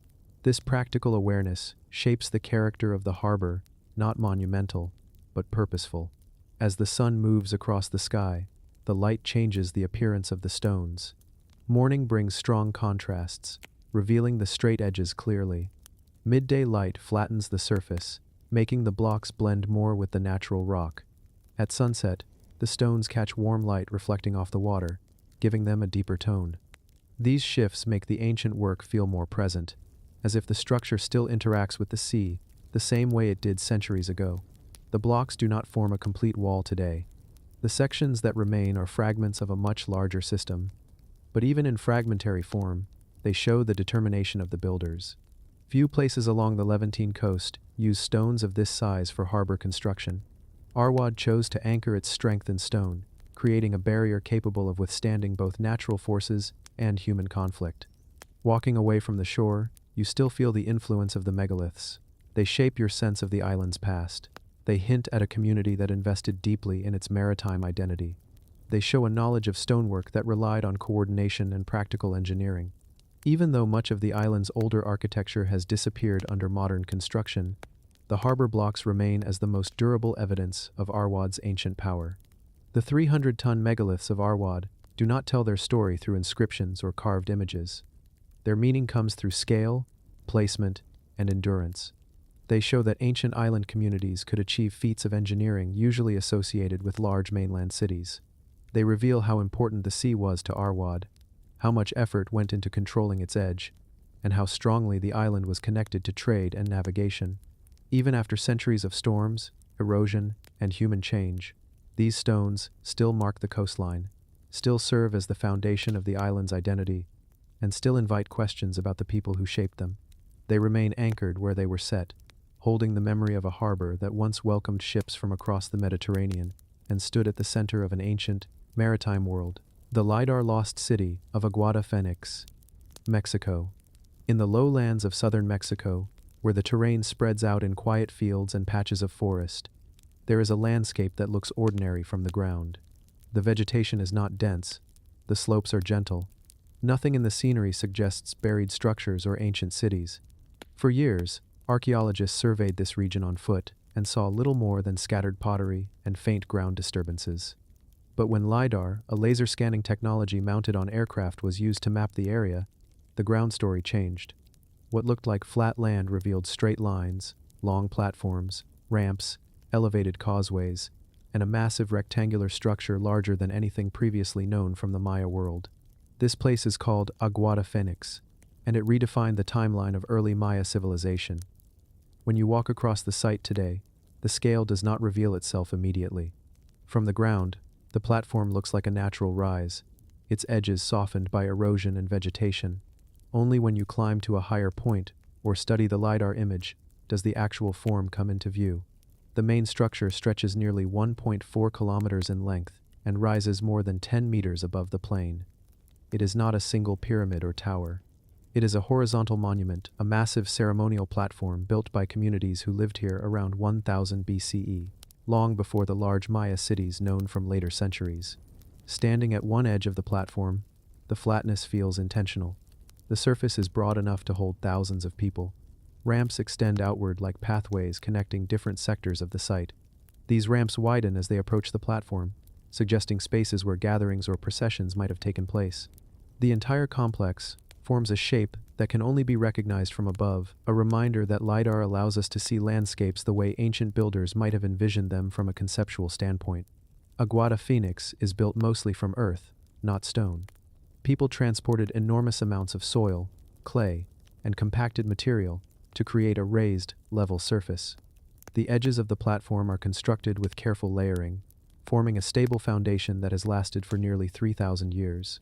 This practical awareness shapes the character of the harbor, not monumental, but purposeful. As the sun moves across the sky, the light changes the appearance of the stones. Morning brings strong contrasts, revealing the straight edges clearly. Midday light flattens the surface, making the blocks blend more with the natural rock. At sunset, the stones catch warm light reflecting off the water, giving them a deeper tone. These shifts make the ancient work feel more present, as if the structure still interacts with the sea, the same way it did centuries ago. The blocks do not form a complete wall today. The sections that remain are fragments of a much larger system, but even in fragmentary form, they show the determination of the builders. Few places along the Levantine coast use stones of this size for harbor construction. Arwad chose to anchor its strength in stone, creating a barrier capable of withstanding both natural forces and human conflict. Walking away from the shore, you still feel the influence of the megaliths. They shape your sense of the island's past. They hint at a community that invested deeply in its maritime identity. They show a knowledge of stonework that relied on coordination and practical engineering. Even though much of the island's older architecture has disappeared under modern construction, the harbor blocks remain as the most durable evidence of Arwad's ancient power. The 300-ton megaliths of Arwad do not tell their story through inscriptions or carved images. Their meaning comes through scale, placement, and endurance. They show that ancient island communities could achieve feats of engineering usually associated with large mainland cities. They reveal how important the sea was to Arwad, how much effort went into controlling its edge, and how strongly the island was connected to trade and navigation. Even after centuries of storms, erosion, and human change, these stones still mark the coastline, still serve as the foundation of the island's identity, and still invite questions about the people who shaped them. They remain anchored where they were set, holding the memory of a harbor that once welcomed ships from across the Mediterranean and stood at the center of an ancient, maritime world. The lidar-lost city of Aguada Phoenix, Mexico. In the lowlands of southern Mexico, where the terrain spreads out in quiet fields and patches of forest, there is a landscape that looks ordinary from the ground. The vegetation is not dense, the slopes are gentle. Nothing in the scenery suggests buried structures or ancient cities. For years, archaeologists surveyed this region on foot and saw little more than scattered pottery and faint ground disturbances. But when LiDAR, a laser scanning technology mounted on aircraft, was used to map the area, the ground story changed. What looked like flat land revealed straight lines, long platforms, ramps, elevated causeways, and a massive rectangular structure larger than anything previously known from the Maya world. This place is called Aguada Phoenix, and it redefined the timeline of early Maya civilization. When you walk across the site today, the scale does not reveal itself immediately. From the ground, the platform looks like a natural rise, its edges softened by erosion and vegetation. Only when you climb to a higher point or study the LiDAR image does the actual form come into view. The main structure stretches nearly 1.4 kilometers in length and rises more than 10 meters above the plain. It is not a single pyramid or tower. It is a horizontal monument, a massive ceremonial platform built by communities who lived here around 1000 BCE. Long before the large Maya cities known from later centuries. Standing at one edge of the platform, the flatness feels intentional. The surface is broad enough to hold thousands of people. Ramps extend outward like pathways connecting different sectors of the site. These ramps widen as they approach the platform, suggesting spaces where gatherings or processions might have taken place. The entire complex forms a shape that can only be recognized from above, a reminder that LiDAR allows us to see landscapes the way ancient builders might have envisioned them from a conceptual standpoint. Aguada Phoenix is built mostly from earth, not stone. People transported enormous amounts of soil, clay, and compacted material to create a raised, level surface. The edges of the platform are constructed with careful layering, forming a stable foundation that has lasted for nearly 3,000 years.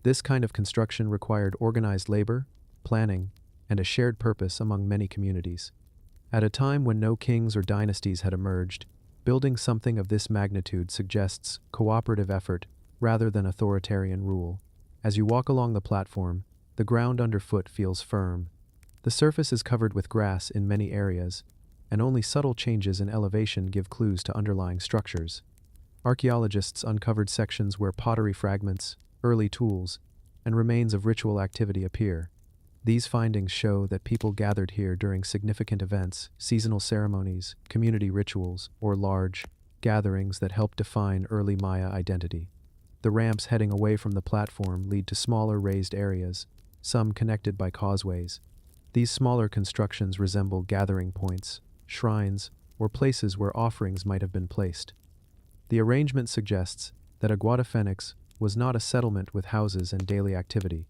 This kind of construction required organized labor, planning, and a shared purpose among many communities. At a time when no kings or dynasties had emerged, building something of this magnitude suggests cooperative effort rather than authoritarian rule. As you walk along the platform, the ground underfoot feels firm. The surface is covered with grass in many areas, and only subtle changes in elevation give clues to underlying structures. Archaeologists uncovered sections where pottery fragments, early tools, and remains of ritual activity appear. These findings show that people gathered here during significant events, seasonal ceremonies, community rituals, or large gatherings that help define early Maya identity. The ramps heading away from the platform lead to smaller raised areas, some connected by causeways. These smaller constructions resemble gathering points, shrines, or places where offerings might have been placed. The arrangement suggests that Aguada Phoenix was not a settlement with houses and daily activity.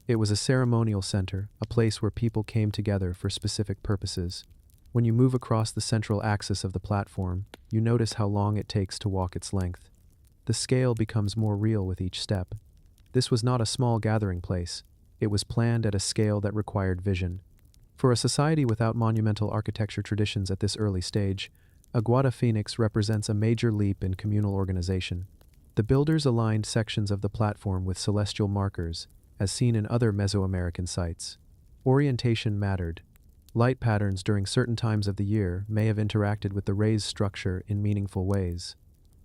It was a ceremonial center, a place where people came together for specific purposes. When you move across the central axis of the platform, you notice how long it takes to walk its length. The scale becomes more real with each step. This was not a small gathering place. It was planned at a scale that required vision. For a society without monumental architecture traditions at this early stage, Aguada Phoenix represents a major leap in communal organization. The builders aligned sections of the platform with celestial markers, as seen in other Mesoamerican sites. Orientation mattered. Light patterns during certain times of the year may have interacted with the raised structure in meaningful ways.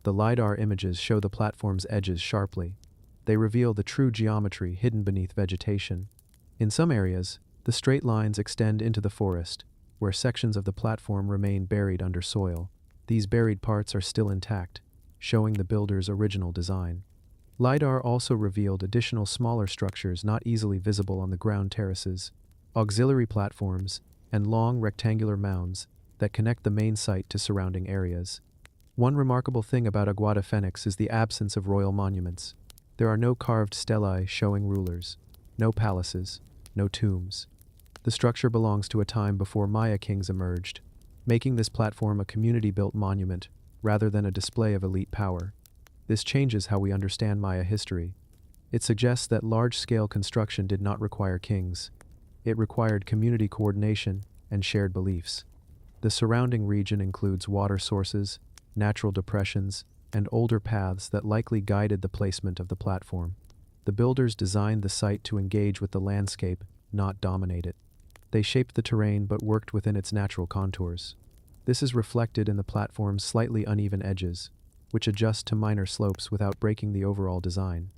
The LiDAR images show the platform's edges sharply. They reveal the true geometry hidden beneath vegetation. In some areas, the straight lines extend into the forest, where sections of the platform remain buried under soil. These buried parts are still intact, showing the builder's original design. LiDAR also revealed additional smaller structures not easily visible on the ground terraces, auxiliary platforms, and long rectangular mounds that connect the main site to surrounding areas. One remarkable thing about Aguada Phoenix is the absence of royal monuments. There are no carved stelae showing rulers, no palaces, no tombs. The structure belongs to a time before Maya kings emerged, making this platform a community-built monument rather than a display of elite power. This changes how we understand Maya history. It suggests that large-scale construction did not require kings. It required community coordination and shared beliefs. The surrounding region includes water sources, natural depressions, and older paths that likely guided the placement of the platform. The builders designed the site to engage with the landscape, not dominate it. They shaped the terrain but worked within its natural contours. This is reflected in the platform's slightly uneven edges, which adjust to minor slopes without breaking the overall design.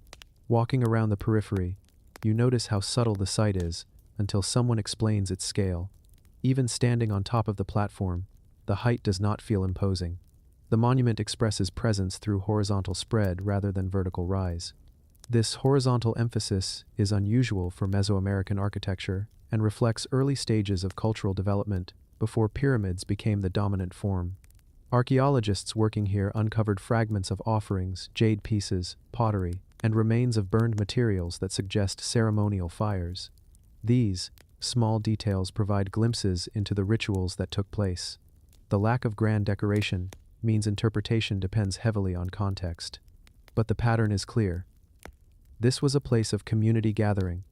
Walking around the periphery, you notice how subtle the site is until someone explains its scale. Even standing on top of the platform, the height does not feel imposing. The monument expresses presence through horizontal spread rather than vertical rise. This horizontal emphasis is unusual for Mesoamerican architecture and reflects early stages of cultural development before pyramids became the dominant form. Archaeologists working here uncovered fragments of offerings, jade pieces, pottery, and remains of burned materials that suggest ceremonial fires. These small details provide glimpses into the rituals that took place. The lack of grand decoration means interpretation depends heavily on context. But the pattern is clear. This was a place of community gathering,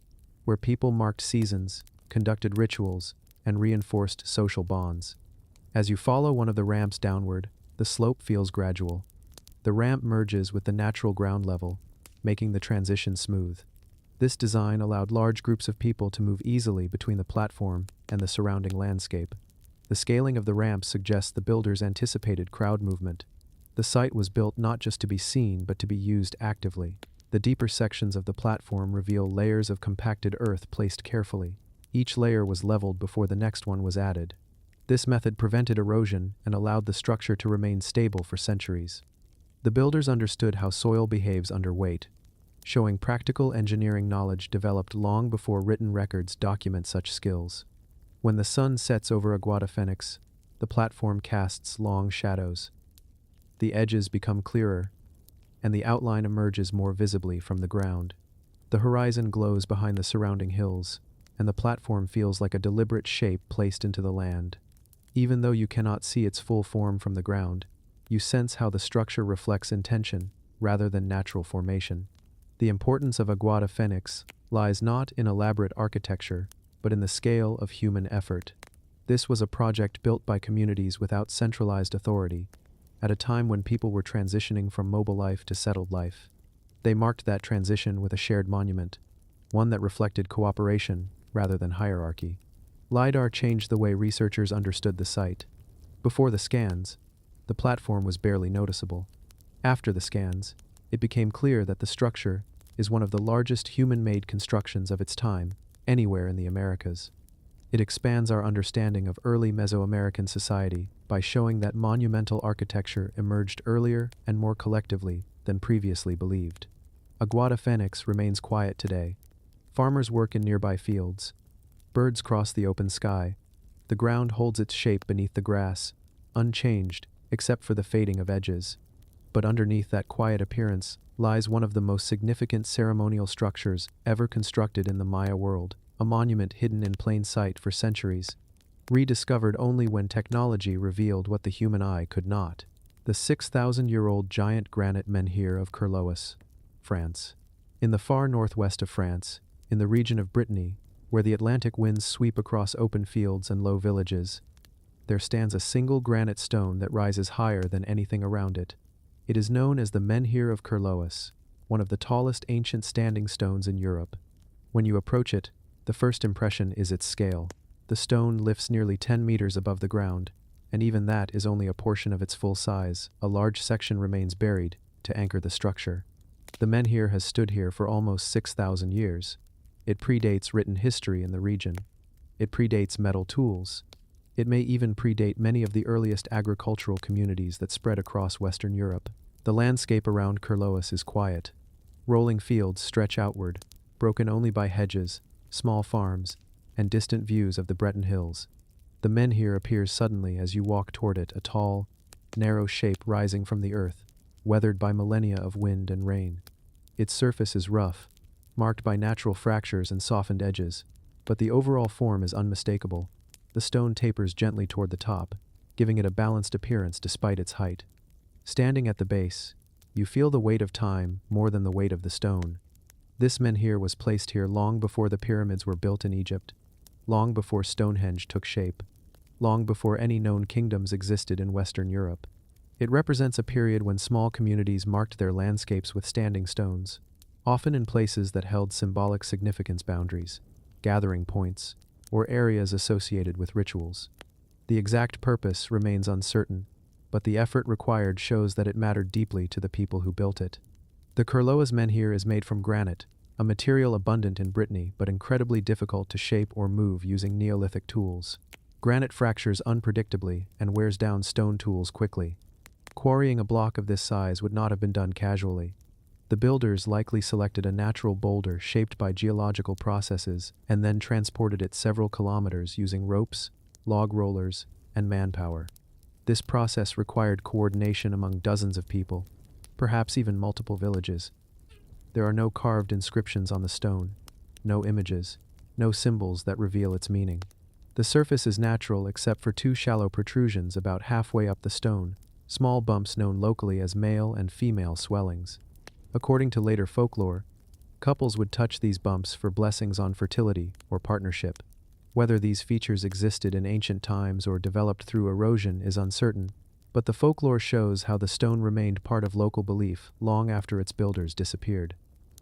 where people marked seasons, conducted rituals, and reinforced social bonds. As you follow one of the ramps downward, the slope feels gradual. The ramp merges with the natural ground level, making the transition smooth. This design allowed large groups of people to move easily between the platform and the surrounding landscape. The scaling of the ramp suggests the builders anticipated crowd movement. The site was built not just to be seen, but to be used actively. The deeper sections of the platform reveal layers of compacted earth placed carefully. Each layer was leveled before the next one was added. This method prevented erosion and allowed the structure to remain stable for centuries. The builders understood how soil behaves under weight, showing practical engineering knowledge developed long before written records document such skills. When the sun sets over Aguada Phoenix, the platform casts long shadows. The edges become clearer, and the outline emerges more visibly from the ground. The horizon glows behind the surrounding hills, and the platform feels like a deliberate shape placed into the land. Even though you cannot see its full form from the ground, you sense how the structure reflects intention rather than natural formation. The importance of Aguada Phoenix lies not in elaborate architecture, but in the scale of human effort. This was a project built by communities without centralized authority, at a time when people were transitioning from mobile life to settled life. They marked that transition with a shared monument, one that reflected cooperation rather than hierarchy. LiDAR changed the way researchers understood the site. Before the scans, the platform was barely noticeable. After the scans, it became clear that the structure is one of the largest human-made constructions of its time, anywhere in the Americas. It expands our understanding of early Mesoamerican society by showing that monumental architecture emerged earlier and more collectively than previously believed. Aguada Phoenix remains quiet today. Farmers work in nearby fields. Birds cross the open sky. The ground holds its shape beneath the grass, unchanged except for the fading of edges. But underneath that quiet appearance lies one of the most significant ceremonial structures ever constructed in the Maya world, a monument hidden in plain sight for centuries, rediscovered only when technology revealed what the human eye could not. The 6,000-year-old giant granite menhir of Curloas, France. In the far northwest of France, in the region of Brittany, where the Atlantic winds sweep across open fields and low villages, there stands a single granite stone that rises higher than anything around it. It is known as the Menhir of Curloas, one of the tallest ancient standing stones in Europe. When you approach it, the first impression is its scale. The stone lifts nearly 10 meters above the ground, and even that is only a portion of its full size. A large section remains buried to anchor the structure. The menhir has stood here for almost 6,000 years. It predates written history in the region. It predates metal tools. It may even predate many of the earliest agricultural communities that spread across Western Europe. The landscape around Curloas is quiet. Rolling fields stretch outward, broken only by hedges, small farms, and distant views of the Breton Hills. The menhir appears suddenly as you walk toward it, a tall, narrow shape rising from the earth, weathered by millennia of wind and rain. Its surface is rough, marked by natural fractures and softened edges, but the overall form is unmistakable. The stone tapers gently toward the top, giving it a balanced appearance despite its height. Standing at the base, you feel the weight of time more than the weight of the stone. This menhir was placed here long before the pyramids were built in Egypt, long before Stonehenge took shape, long before any known kingdoms existed in Western Europe. It represents a period when small communities marked their landscapes with standing stones, often in places that held symbolic significance, boundaries, gathering points, or areas associated with rituals. The exact purpose remains uncertain, but the effort required shows that it mattered deeply to the people who built it. The Curloas menhir is made from granite, a material abundant in Brittany but incredibly difficult to shape or move using Neolithic tools. Granite fractures unpredictably and wears down stone tools quickly. Quarrying a block of this size would not have been done casually. The builders likely selected a natural boulder shaped by geological processes and then transported it several kilometers using ropes, log rollers, and manpower. This process required coordination among dozens of people, perhaps even multiple villages. There are no carved inscriptions on the stone, no images, no symbols that reveal its meaning. The surface is natural except for two shallow protrusions about halfway up the stone, small bumps known locally as male and female swellings. According to later folklore, couples would touch these bumps for blessings on fertility or partnership. Whether these features existed in ancient times or developed through erosion is uncertain, but the folklore shows how the stone remained part of local belief long after its builders disappeared.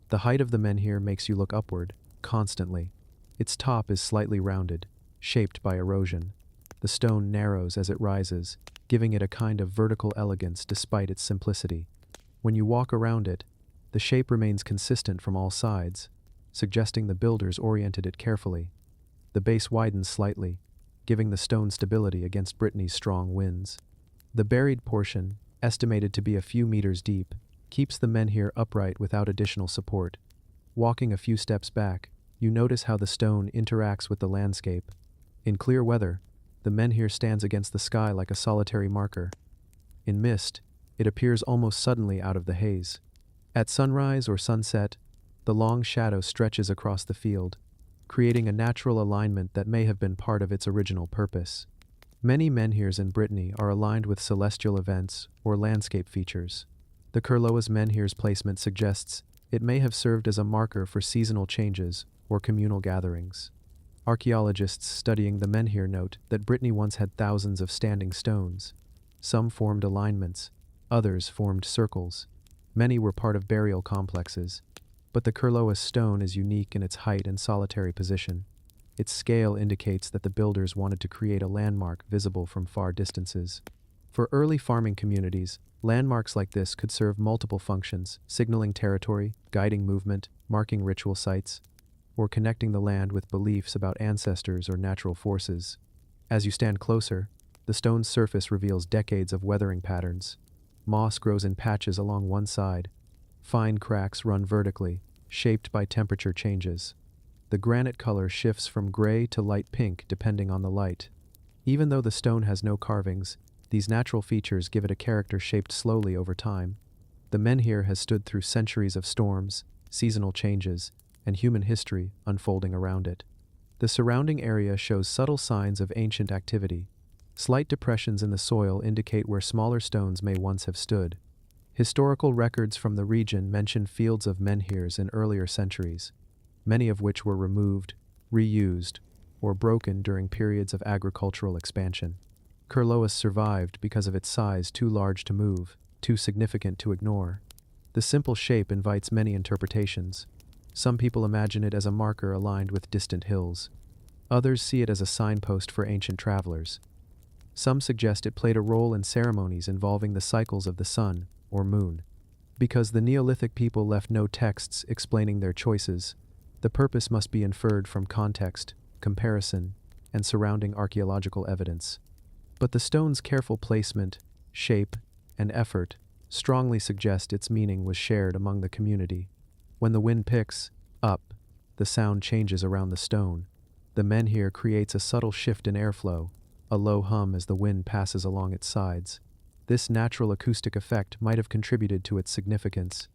The height of the menhir makes you look upward, constantly. Its top is slightly rounded, shaped by erosion. The stone narrows as it rises, giving it a kind of vertical elegance despite its simplicity. When you walk around it, the shape remains consistent from all sides, suggesting the builders oriented it carefully. The base widens slightly, giving the stone stability against Brittany's strong winds. The buried portion, estimated to be a few meters deep, keeps the menhir upright without additional support. Walking a few steps back, you notice how the stone interacts with the landscape. In clear weather, the menhir stands against the sky like a solitary marker. In mist, it appears almost suddenly out of the haze. At sunrise or sunset, the long shadow stretches across the field, creating a natural alignment that may have been part of its original purpose. Many menhirs in Brittany are aligned with celestial events or landscape features. The Kurlowa's menhir's placement suggests it may have served as a marker for seasonal changes or communal gatherings. Archaeologists studying the menhir note that Brittany once had thousands of standing stones. Some formed alignments, others formed circles. Many were part of burial complexes, but the Kurlowa's stone is unique in its height and solitary position. Its scale indicates that the builders wanted to create a landmark visible from far distances. For early farming communities, landmarks like this could serve multiple functions, signaling territory, guiding movement, marking ritual sites, or connecting the land with beliefs about ancestors or natural forces. As you stand closer, the stone's surface reveals decades of weathering patterns. Moss grows in patches along one side. Fine cracks run vertically, shaped by temperature changes. The granite color shifts from gray to light pink depending on the light. Even though the stone has no carvings, these natural features give it a character shaped slowly over time. The menhir has stood through centuries of storms, seasonal changes, and human history unfolding around it. The surrounding area shows subtle signs of ancient activity. Slight depressions in the soil indicate where smaller stones may once have stood. Historical records from the region mention fields of menhirs in earlier centuries, many of which were removed, reused, or broken during periods of agricultural expansion. Kurlowas survived because of its size too large to move, too significant to ignore. The simple shape invites many interpretations. Some people imagine it as a marker aligned with distant hills. Others see it as a signpost for ancient travelers. Some suggest it played a role in ceremonies involving the cycles of the sun or moon. Because the Neolithic people left no texts explaining their choices, the purpose must be inferred from context, comparison, and surrounding archaeological evidence. But the stone's careful placement, shape, and effort strongly suggest its meaning was shared among the community. When the wind picks up, the sound changes around the stone. The menhir creates a subtle shift in airflow, a low hum as the wind passes along its sides. This natural acoustic effect might have contributed to its significance.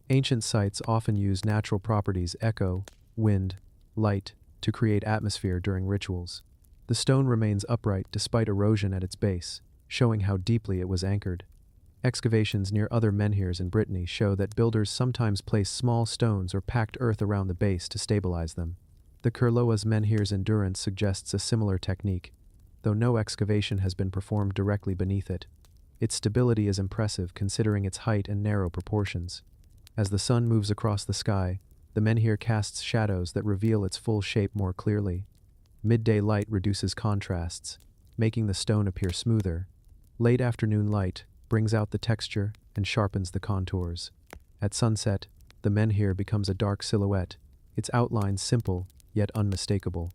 Ancient sites often use natural properties, echo, wind, light, to create atmosphere during rituals. The stone remains upright despite erosion at its base, showing how deeply it was anchored. Excavations near other menhirs in Brittany show that builders sometimes place small stones or packed earth around the base to stabilize them. The Kurlowa's menhir's endurance suggests a similar technique, though no excavation has been performed directly beneath it. Its stability is impressive considering its height and narrow proportions. As the sun moves across the sky, the menhir casts shadows that reveal its full shape more clearly. Midday light reduces contrasts, making the stone appear smoother. Late afternoon light brings out the texture and sharpens the contours. At sunset, the menhir becomes a dark silhouette, its outlines simple yet unmistakable.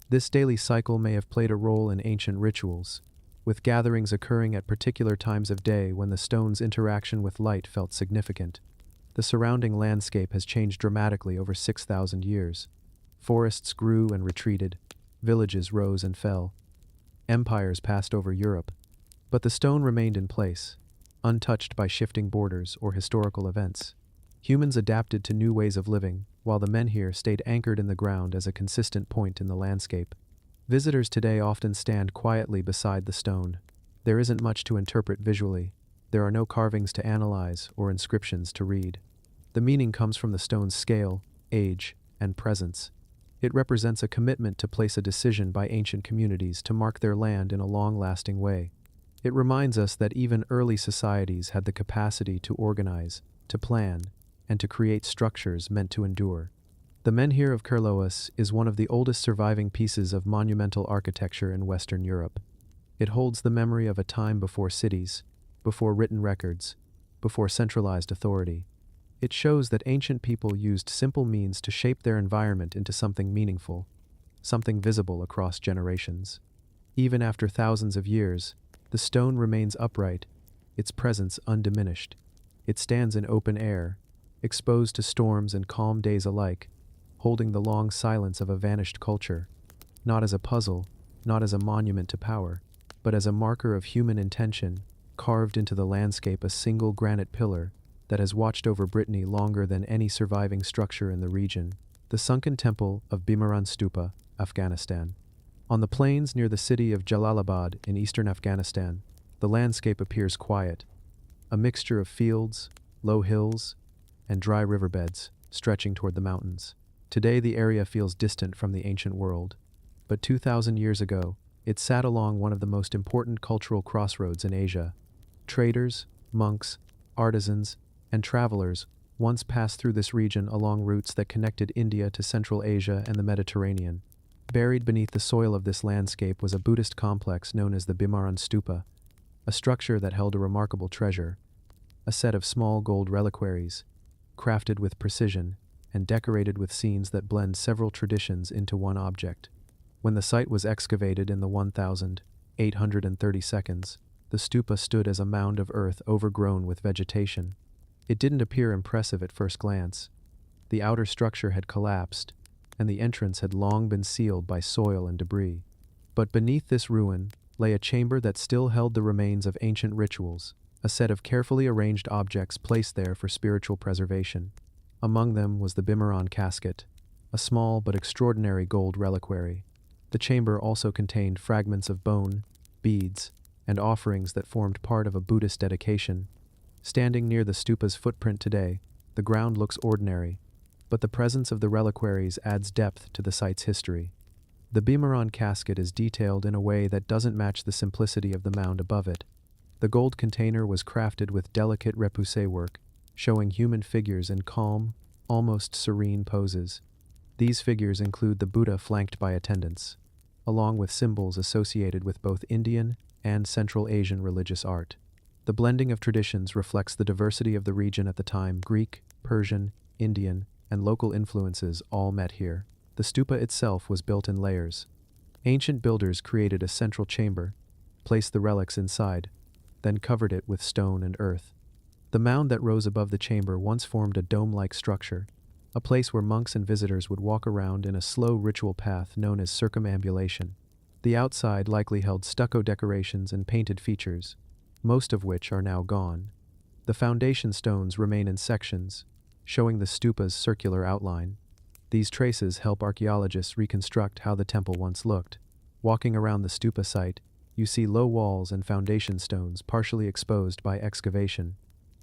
This daily cycle may have played a role in ancient rituals, with gatherings occurring at particular times of day when the stone's interaction with light felt significant. The surrounding landscape has changed dramatically over 6,000 years. Forests grew and retreated, villages rose and fell. Empires passed over Europe, but the stone remained in place, untouched by shifting borders or historical events. Humans adapted to new ways of living, while the menhir stayed anchored in the ground as a consistent point in the landscape. Visitors today often stand quietly beside the stone. There isn't much to interpret visually. There are no carvings to analyze or inscriptions to read. The meaning comes from the stone's scale, age, and presence. It represents a commitment to place a decision by ancient communities to mark their land in a long-lasting way. It reminds us that even early societies had the capacity to organize, to plan, and to create structures meant to endure. The menhir of Kurlowas is one of the oldest surviving pieces of monumental architecture in Western Europe. It holds the memory of a time before cities, before written records, before centralized authority. It shows that ancient people used simple means to shape their environment into something meaningful, something visible across generations. Even after thousands of years, the stone remains upright, its presence undiminished. It stands in open air, exposed to storms and calm days alike, holding the long silence of a vanished culture, not as a puzzle, not as a monument to power, but as a marker of human intention, carved into the landscape, a single granite pillar that has watched over Brittany longer than any surviving structure in the region, the sunken temple of Bhimran Stupa, Afghanistan. On the plains near the city of Jalalabad in eastern Afghanistan, the landscape appears quiet, a mixture of fields, low hills, and dry riverbeds stretching toward the mountains. Today the area feels distant from the ancient world, but 2,000 years ago, it sat along one of the most important cultural crossroads in Asia. Traders, monks, artisans, and travelers once passed through this region along routes that connected India to Central Asia and the Mediterranean. Buried beneath the soil of this landscape was a Buddhist complex known as the Bhimran Stupa, a structure that held a remarkable treasure, a set of small gold reliquaries, crafted with precision and decorated with scenes that blend several traditions into one object. When the site was excavated in the 1,832, the stupa stood as a mound of earth overgrown with vegetation. It didn't appear impressive at first glance. The outer structure had collapsed, and the entrance had long been sealed by soil and debris. But beneath this ruin lay a chamber that still held the remains of ancient rituals, a set of carefully arranged objects placed there for spiritual preservation. Among them was the Bhimran casket, a small but extraordinary gold reliquary. The chamber also contained fragments of bone, beads, and offerings that formed part of a Buddhist dedication. Standing near the stupa's footprint today, the ground looks ordinary, but the presence of the reliquaries adds depth to the site's history. The Bhimran casket is detailed in a way that doesn't match the simplicity of the mound above it. The gold container was crafted with delicate repoussé work, showing human figures in calm, almost serene poses. These figures include the Buddha flanked by attendants, along with symbols associated with both Indian and Central Asian religious art. The blending of traditions reflects the diversity of the region at the time. Greek, Persian, Indian, and local influences all met here. The stupa itself was built in layers. Ancient builders created a central chamber, placed the relics inside, then covered it with stone and earth. The mound that rose above the chamber once formed a dome-like structure, a place where monks and visitors would walk around in a slow ritual path known as circumambulation. The outside likely held stucco decorations and painted features, most of which are now gone. The foundation stones remain in sections, showing the stupa's circular outline. These traces help archaeologists reconstruct how the temple once looked. Walking around the stupa site, you see low walls and foundation stones partially exposed by excavation.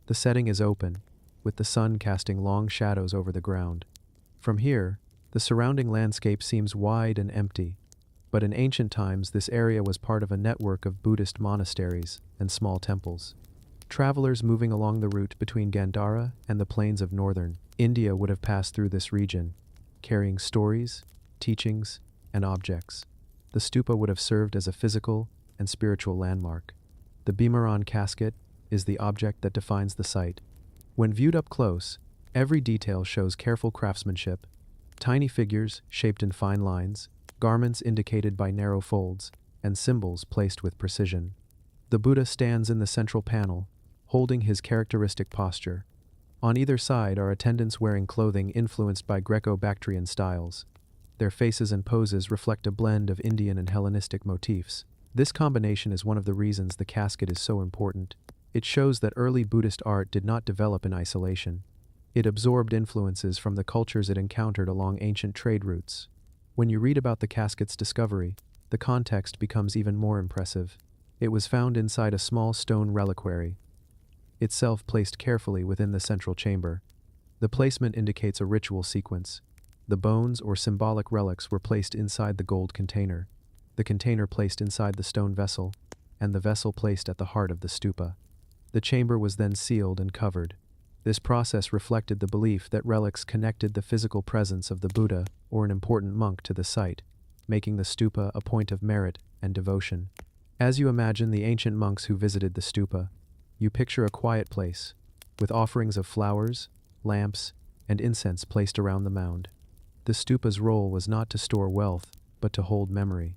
The setting is open, with the sun casting long shadows over the ground. From here, the surrounding landscape seems wide and empty, but in ancient times this area was part of a network of Buddhist monasteries and small temples. Travelers moving along the route between Gandhara and the plains of northern India would have passed through this region, carrying stories, teachings, and objects. The stupa would have served as a physical and spiritual landmark. The Bhimran casket is the object that defines the site. When viewed up close, every detail shows careful craftsmanship. Tiny figures shaped in fine lines, garments indicated by narrow folds, and symbols placed with precision. The Buddha stands in the central panel, holding his characteristic posture. On either side are attendants wearing clothing influenced by Greco-Bactrian styles. Their faces and poses reflect a blend of Indian and Hellenistic motifs. This combination is one of the reasons the casket is so important. It shows that early Buddhist art did not develop in isolation. It absorbed influences from the cultures it encountered along ancient trade routes. When you read about the casket's discovery, the context becomes even more impressive. It was found inside a small stone reliquary, itself placed carefully within the central chamber. The placement indicates a ritual sequence. The bones or symbolic relics were placed inside the gold container, the container placed inside the stone vessel, and the vessel placed at the heart of the stupa. The chamber was then sealed and covered. This process reflected the belief that relics connected the physical presence of the Buddha or an important monk to the site, making the stupa a point of merit and devotion. As you imagine the ancient monks who visited the stupa, you picture a quiet place, with offerings of flowers, lamps, and incense placed around the mound. The stupa's role was not to store wealth, but to hold memory.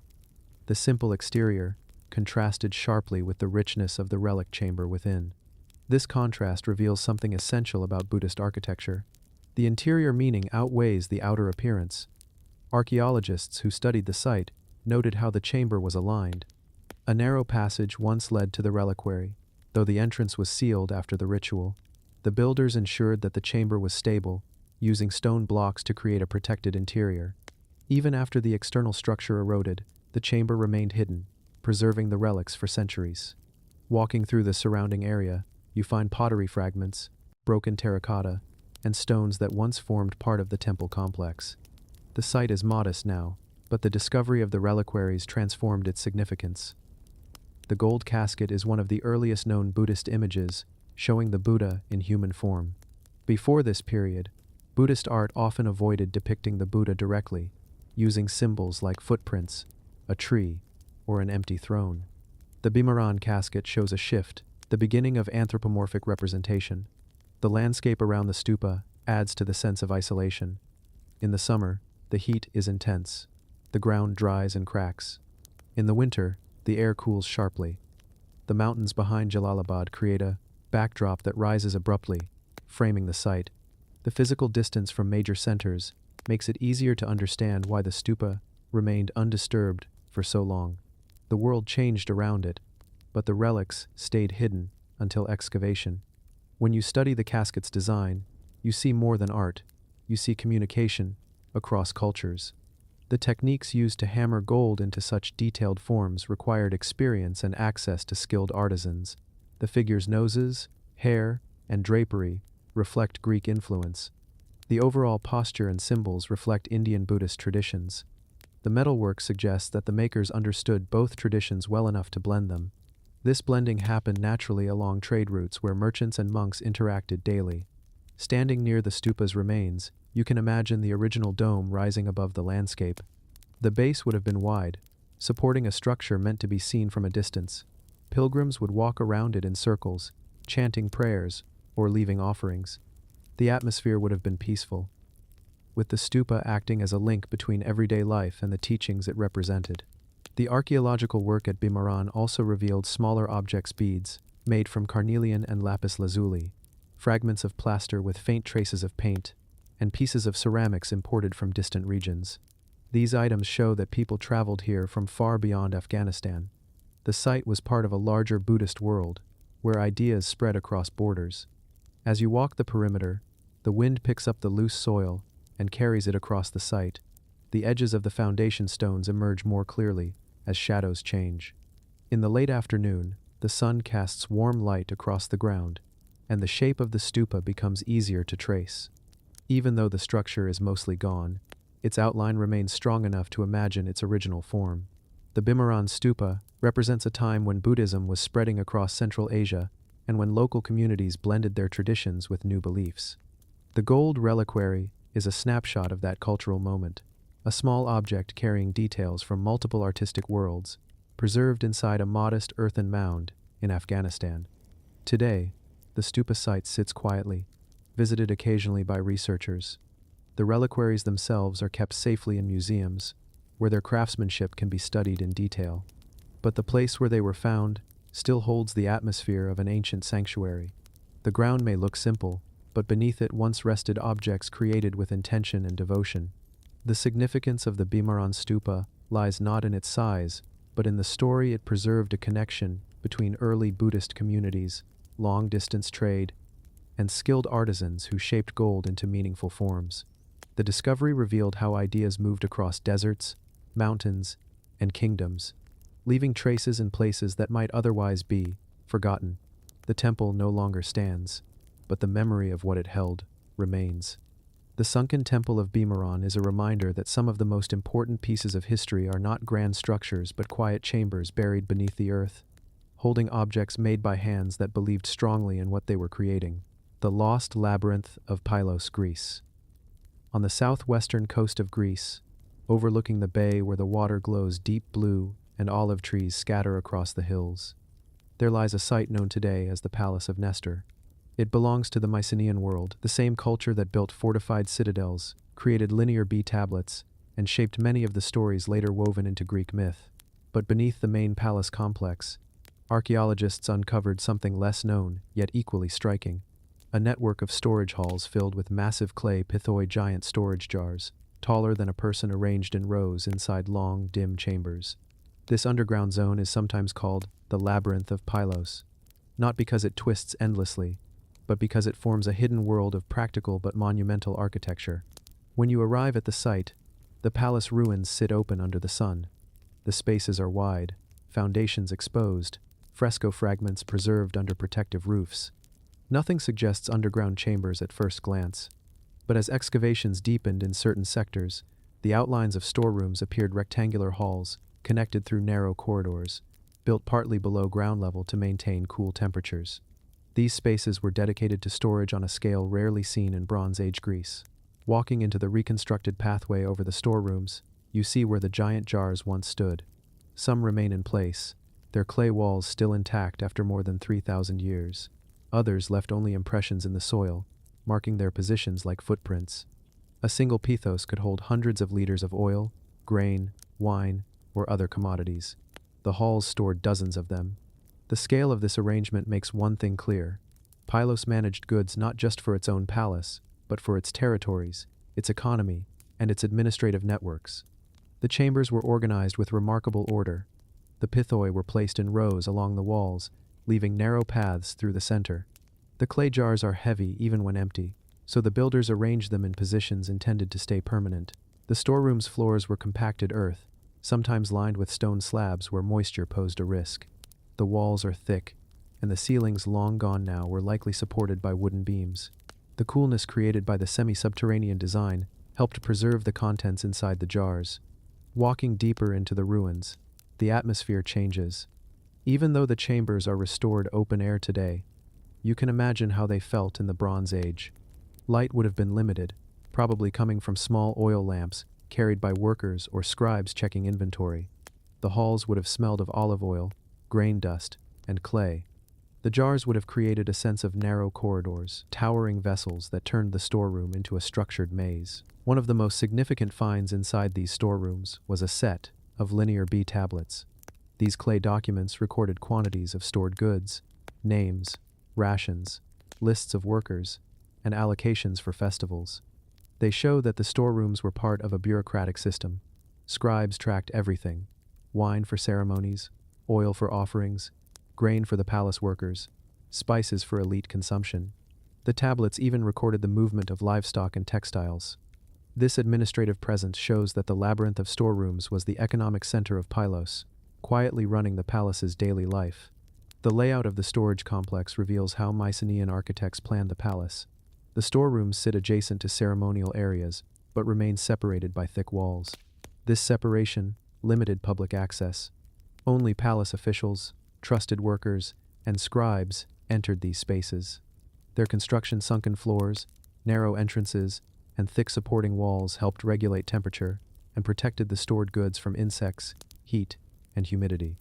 The simple exterior, contrasted sharply with the richness of the relic chamber within. This contrast reveals something essential about Buddhist architecture. The interior meaning outweighs the outer appearance. Archaeologists who studied the site noted how the chamber was aligned. A narrow passage once led to the reliquary, though the entrance was sealed after the ritual. The builders ensured that the chamber was stable, using stone blocks to create a protected interior. Even after the external structure eroded, the chamber remained hidden, preserving the relics for centuries. Walking through the surrounding area, you find pottery fragments, broken terracotta, and stones that once formed part of the temple complex. The site is modest now, but the discovery of the reliquaries transformed its significance. The gold casket is one of the earliest known Buddhist images, showing the Buddha in human form. Before this period, Buddhist art often avoided depicting the Buddha directly, using symbols like footprints, a tree, or an empty throne. The Bhimāran casket shows a shift, the beginning of anthropomorphic representation. The landscape around the stupa adds to the sense of isolation. In the summer, the heat is intense. The ground dries and cracks. In the winter, the air cools sharply. The mountains behind Jalalabad create a backdrop that rises abruptly, framing the site. The physical distance from major centers makes it easier to understand why the stupa remained undisturbed for so long. The world changed around it, but the relics stayed hidden until excavation. When you study the casket's design, you see more than art. You see communication across cultures. The techniques used to hammer gold into such detailed forms required experience and access to skilled artisans. The figures' noses, hair, and drapery reflect Greek influence. The overall posture and symbols reflect Indian Buddhist traditions. The metalwork suggests that the makers understood both traditions well enough to blend them. This blending happened naturally along trade routes where merchants and monks interacted daily. Standing near the stupa's remains, you can imagine the original dome rising above the landscape. The base would have been wide, supporting a structure meant to be seen from a distance. Pilgrims would walk around it in circles, chanting prayers or leaving offerings. The atmosphere would have been peaceful, with the stupa acting as a link between everyday life and the teachings it represented. The archaeological work at Bhimāran also revealed smaller objects, beads, made from carnelian and lapis lazuli, fragments of plaster with faint traces of paint, and pieces of ceramics imported from distant regions. These items show that people traveled here from far beyond Afghanistan. The site was part of a larger Buddhist world, where ideas spread across borders. As you walk the perimeter, the wind picks up the loose soil and carries it across the site. The edges of the foundation stones emerge more clearly as shadows change. In the late afternoon, the sun casts warm light across the ground, and the shape of the stupa becomes easier to trace. Even though the structure is mostly gone, its outline remains strong enough to imagine its original form. The Bhimāran stupa represents a time when Buddhism was spreading across Central Asia and when local communities blended their traditions with new beliefs. The gold reliquary is a snapshot of that cultural moment, a small object carrying details from multiple artistic worlds, preserved inside a modest earthen mound in Afghanistan. Today, the stupa site sits quietly, visited occasionally by researchers. The reliquaries themselves are kept safely in museums, where their craftsmanship can be studied in detail. But the place where they were found still holds the atmosphere of an ancient sanctuary. The ground may look simple, but beneath it once rested objects created with intention and devotion. The significance of the Bhimāran stupa lies not in its size, but in the story it preserved: a connection between early Buddhist communities, long-distance trade, and skilled artisans who shaped gold into meaningful forms. The discovery revealed how ideas moved across deserts, mountains, and kingdoms, leaving traces in places that might otherwise be forgotten. The temple no longer stands, but the memory of what it held remains. The sunken temple of Bhimāran is a reminder that some of the most important pieces of history are not grand structures but quiet chambers buried beneath the earth, holding objects made by hands that believed strongly in what they were creating. The lost labyrinth of Pylos, Greece. On the southwestern coast of Greece, overlooking the bay where the water glows deep blue and olive trees scatter across the hills, there lies a site known today as the Palace of Nestor. It belongs to the Mycenaean world, the same culture that built fortified citadels, created linear B tablets, and shaped many of the stories later woven into Greek myth. But beneath the main palace complex, archaeologists uncovered something less known, yet equally striking: a network of storage halls filled with massive clay pithoi giant storage jars, taller than a person arranged in rows inside long, dim chambers. This underground zone is sometimes called the Labyrinth of Pylos, not because it twists endlessly, but because it forms a hidden world of practical but monumental architecture. When you arrive at the site, the palace ruins sit open under the sun. The spaces are wide, foundations exposed, fresco fragments preserved under protective roofs. Nothing suggests underground chambers at first glance, but as excavations deepened in certain sectors, the outlines of storerooms appeared: rectangular halls, connected through narrow corridors, built partly below ground level to maintain cool temperatures. These spaces were dedicated to storage on a scale rarely seen in Bronze Age Greece. Walking into the reconstructed pathway over the storerooms, you see where the giant jars once stood. Some remain in place, their clay walls still intact after more than 3,000 years. Others left only impressions in the soil, marking their positions like footprints. A single pithos could hold hundreds of liters of oil, grain, wine, or other commodities. The halls stored dozens of them. The scale of this arrangement makes one thing clear: Pylos managed goods not just for its own palace, but for its territories, its economy, and its administrative networks. The chambers were organized with remarkable order. The pithoi were placed in rows along the walls, leaving narrow paths through the center. The clay jars are heavy even when empty, so the builders arranged them in positions intended to stay permanent. The storeroom's floors were compacted earth, sometimes lined with stone slabs where moisture posed a risk. The walls are thick, and the ceilings, long gone now, were likely supported by wooden beams. The coolness created by the semi-subterranean design helped preserve the contents inside the jars. Walking deeper into the ruins, the atmosphere changes. Even though the chambers are restored open air today, you can imagine how they felt in the Bronze Age. Light would have been limited, probably coming from small oil lamps carried by workers or scribes checking inventory. The halls would have smelled of olive oil, grain dust, and clay. The jars would have created a sense of narrow corridors, towering vessels that turned the storeroom into a structured maze. One of the most significant finds inside these storerooms was a set of linear B tablets. These clay documents recorded quantities of stored goods, names, rations, lists of workers, and allocations for festivals. They show that the storerooms were part of a bureaucratic system. Scribes tracked everything: wine for ceremonies, oil for offerings, grain for the palace workers, spices for elite consumption. The tablets even recorded the movement of livestock and textiles. This administrative presence shows that the labyrinth of storerooms was the economic center of Pylos, quietly running the palace's daily life. The layout of the storage complex reveals how Mycenaean architects planned the palace. The storerooms sit adjacent to ceremonial areas, but remain separated by thick walls. This separation limited public access. Only palace officials, trusted workers, and scribes entered these spaces. Their construction sunken floors, narrow entrances, and thick supporting walls helped regulate temperature and protected the stored goods from insects, heat, and humidity.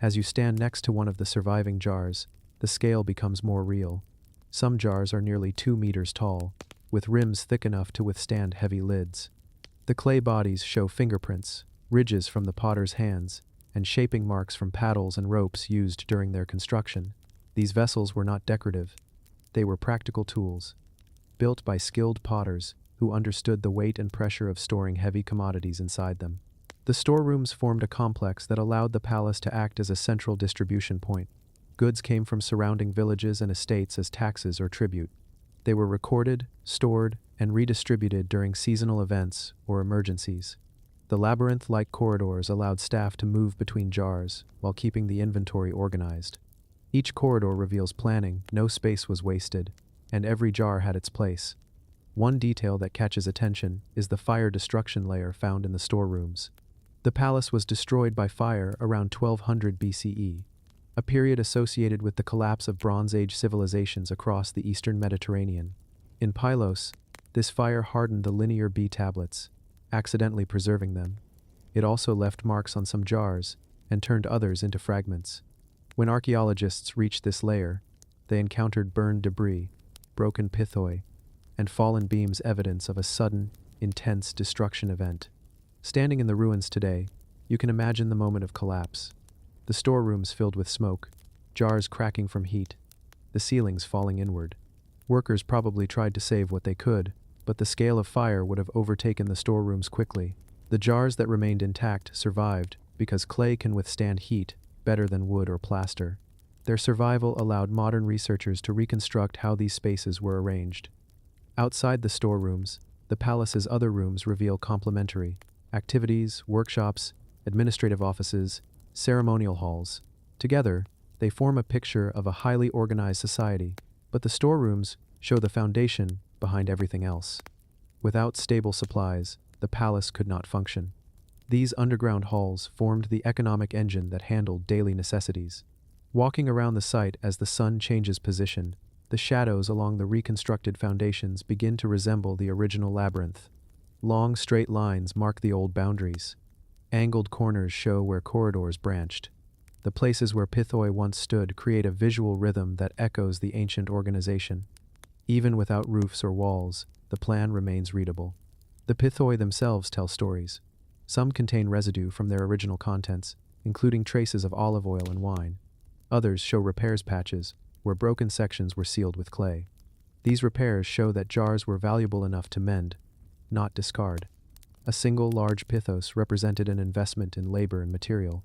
As you stand next to one of the surviving jars, the scale becomes more real. Some jars are nearly 2 meters tall, with rims thick enough to withstand heavy lids. The clay bodies show fingerprints, ridges from the potter's hands, and shaping marks from paddles and ropes used during their construction. These vessels were not decorative. They were practical tools, built by skilled potters who understood the weight and pressure of storing heavy commodities inside them. The storerooms formed a complex that allowed the palace to act as a central distribution point. Goods came from surrounding villages and estates as taxes or tribute. They were recorded, stored, and redistributed during seasonal events or emergencies. The labyrinth-like corridors allowed staff to move between jars while keeping the inventory organized. Each corridor reveals planning, no space was wasted, and every jar had its place. One detail that catches attention is the fire destruction layer found in the storerooms. The palace was destroyed by fire around 1200 BCE, a period associated with the collapse of Bronze Age civilizations across the eastern Mediterranean. In Pylos, this fire hardened the linear B tablets, accidentally preserving them. It also left marks on some jars and turned others into fragments. When archaeologists reached this layer, they encountered burned debris, broken pithoi, and fallen beams, evidence of a sudden, intense destruction event. Standing in the ruins today, You can imagine the moment of collapse. The storerooms filled with smoke, jars cracking from heat, the ceilings falling inward. Workers probably tried to save what they could, but the scale of fire would have overtaken the storerooms quickly. The jars that remained intact survived because clay can withstand heat better than wood or plaster. Their survival allowed modern researchers to reconstruct how these spaces were arranged. Outside the storerooms, the palace's other rooms reveal complementary activities, workshops, administrative offices, ceremonial halls. Together, they form a picture of a highly organized society, but the storerooms show the foundation behind everything else. Without stable supplies, the palace could not function. These underground halls formed the economic engine that handled daily necessities. Walking around the site as the sun changes position, the shadows along the reconstructed foundations begin to resemble the original labyrinth. Long, straight lines mark the old boundaries. Angled corners show where corridors branched. The places where Pythoi once stood create a visual rhythm that echoes the ancient organization. Even without roofs or walls, the plan remains readable. The Pythoi themselves tell stories. Some contain residue from their original contents, including traces of olive oil and wine. Others show repairs patches, where broken sections were sealed with clay. These repairs show that jars were valuable enough to mend, not discard. A single large pithos represented an investment in labor and material.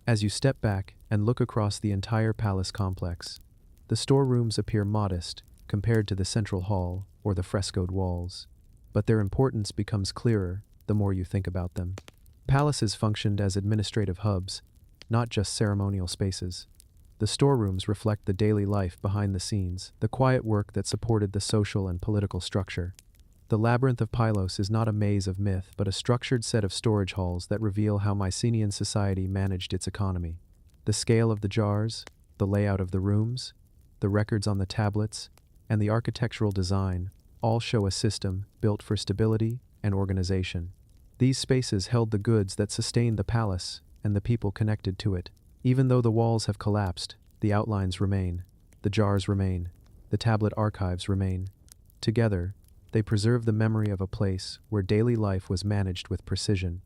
As you step back and look across the entire palace complex, the storerooms appear modest compared to the central hall or the frescoed walls. But their importance becomes clearer the more you think about them. Palaces functioned as administrative hubs, not just ceremonial spaces. The storerooms reflect the daily life behind the scenes, the quiet work that supported the social and political structure. The labyrinth of Pylos is not a maze of myth, but a structured set of storage halls that reveal how Mycenaean society managed its economy. The scale of the jars, the layout of the rooms, the records on the tablets, and the architectural design all show a system built for stability and organization. These spaces held the goods that sustained the palace and the people connected to it. Even though the walls have collapsed, the outlines remain, the jars remain, the tablet archives remain. Together, they preserve the memory of a place where daily life was managed with precision.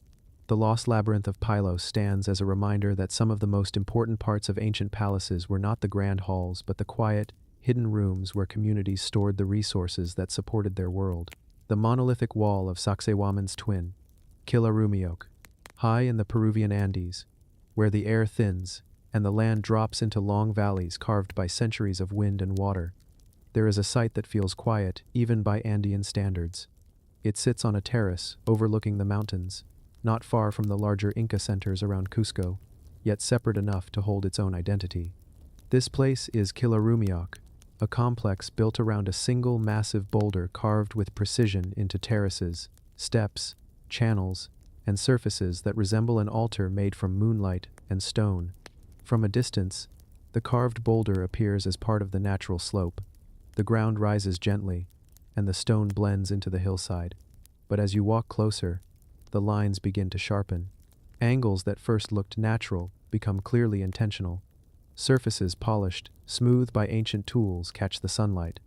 The lost labyrinth of Pylos stands as a reminder that some of the most important parts of ancient palaces were not the grand halls but the quiet, hidden rooms where communities stored the resources that supported their world. The monolithic wall of Sacsayhuaman's twin, Kilarumiok, high in the Peruvian Andes, where the air thins and the land drops into long valleys carved by centuries of wind and water. There is a site that feels quiet, even by Andean standards. It sits on a terrace overlooking the mountains, not far from the larger Inca centers around Cusco, yet separate enough to hold its own identity. This place is Kilarumiok, a complex built around a single massive boulder carved with precision into terraces, steps, channels, and surfaces that resemble an altar made from moonlight and stone. From a distance, the carved boulder appears as part of the natural slope. The ground rises gently, and the stone blends into the hillside. But as you walk closer, the lines begin to sharpen. Angles that first looked natural become clearly intentional. Surfaces polished, smooth by ancient tools, catch the sunlight.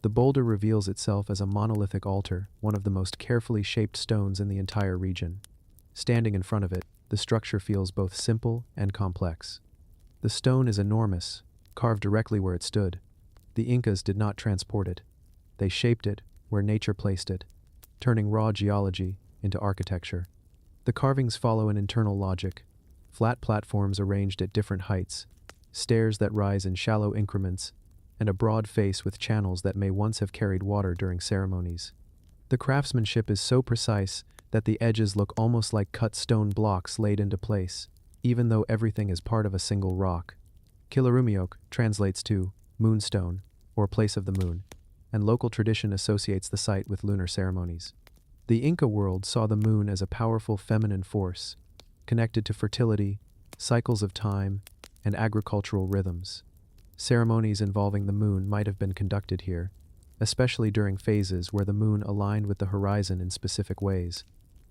The boulder reveals itself as a monolithic altar, one of the most carefully shaped stones in the entire region. Standing in front of it, the structure feels both simple and complex. The stone is enormous, carved directly where it stood. The Incas did not transport it. They shaped it where nature placed it, turning raw geology into architecture. The carvings follow an internal logic. Flat platforms arranged at different heights, stairs that rise in shallow increments, and a broad face with channels that may once have carried water during ceremonies. The craftsmanship is so precise that the edges look almost like cut stone blocks laid into place, even though everything is part of a single rock. Kilarumiok translates to moonstone, or place of the moon, and local tradition associates the site with lunar ceremonies. The Inca world saw the moon as a powerful feminine force, connected to fertility, cycles of time, and agricultural rhythms. Ceremonies involving the moon might have been conducted here, especially during phases where the moon aligned with the horizon in specific ways.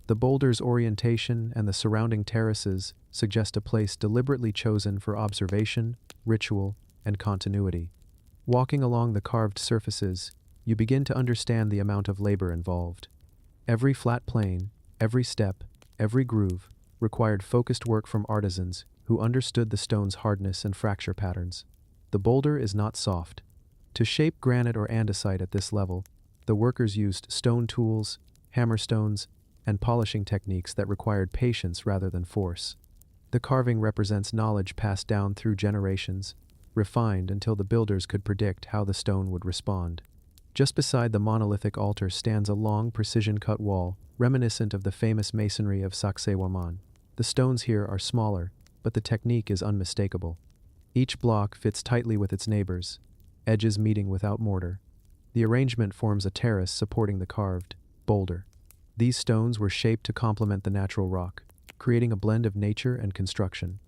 The boulder's orientation and the surrounding terraces suggest a place deliberately chosen for observation, ritual, and continuity. Walking along the carved surfaces, you begin to understand the amount of labor involved. Every flat plane, every step, every groove required focused work from artisans who understood the stone's hardness and fracture patterns. The boulder is not soft. To shape granite or andesite at this level, the workers used stone tools, hammerstones, and polishing techniques that required patience rather than force. The carving represents knowledge passed down through generations, refined until the builders could predict how the stone would respond. Just beside the monolithic altar stands a long, precision-cut wall, reminiscent of the famous masonry of Sacsayhuaman. The stones here are smaller, but the technique is unmistakable. Each block fits tightly with its neighbors, edges meeting without mortar. The arrangement forms a terrace supporting the carved boulder. These stones were shaped to complement the natural rock, creating a blend of nature and construction.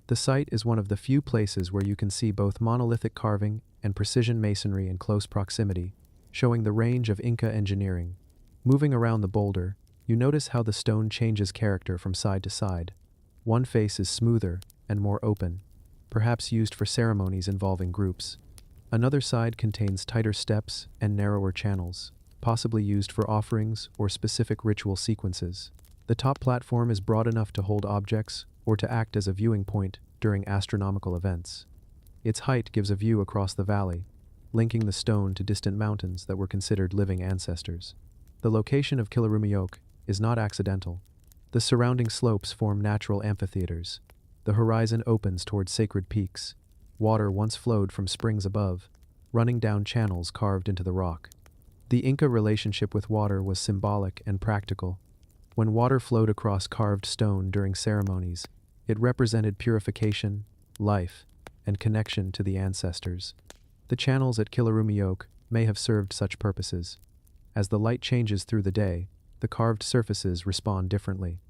The site is one of the few places where you can see both monolithic carving and precision masonry in close proximity, showing the range of Inca engineering. Moving around the boulder, you notice how the stone changes character from side to side. One face is smoother and more open, perhaps used for ceremonies involving groups. Another side contains tighter steps and narrower channels, possibly used for offerings or specific ritual sequences. The top platform is broad enough to hold objects or to act as a viewing point during astronomical events. Its height gives a view across the valley, linking the stone to distant mountains that were considered living ancestors. The location of Kilarumioke is not accidental. The surrounding slopes form natural amphitheaters. The horizon opens towards sacred peaks. Water once flowed from springs above, running down channels carved into the rock. The Inca relationship with water was symbolic and practical. When water flowed across carved stone during ceremonies, it represented purification, life, and connection to the ancestors. The channels at Kilarumioke may have served such purposes. As the light changes through the day, the carved surfaces respond differently.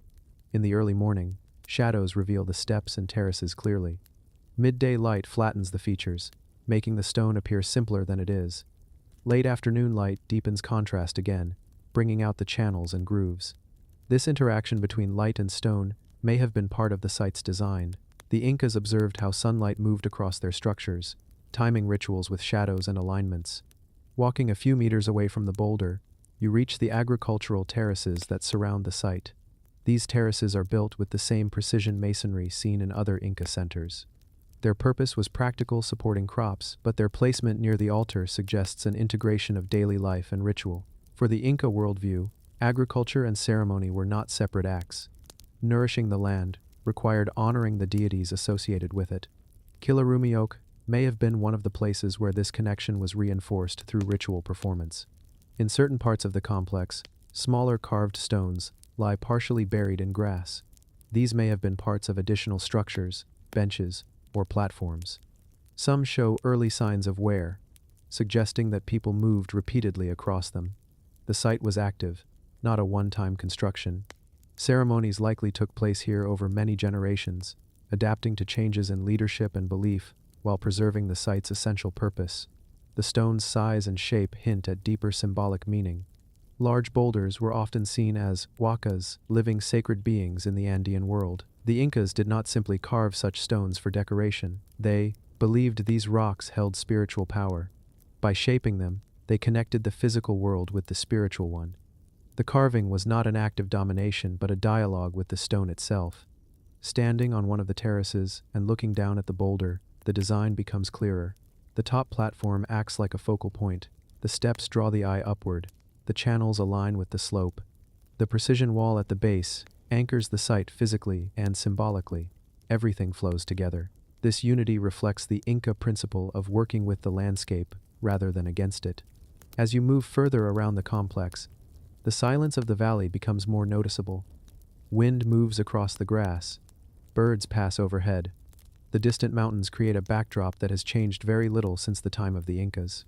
In the early morning, shadows reveal the steps and terraces clearly. Midday light flattens the features, making the stone appear simpler than it is. Late afternoon light deepens contrast again, bringing out the channels and grooves. This interaction between light and stone may have been part of the site's design. The Incas observed how sunlight moved across their structures, timing rituals with shadows and alignments. Walking a few meters away from the boulder, you reach the agricultural terraces that surround the site. These terraces are built with the same precision masonry seen in other Inca centers. Their purpose was practical, supporting crops, but their placement near the altar suggests an integration of daily life and ritual. For the Inca worldview, agriculture and ceremony were not separate acts. Nourishing the land required honoring the deities associated with it. Kilarumioke may have been one of the places where this connection was reinforced through ritual performance. In certain parts of the complex, smaller carved stones lie partially buried in grass. These may have been parts of additional structures, benches, or platforms. Some show early signs of wear, suggesting that people moved repeatedly across them. The site was active, not a one-time construction. Ceremonies likely took place here over many generations, adapting to changes in leadership and belief while preserving the site's essential purpose. The stone's size and shape hint at deeper symbolic meaning. Large boulders were often seen as huacas, living sacred beings in the Andean world. The Incas did not simply carve such stones for decoration. They believed these rocks held spiritual power. By shaping them, they connected the physical world with the spiritual one. The carving was not an act of domination but a dialogue with the stone itself. Standing on one of the terraces and looking down at the boulder, the design becomes clearer. The top platform acts like a focal point. The steps draw the eye upward. The channels align with the slope. The precision wall at the base anchors the site physically and symbolically. Everything flows together. This unity reflects the Inca principle of working with the landscape rather than against it. As you move further around the complex, the silence of the valley becomes more noticeable. Wind moves across the grass. Birds pass overhead. The distant mountains create a backdrop that has changed very little since the time of the Incas.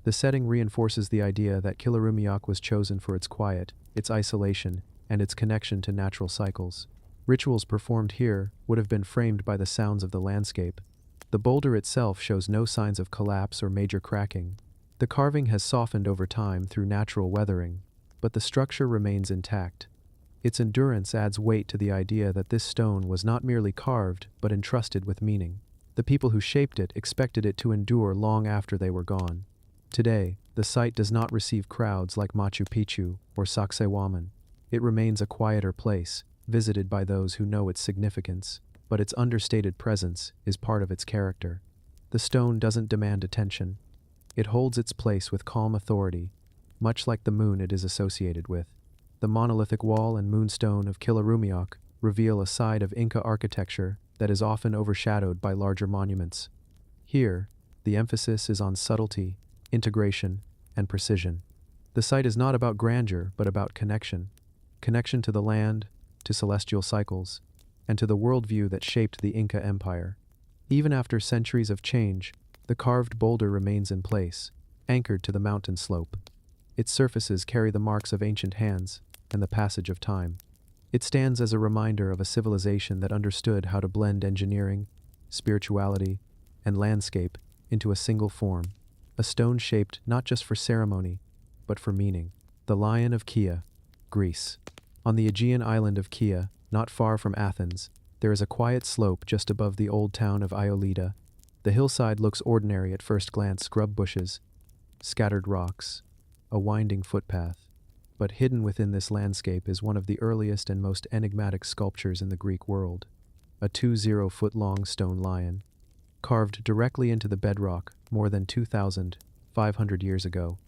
The setting reinforces the idea that Kilarumioke was chosen for its quiet, its isolation, and its connection to natural cycles. Rituals performed here would have been framed by the sounds of the landscape. The boulder itself shows no signs of collapse or major cracking. The carving has softened over time through natural weathering, but the structure remains intact. Its endurance adds weight to the idea that this stone was not merely carved but entrusted with meaning. The people who shaped it expected it to endure long after they were gone. Today, the site does not receive crowds like Machu Picchu or Sacsayhuaman. It remains a quieter place, visited by those who know its significance, but its understated presence is part of its character. The stone doesn't demand attention. It holds its place with calm authority, much like the moon it is associated with. The monolithic wall and moonstone of Kilarumiok reveal a side of Inca architecture that is often overshadowed by larger monuments. Here, the emphasis is on subtlety, integration, and precision. The site is not about grandeur, but about connection. Connection to the land, to celestial cycles, and to the worldview that shaped the Inca Empire. Even after centuries of change, the carved boulder remains in place, anchored to the mountain slope. Its surfaces carry the marks of ancient hands and the passage of time. It stands as a reminder of a civilization that understood how to blend engineering, spirituality, and landscape into a single form, a stone shaped not just for ceremony, but for meaning. The Lion of Kea, Greece. On the Aegean island of Kea, not far from Athens, there is a quiet slope just above the old town of Iolida. The hillside looks ordinary at first glance: scrub bushes, scattered rocks, a winding footpath. But hidden within this landscape is one of the earliest and most enigmatic sculptures in the Greek world, a 20-foot-long stone lion, carved directly into the bedrock more than 2,500 years ago.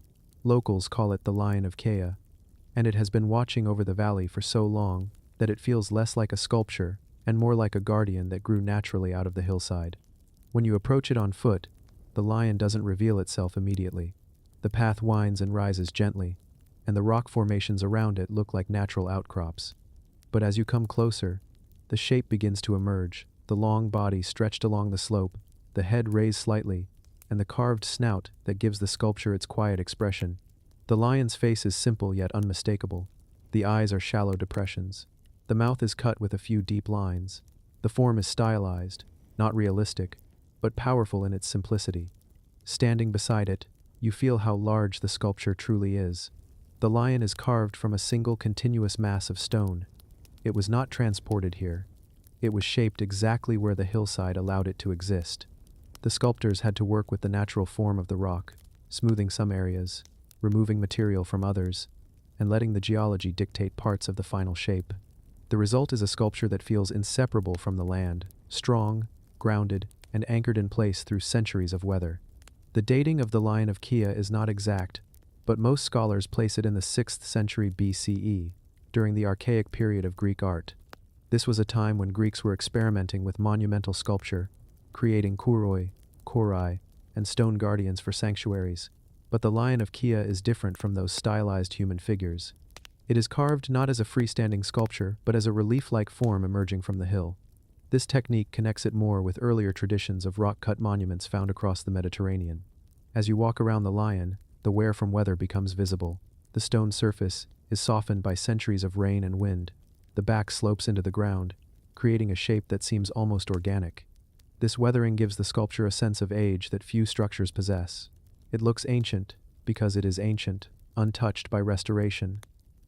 Locals call it the Lion of Kea, and it has been watching over the valley for so long that it feels less like a sculpture and more like a guardian that grew naturally out of the hillside. When you approach it on foot, the lion doesn't reveal itself immediately. The path winds and rises gently, and the rock formations around it look like natural outcrops. But as you come closer, the shape begins to emerge, the long body stretched along the slope, the head raised slightly, and the carved snout that gives the sculpture its quiet expression. The lion's face is simple yet unmistakable. The eyes are shallow depressions. The mouth is cut with a few deep lines. The form is stylized, not realistic, but powerful in its simplicity. Standing beside it, you feel how large the sculpture truly is. The lion is carved from a single continuous mass of stone. It was not transported here. It was shaped exactly where the hillside allowed it to exist. The sculptors had to work with the natural form of the rock, smoothing some areas, removing material from others, and letting the geology dictate parts of the final shape. The result is a sculpture that feels inseparable from the land, strong, grounded, and anchored in place through centuries of weather. The dating of the Lion of Kea is not exact, but most scholars place it in the 6th century BCE, during the archaic period of Greek art. This was a time when Greeks were experimenting with monumental sculpture, creating kouroi, and stone guardians for sanctuaries. But the Lion of Kea is different from those stylized human figures. It is carved not as a freestanding sculpture, but as a relief-like form emerging from the hill. This technique connects it more with earlier traditions of rock-cut monuments found across the Mediterranean. As you walk around the lion, the wear from weather becomes visible. The stone surface is softened by centuries of rain and wind. The back slopes into the ground, creating a shape that seems almost organic. This weathering gives the sculpture a sense of age that few structures possess. It looks ancient because it is ancient, untouched by restoration,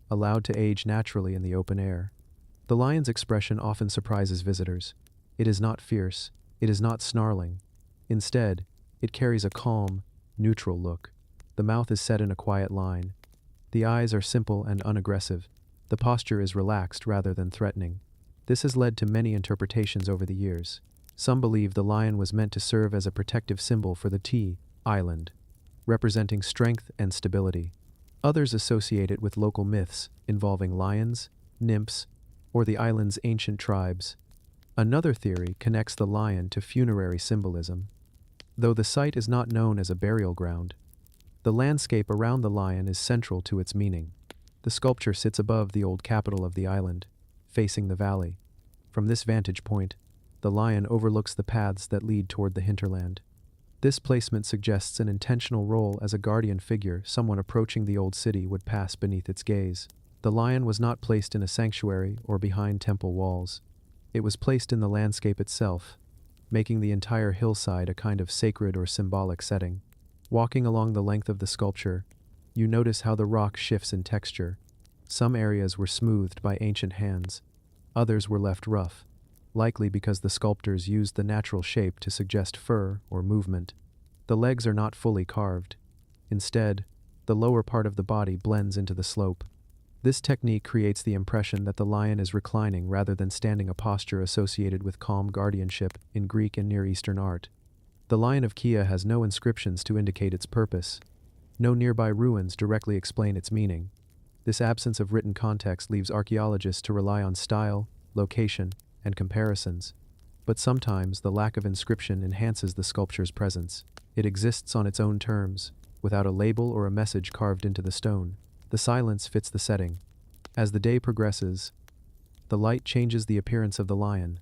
allowed to age naturally in the open air. The lion's expression often surprises visitors. It is not fierce, it is not snarling. Instead, it carries a calm, neutral look. The mouth is set in a quiet line. The eyes are simple and unaggressive. The posture is relaxed rather than threatening. This has led to many interpretations over the years. Some believe the lion was meant to serve as a protective symbol for the T island, representing strength and stability. Others associate it with local myths involving lions, nymphs, or the island's ancient tribes. Another theory connects the lion to funerary symbolism. Though the site is not known as a burial ground, the landscape around the lion is central to its meaning. The sculpture sits above the old capital of the island, facing the valley. From this vantage point, the lion overlooks the paths that lead toward the hinterland. This placement suggests an intentional role as a guardian figure. Someone approaching the old city would pass beneath its gaze. The lion was not placed in a sanctuary or behind temple walls. It was placed in the landscape itself, making the entire hillside a kind of sacred or symbolic setting. Walking along the length of the sculpture, you notice how the rock shifts in texture. Some areas were smoothed by ancient hands. Others were left rough, likely because the sculptors used the natural shape to suggest fur or movement. The legs are not fully carved. Instead, the lower part of the body blends into the slope. This technique creates the impression that the lion is reclining rather than standing, a posture associated with calm guardianship in Greek and Near Eastern art. The Lion of Kia has no inscriptions to indicate its purpose. No nearby ruins directly explain its meaning. This absence of written context leaves archaeologists to rely on style, location, and comparisons. But sometimes the lack of inscription enhances the sculpture's presence. It exists on its own terms, without a label or a message carved into the stone. The silence fits the setting. As the day progresses, the light changes the appearance of the lion.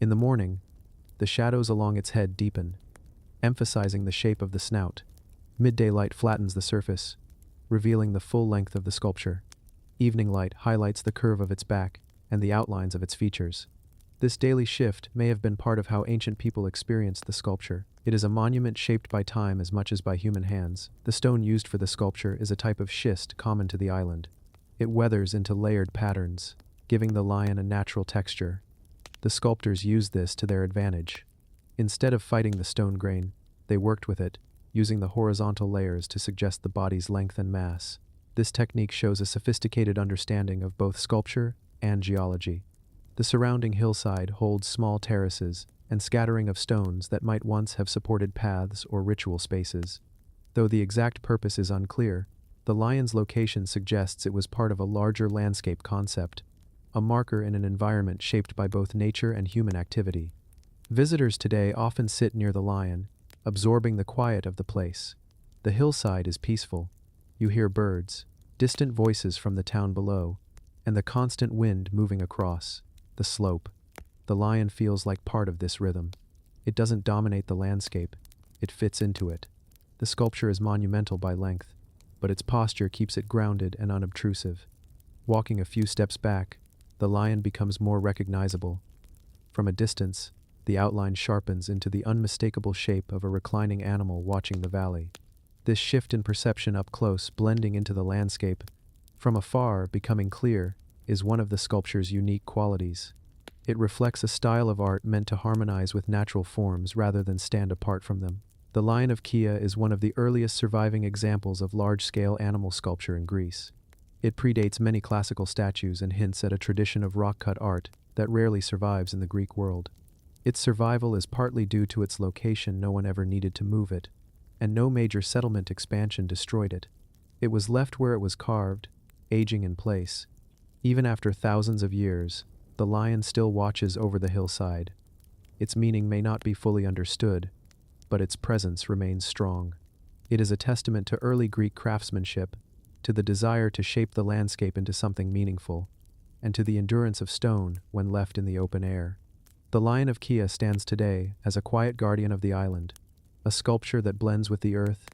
In the morning, the shadows along its head deepen, emphasizing the shape of the snout. Midday light flattens the surface, revealing the full length of the sculpture. Evening light highlights the curve of its back and the outlines of its features. This daily shift may have been part of how ancient people experienced the sculpture. It is a monument shaped by time as much as by human hands. The stone used for the sculpture is a type of schist common to the island. It weathers into layered patterns, giving the lion a natural texture. The sculptors used this to their advantage. Instead of fighting the stone grain, they worked with it, using the horizontal layers to suggest the body's length and mass. This technique shows a sophisticated understanding of both sculpture and geology. The surrounding hillside holds small terraces and scattering of stones that might once have supported paths or ritual spaces. Though the exact purpose is unclear, the lion's location suggests it was part of a larger landscape concept, a marker in an environment shaped by both nature and human activity. Visitors today often sit near the lion, absorbing the quiet of the place. The hillside is peaceful. You hear birds, distant voices from the town below, and the constant wind moving across the slope. The lion feels like part of this rhythm. It doesn't dominate the landscape, it fits into it. The sculpture is monumental by length, but its posture keeps it grounded and unobtrusive. Walking a few steps back, the lion becomes more recognizable. From a distance, the outline sharpens into the unmistakable shape of a reclining animal watching the valley. This shift in perception up close, blending into the landscape, from afar becoming clear, is one of the sculpture's unique qualities. It reflects a style of art meant to harmonize with natural forms rather than stand apart from them. The Lion of Kia is one of the earliest surviving examples of large-scale animal sculpture in Greece. It predates many classical statues and hints at a tradition of rock-cut art that rarely survives in the Greek world. Its survival is partly due to its location. No one ever needed to move it, and no major settlement expansion destroyed it. It was left where it was carved, aging in place. Even after thousands of years, the lion still watches over the hillside. Its meaning may not be fully understood, but its presence remains strong. It is a testament to early Greek craftsmanship, to the desire to shape the landscape into something meaningful, and to the endurance of stone when left in the open air. The Lion of Kia stands today as a quiet guardian of the island, a sculpture that blends with the earth,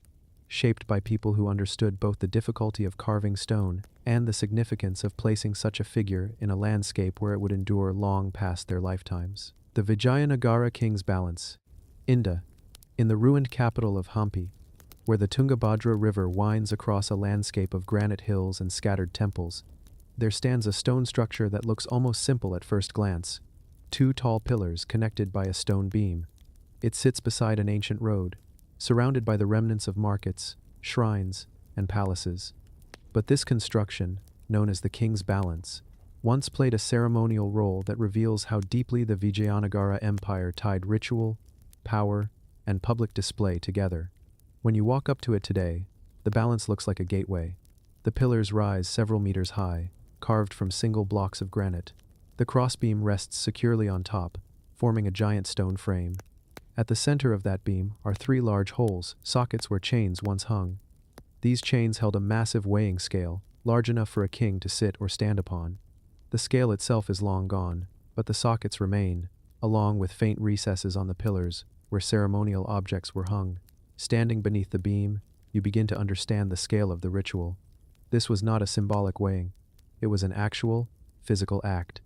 shaped by people who understood both the difficulty of carving stone and the significance of placing such a figure in a landscape where it would endure long past their lifetimes. The Vijayanagara King's Balance. India, in the ruined capital of Hampi, where the Tungabhadra River winds across a landscape of granite hills and scattered temples, there stands a stone structure that looks almost simple at first glance. Two tall pillars connected by a stone beam. It sits beside an ancient road, surrounded by the remnants of markets, shrines, and palaces. But this construction, known as the King's Balance, once played a ceremonial role that reveals how deeply the Vijayanagara Empire tied ritual, power, and public display together. When you walk up to it today, the balance looks like a gateway. The pillars rise several meters high, carved from single blocks of granite. The crossbeam rests securely on top, forming a giant stone frame. At the center of that beam are three large holes, sockets where chains once hung. These chains held a massive weighing scale, large enough for a king to sit or stand upon. The scale itself is long gone, but the sockets remain, along with faint recesses on the pillars where ceremonial objects were hung. Standing beneath the beam, you begin to understand the scale of the ritual. This was not a symbolic weighing. It was an actual, physical act.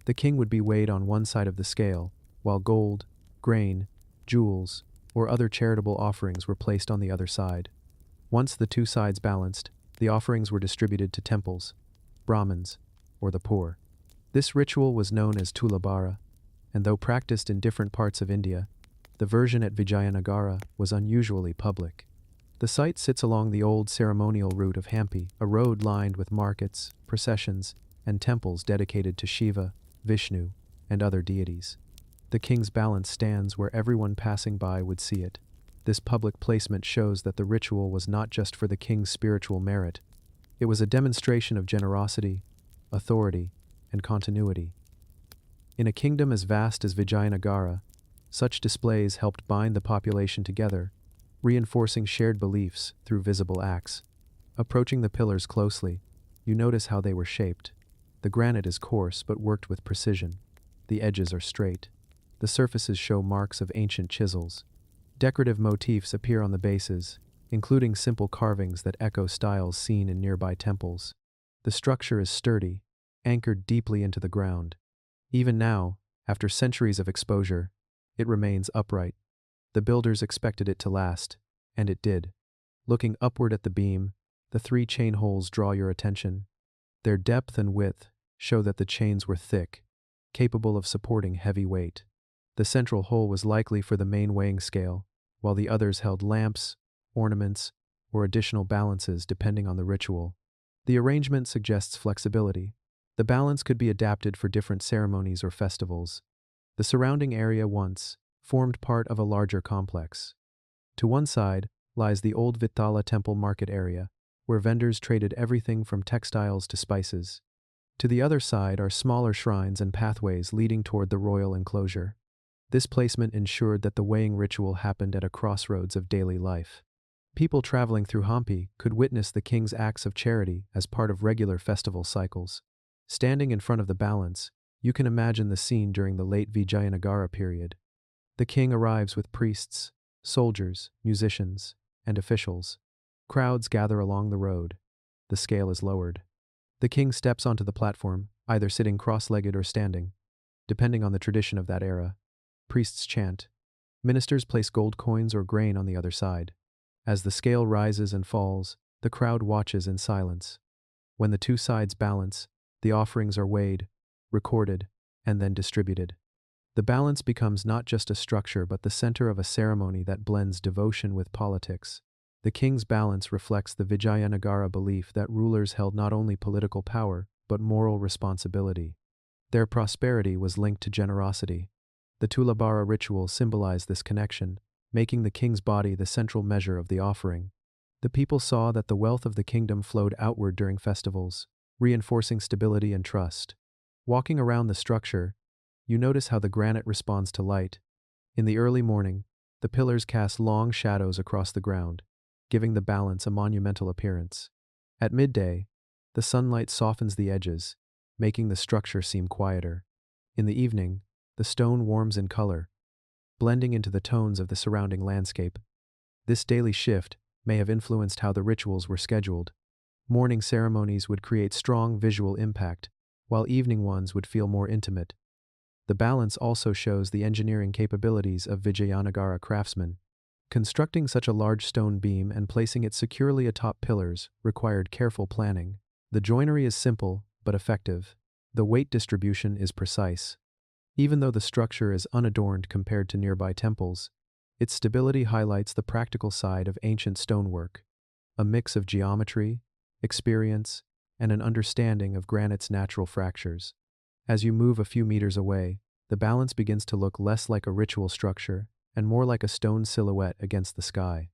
The king would be weighed on one side of the scale, while gold, grain, jewels, or other charitable offerings were placed on the other side. Once the two sides balanced, the offerings were distributed to temples, Brahmins, or the poor. This ritual was known as Tulabhara, and though practiced in different parts of India, the version at Vijayanagara was unusually public. The site sits along the old ceremonial route of Hampi, a road lined with markets, processions, and temples dedicated to Shiva, Vishnu, and other deities. The king's balance stands where everyone passing by would see it. This public placement shows that the ritual was not just for the king's spiritual merit, it was a demonstration of generosity, authority, and continuity. In a kingdom as vast as Vijayanagara, such displays helped bind the population together, reinforcing shared beliefs through visible acts. Approaching the pillars closely, you notice how they were shaped. The granite is coarse but worked with precision. The edges are straight. The surfaces show marks of ancient chisels. Decorative motifs appear on the bases, including simple carvings that echo styles seen in nearby temples. The structure is sturdy, anchored deeply into the ground. Even now, after centuries of exposure, it remains upright. The builders expected it to last, and it did. Looking upward at the beam, the 3 chain holes draw your attention. Their depth and width show that the chains were thick, capable of supporting heavy weight. The central hole was likely for the main weighing scale, while the others held lamps, ornaments, or additional balances depending on the ritual. The arrangement suggests flexibility. The balance could be adapted for different ceremonies or festivals. The surrounding area once formed part of a larger complex. To one side lies the old Vithala temple market area, where vendors traded everything from textiles to spices. To the other side are smaller shrines and pathways leading toward the royal enclosure. This placement ensured that the weighing ritual happened at a crossroads of daily life. People traveling through Hampi could witness the king's acts of charity as part of regular festival cycles. Standing in front of the balance, you can imagine the scene during the late Vijayanagara period. The king arrives with priests, soldiers, musicians, and officials. Crowds gather along the road. The scale is lowered. The king steps onto the platform, either sitting cross-legged or standing, depending on the tradition of that era. Priests chant. Ministers place gold coins or grain on the other side. As the scale rises and falls, the crowd watches in silence. When the 2 sides balance, the offerings are weighed, recorded, and then distributed. The balance becomes not just a structure but the center of a ceremony that blends devotion with politics. The king's balance reflects the Vijayanagara belief that rulers held not only political power but moral responsibility. Their prosperity was linked to generosity. The Tulabara ritual symbolized this connection, making the king's body the central measure of the offering. The people saw that the wealth of the kingdom flowed outward during festivals, reinforcing stability and trust. Walking around the structure, you notice how the granite responds to light. In the early morning, the pillars cast long shadows across the ground, giving the balance a monumental appearance. At midday, the sunlight softens the edges, making the structure seem quieter. In the evening, the stone warms in color, blending into the tones of the surrounding landscape. This daily shift may have influenced how the rituals were scheduled. Morning ceremonies would create strong visual impact, while evening ones would feel more intimate. The balance also shows the engineering capabilities of Vijayanagara craftsmen. Constructing such a large stone beam and placing it securely atop pillars required careful planning. The joinery is simple but effective. The weight distribution is precise. Even though the structure is unadorned compared to nearby temples, its stability highlights the practical side of ancient stonework, a mix of geometry, experience, and an understanding of granite's natural fractures. As you move a few meters away, the balance begins to look less like a ritual structure and more like a stone silhouette against the sky.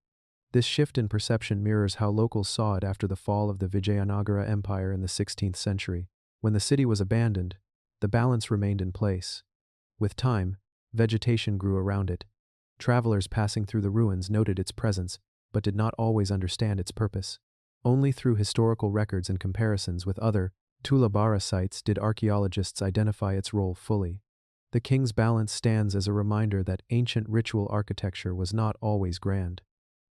This shift in perception mirrors how locals saw it after the fall of the Vijayanagara Empire in the 16th century. When the city was abandoned, the balance remained in place. With time, vegetation grew around it. Travelers passing through the ruins noted its presence, but did not always understand its purpose. Only through historical records and comparisons with other Tulabara sites did archaeologists identify its role fully. The king's balance stands as a reminder that ancient ritual architecture was not always grand.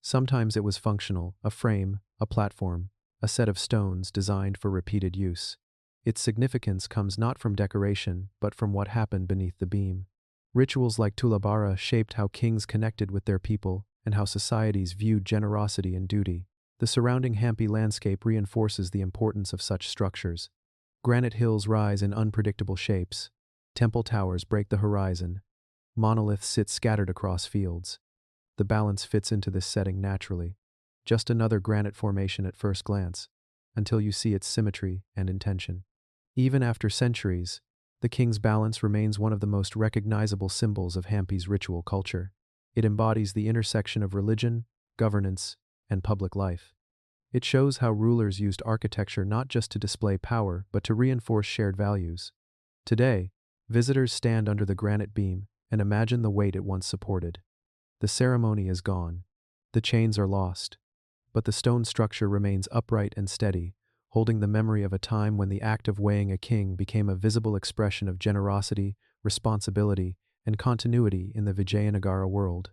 Sometimes it was functional, a frame, a platform, a set of stones designed for repeated use. Its significance comes not from decoration, but from what happened beneath the beam. Rituals like Tulabara shaped how kings connected with their people and how societies viewed generosity and duty. The surrounding Hampi landscape reinforces the importance of such structures. Granite hills rise in unpredictable shapes. Temple towers break the horizon. Monoliths sit scattered across fields. The balance fits into this setting naturally. just another granite formation at first glance, until you see its symmetry and intention. Even after centuries, the king's balance remains one of the most recognizable symbols of Hampi's ritual culture. It embodies the intersection of religion, governance, and public life. It shows how rulers used architecture not just to display power but to reinforce shared values. Today, visitors stand under the granite beam and imagine the weight it once supported. The ceremony is gone. The chains are lost. But the stone structure remains upright and steady, holding the memory of a time when the act of weighing a king became a visible expression of generosity, responsibility, and continuity in the Vijayanagara world.